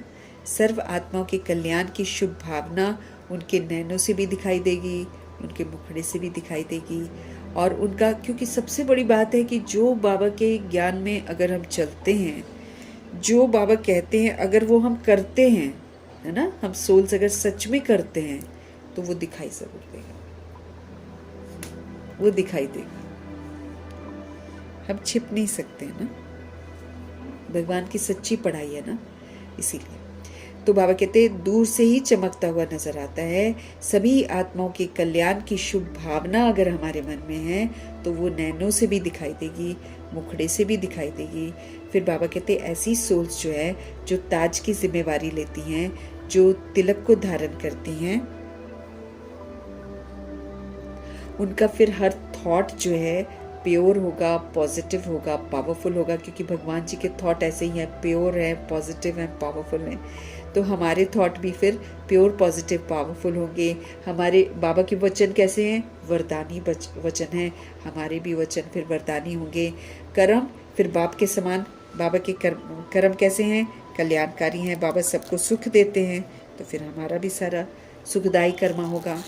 सर्व आत्माओं के कल्याण की शुभ भावना उनके नैनों से भी दिखाई देगी, उनके मुखड़े से भी दिखाई देगी। और उनका, क्योंकि सबसे बड़ी बात है कि जो बाबा के ज्ञान में अगर हम चलते हैं, जो बाबा कहते हैं अगर वो हम करते हैं, है ना, हम सोल्स अगर सच में करते हैं तो वो दिखाई जरूर देगा, वो दिखाई देगा। हम छिप नहीं सकते हैं ना, भगवान की सच्ची पढ़ाई है ना, इसीलिए। तो बाबा कहते हैं दूर से ही चमकता हुआ नजर आता है। सभी आत्माओं के कल्याण की शुभ भावना अगर हमारे मन में है तो वो नैनों से भी दिखाई देगी, मुखड़े से भी दिखाई देगी। फिर बाबा कहते हैं ऐसी सोल्स जो है, जो ताज की जिम्मेवारी लेती हैं, जो तिलक को धारण करती हैं, उनका फिर हर थॉट जो है प्योर होगा, पॉजिटिव होगा, पावरफुल होगा, क्योंकि भगवान जी के थॉट ऐसे ही हैं, प्योर हैं, पॉजिटिव हैं, पावरफुल हैं। तो हमारे थॉट भी फिर प्योर, पॉजिटिव, पावरफुल होंगे। हमारे बाबा के वचन कैसे हैं? वरदानी वचन हैं, हमारे भी वचन फिर वरदानी होंगे। कर्म फिर बाप के समान, बाबा के कर्म कैसे हैं? कल्याणकारी हैं, बाबा सबको सुख देते हैं, तो फिर हमारा भी सारा सुखदायी कर्म होगा,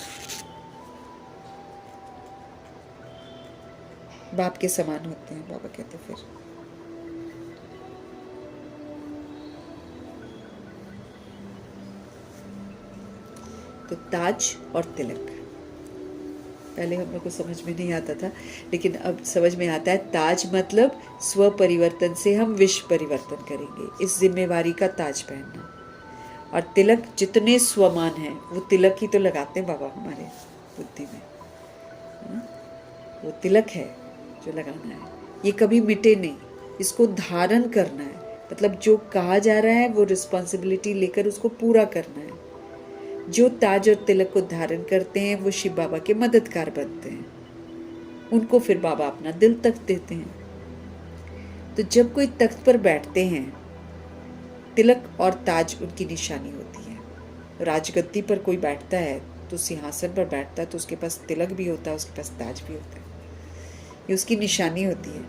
बाप के समान होते हैं, बाबा कहते फिर। तो ताज और तिलक पहले हम लोग को समझ में नहीं आता था, लेकिन अब समझ में आता है। ताज मतलब स्व परिवर्तन से हम विश्व परिवर्तन करेंगे, इस जिम्मेवारी का ताज पहनना। और तिलक जितने स्वमान हैं वो तिलक ही तो लगाते हैं बाबा हमारे बुद्धि में, वो तिलक है जो लगाना है, ये कभी मिटे नहीं, इसको धारण करना है। मतलब जो कहा जा रहा है वो रिस्पॉन्सिबिलिटी लेकर उसको पूरा करना है। जो ताज और तिलक को धारण करते हैं वो शिव बाबा के मददगार बनते हैं, उनको फिर बाबा अपना दिल तख्त देते हैं। तो जब कोई तख्त पर बैठते हैं, तिलक और ताज उनकी निशानी होती है। राजगद्दी पर कोई बैठता है तो सिंहासन पर बैठता है तो उसके पास तिलक भी होता है, उसके पास ताज भी होता है, ये उसकी निशानी होती है।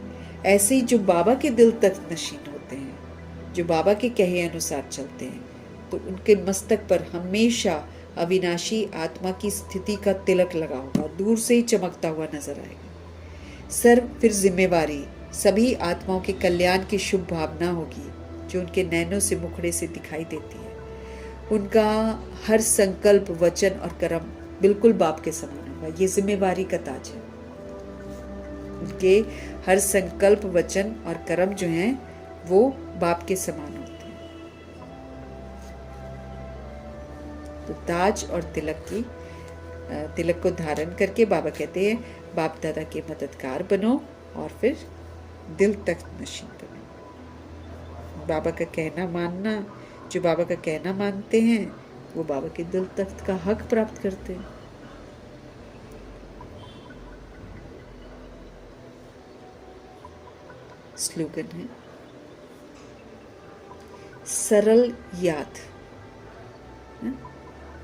ऐसे ही जो बाबा के दिल तख्त नशीन होते हैं, जो बाबा के कहे अनुसार चलते हैं, तो उनके मस्तक पर हमेशा अविनाशी आत्मा की स्थिति का तिलक लगा होगा, दूर से ही चमकता हुआ नजर आएगा। सर्व फिर जिम्मेवारी सभी आत्माओं के कल्याण की शुभ भावना होगी, जो उनके नैनों से, मुखड़े से दिखाई देती है। उनका हर संकल्प, वचन और कर्म बिल्कुल बाप के समान होगा, ये जिम्मेवारी का ताज है। उनके हर संकल्प, वचन और कर्म जो हैं वो बाप के समान होते हैं। तो ताज और तिलक को धारण करके बाबा कहते हैं बाप दादा के मददगार बनो और फिर दिल तख्त नशीन बनो। बाबा का कहना मानना, जो बाबा का कहना मानते हैं वो बाबा के दिल तख्त का हक प्राप्त करते हैं। स्लोगन है सरल याद,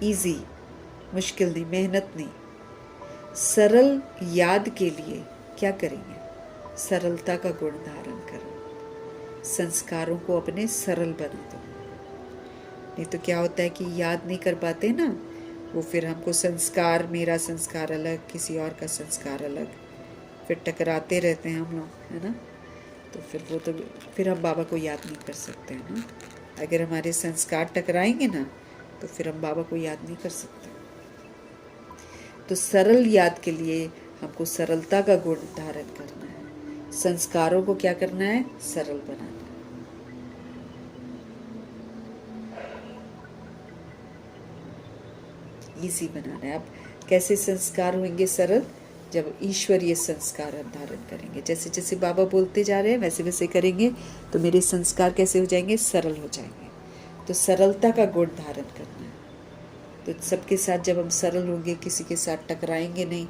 इजी, मुश्किल नहीं, मेहनत नहीं। सरल याद के लिए क्या करेंगे? सरलता का गुण धारण करो, संस्कारों को अपने सरल बना दो। नहीं तो क्या होता है कि याद नहीं कर पाते ना, वो फिर हमको संस्कार, मेरा संस्कार अलग, किसी और का संस्कार अलग, फिर टकराते रहते हैं हम लोग, है ना। तो फिर हम बाबा को याद नहीं कर सकते हैं ना। अगर हमारे संस्कार टकराएंगे ना तो फिर हम बाबा को याद नहीं कर सकते। तो सरल याद के लिए हमको सरलता का गुण धारण करना है, संस्कारों को क्या करना है? सरल बनाना है, इजी बनाना है। अब कैसे संस्कार होंगे सरल? जब ईश्वरीय संस्कार हम धारण करेंगे, जैसे जैसे बाबा बोलते जा रहे हैं वैसे वैसे करेंगे तो मेरे संस्कार कैसे हो जाएंगे? सरल हो जाएंगे। तो सरलता का गुण धारण करना है। तो सबके साथ जब हम सरल होंगे, किसी के साथ टकराएंगे नहीं,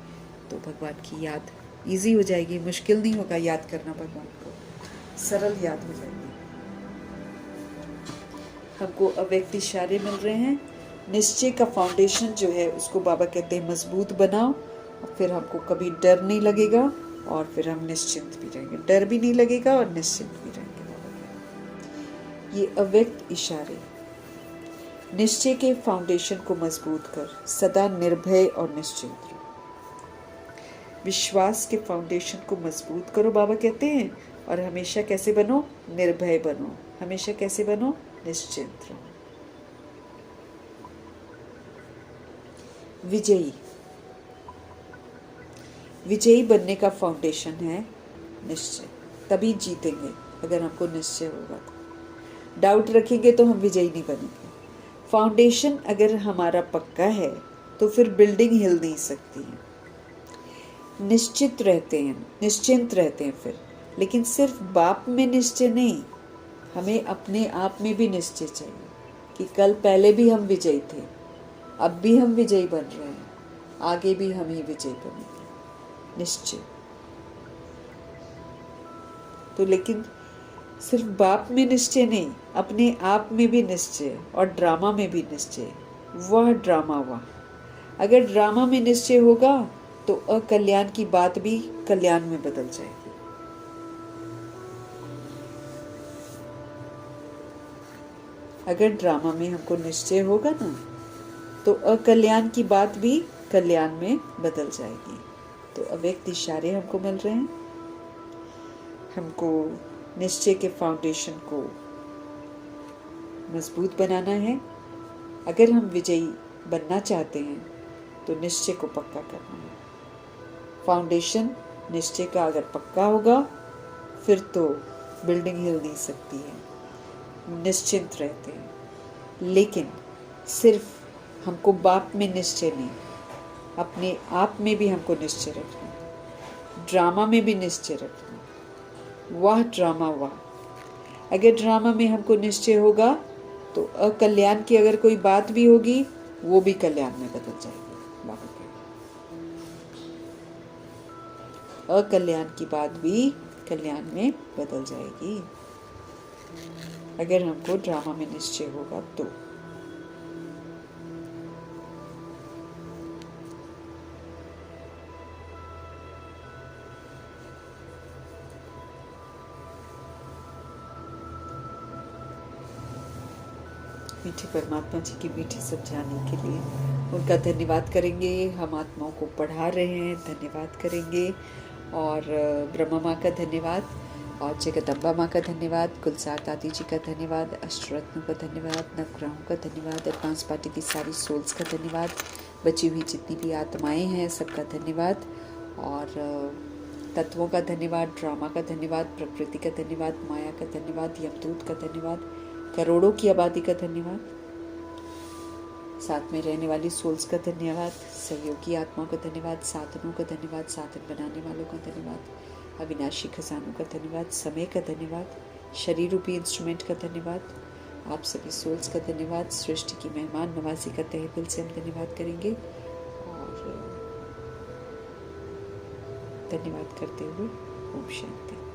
तो भगवान की याद इजी हो जाएगी, मुश्किल नहीं होगा याद करना भगवान को, सरल याद हो जाएगी। हमको अव्यक्त इशारे मिल रहे हैं। निश्चय का फाउंडेशन जो है उसको बाबा कहते हैं मजबूत बनाओ, और फिर हमको कभी डर नहीं लगेगा और फिर हम निश्चिंत भी रहेंगे, डर भी नहीं लगेगा और निश्चिंत भी रहेंगे। बाबा कहते हैं ये अव्यक्त इशारे। निश्चय के फाउंडेशन को मजबूत कर, सदा निर्भय और निश्चिंत रहो। विश्वास के फाउंडेशन को मजबूत करो बाबा कहते हैं, और हमेशा कैसे बनो? निर्भय बनो। हमेशा कैसे बनो? निश्चिंत रहो। विजयी। विजयी बनने का फाउंडेशन है निश्चय, तभी जीतेंगे। अगर हमको निश्चय होगा तो, डाउट रखेंगे तो हम विजयी नहीं बनेंगे। फाउंडेशन अगर हमारा पक्का है तो फिर बिल्डिंग हिल नहीं सकती है। निश्चिंत रहते हैं फिर, लेकिन सिर्फ बाप में निश्चय नहीं, हमें अपने आप में भी निश्चय चाहिए कि कल पहले भी हम विजयी थे, अब भी हम विजयी बन रहे हैं, आगे भी हम ही विजयी बनेंगे। निश्चय तो, लेकिन सिर्फ बाप में निश्चय नहीं, अपने आप में भी निश्चय और ड्रामा में भी निश्चय। वह ड्रामा वाह। अगर ड्रामा में निश्चय होगा तो अकल्याण की बात भी कल्याण में बदल जाएगी। अगर ड्रामा में हमको निश्चय होगा ना तो अकल्याण की बात भी कल्याण में बदल जाएगी। तो अव्यक्त इशारे हमको मिल रहे हैं। हमको निश्चय के फाउंडेशन को मजबूत बनाना है। अगर हम विजयी बनना चाहते हैं तो निश्चय को पक्का करना है। फाउंडेशन निश्चय का अगर पक्का होगा फिर तो बिल्डिंग हिल नहीं सकती है। निश्चिंत रहते हैं, लेकिन सिर्फ हमको बाप में निश्चय नहीं, अपने आप में भी हमको निश्चय रखना, ड्रामा में भी निश्चय रखना। वाह ड्रामा वाह। अगर ड्रामा में हमको निश्चय होगा तो अकल्याण की अगर कोई बात भी होगी वो भी कल्याण में बदल जाएगी। बाबा कहते अकल्याण की बात भी कल्याण में बदल जाएगी अगर हमको ड्रामा में निश्चय होगा तो। मीठे परमात्मा जी की मीठी समझाने के लिए उनका धन्यवाद करेंगे। हम आत्माओं को पढ़ा रहे हैं, धन्यवाद करेंगे। और ब्रह्मा माँ का धन्यवाद, और जगदम्बा माँ का धन्यवाद, कुलसार दादी जी का धन्यवाद, अष्टरत्नों का धन्यवाद, नवग्रहों का धन्यवाद, एडवांस पार्टी की सारी सोल्स का धन्यवाद, बची हुई जितनी भी आत्माएं हैं सबका धन्यवाद, और तत्वों का धन्यवाद, ड्रामा का धन्यवाद, प्रकृति का धन्यवाद, माया का धन्यवाद, यमदूत का धन्यवाद, करोड़ों की आबादी का धन्यवाद, साथ में रहने वाली सोल्स का धन्यवाद, सहयोगी आत्माओं का धन्यवाद, साधनों का धन्यवाद, साधन बनाने वालों का धन्यवाद, अविनाशी खजानों का धन्यवाद, समय का धन्यवाद, शरीर रूपी इंस्ट्रूमेंट का धन्यवाद, आप सभी सोल्स का धन्यवाद, सृष्टि की मेहमान नवाजी का तहे दिल से हम धन्यवाद करेंगे। और धन्यवाद करते हुए ओम शांति।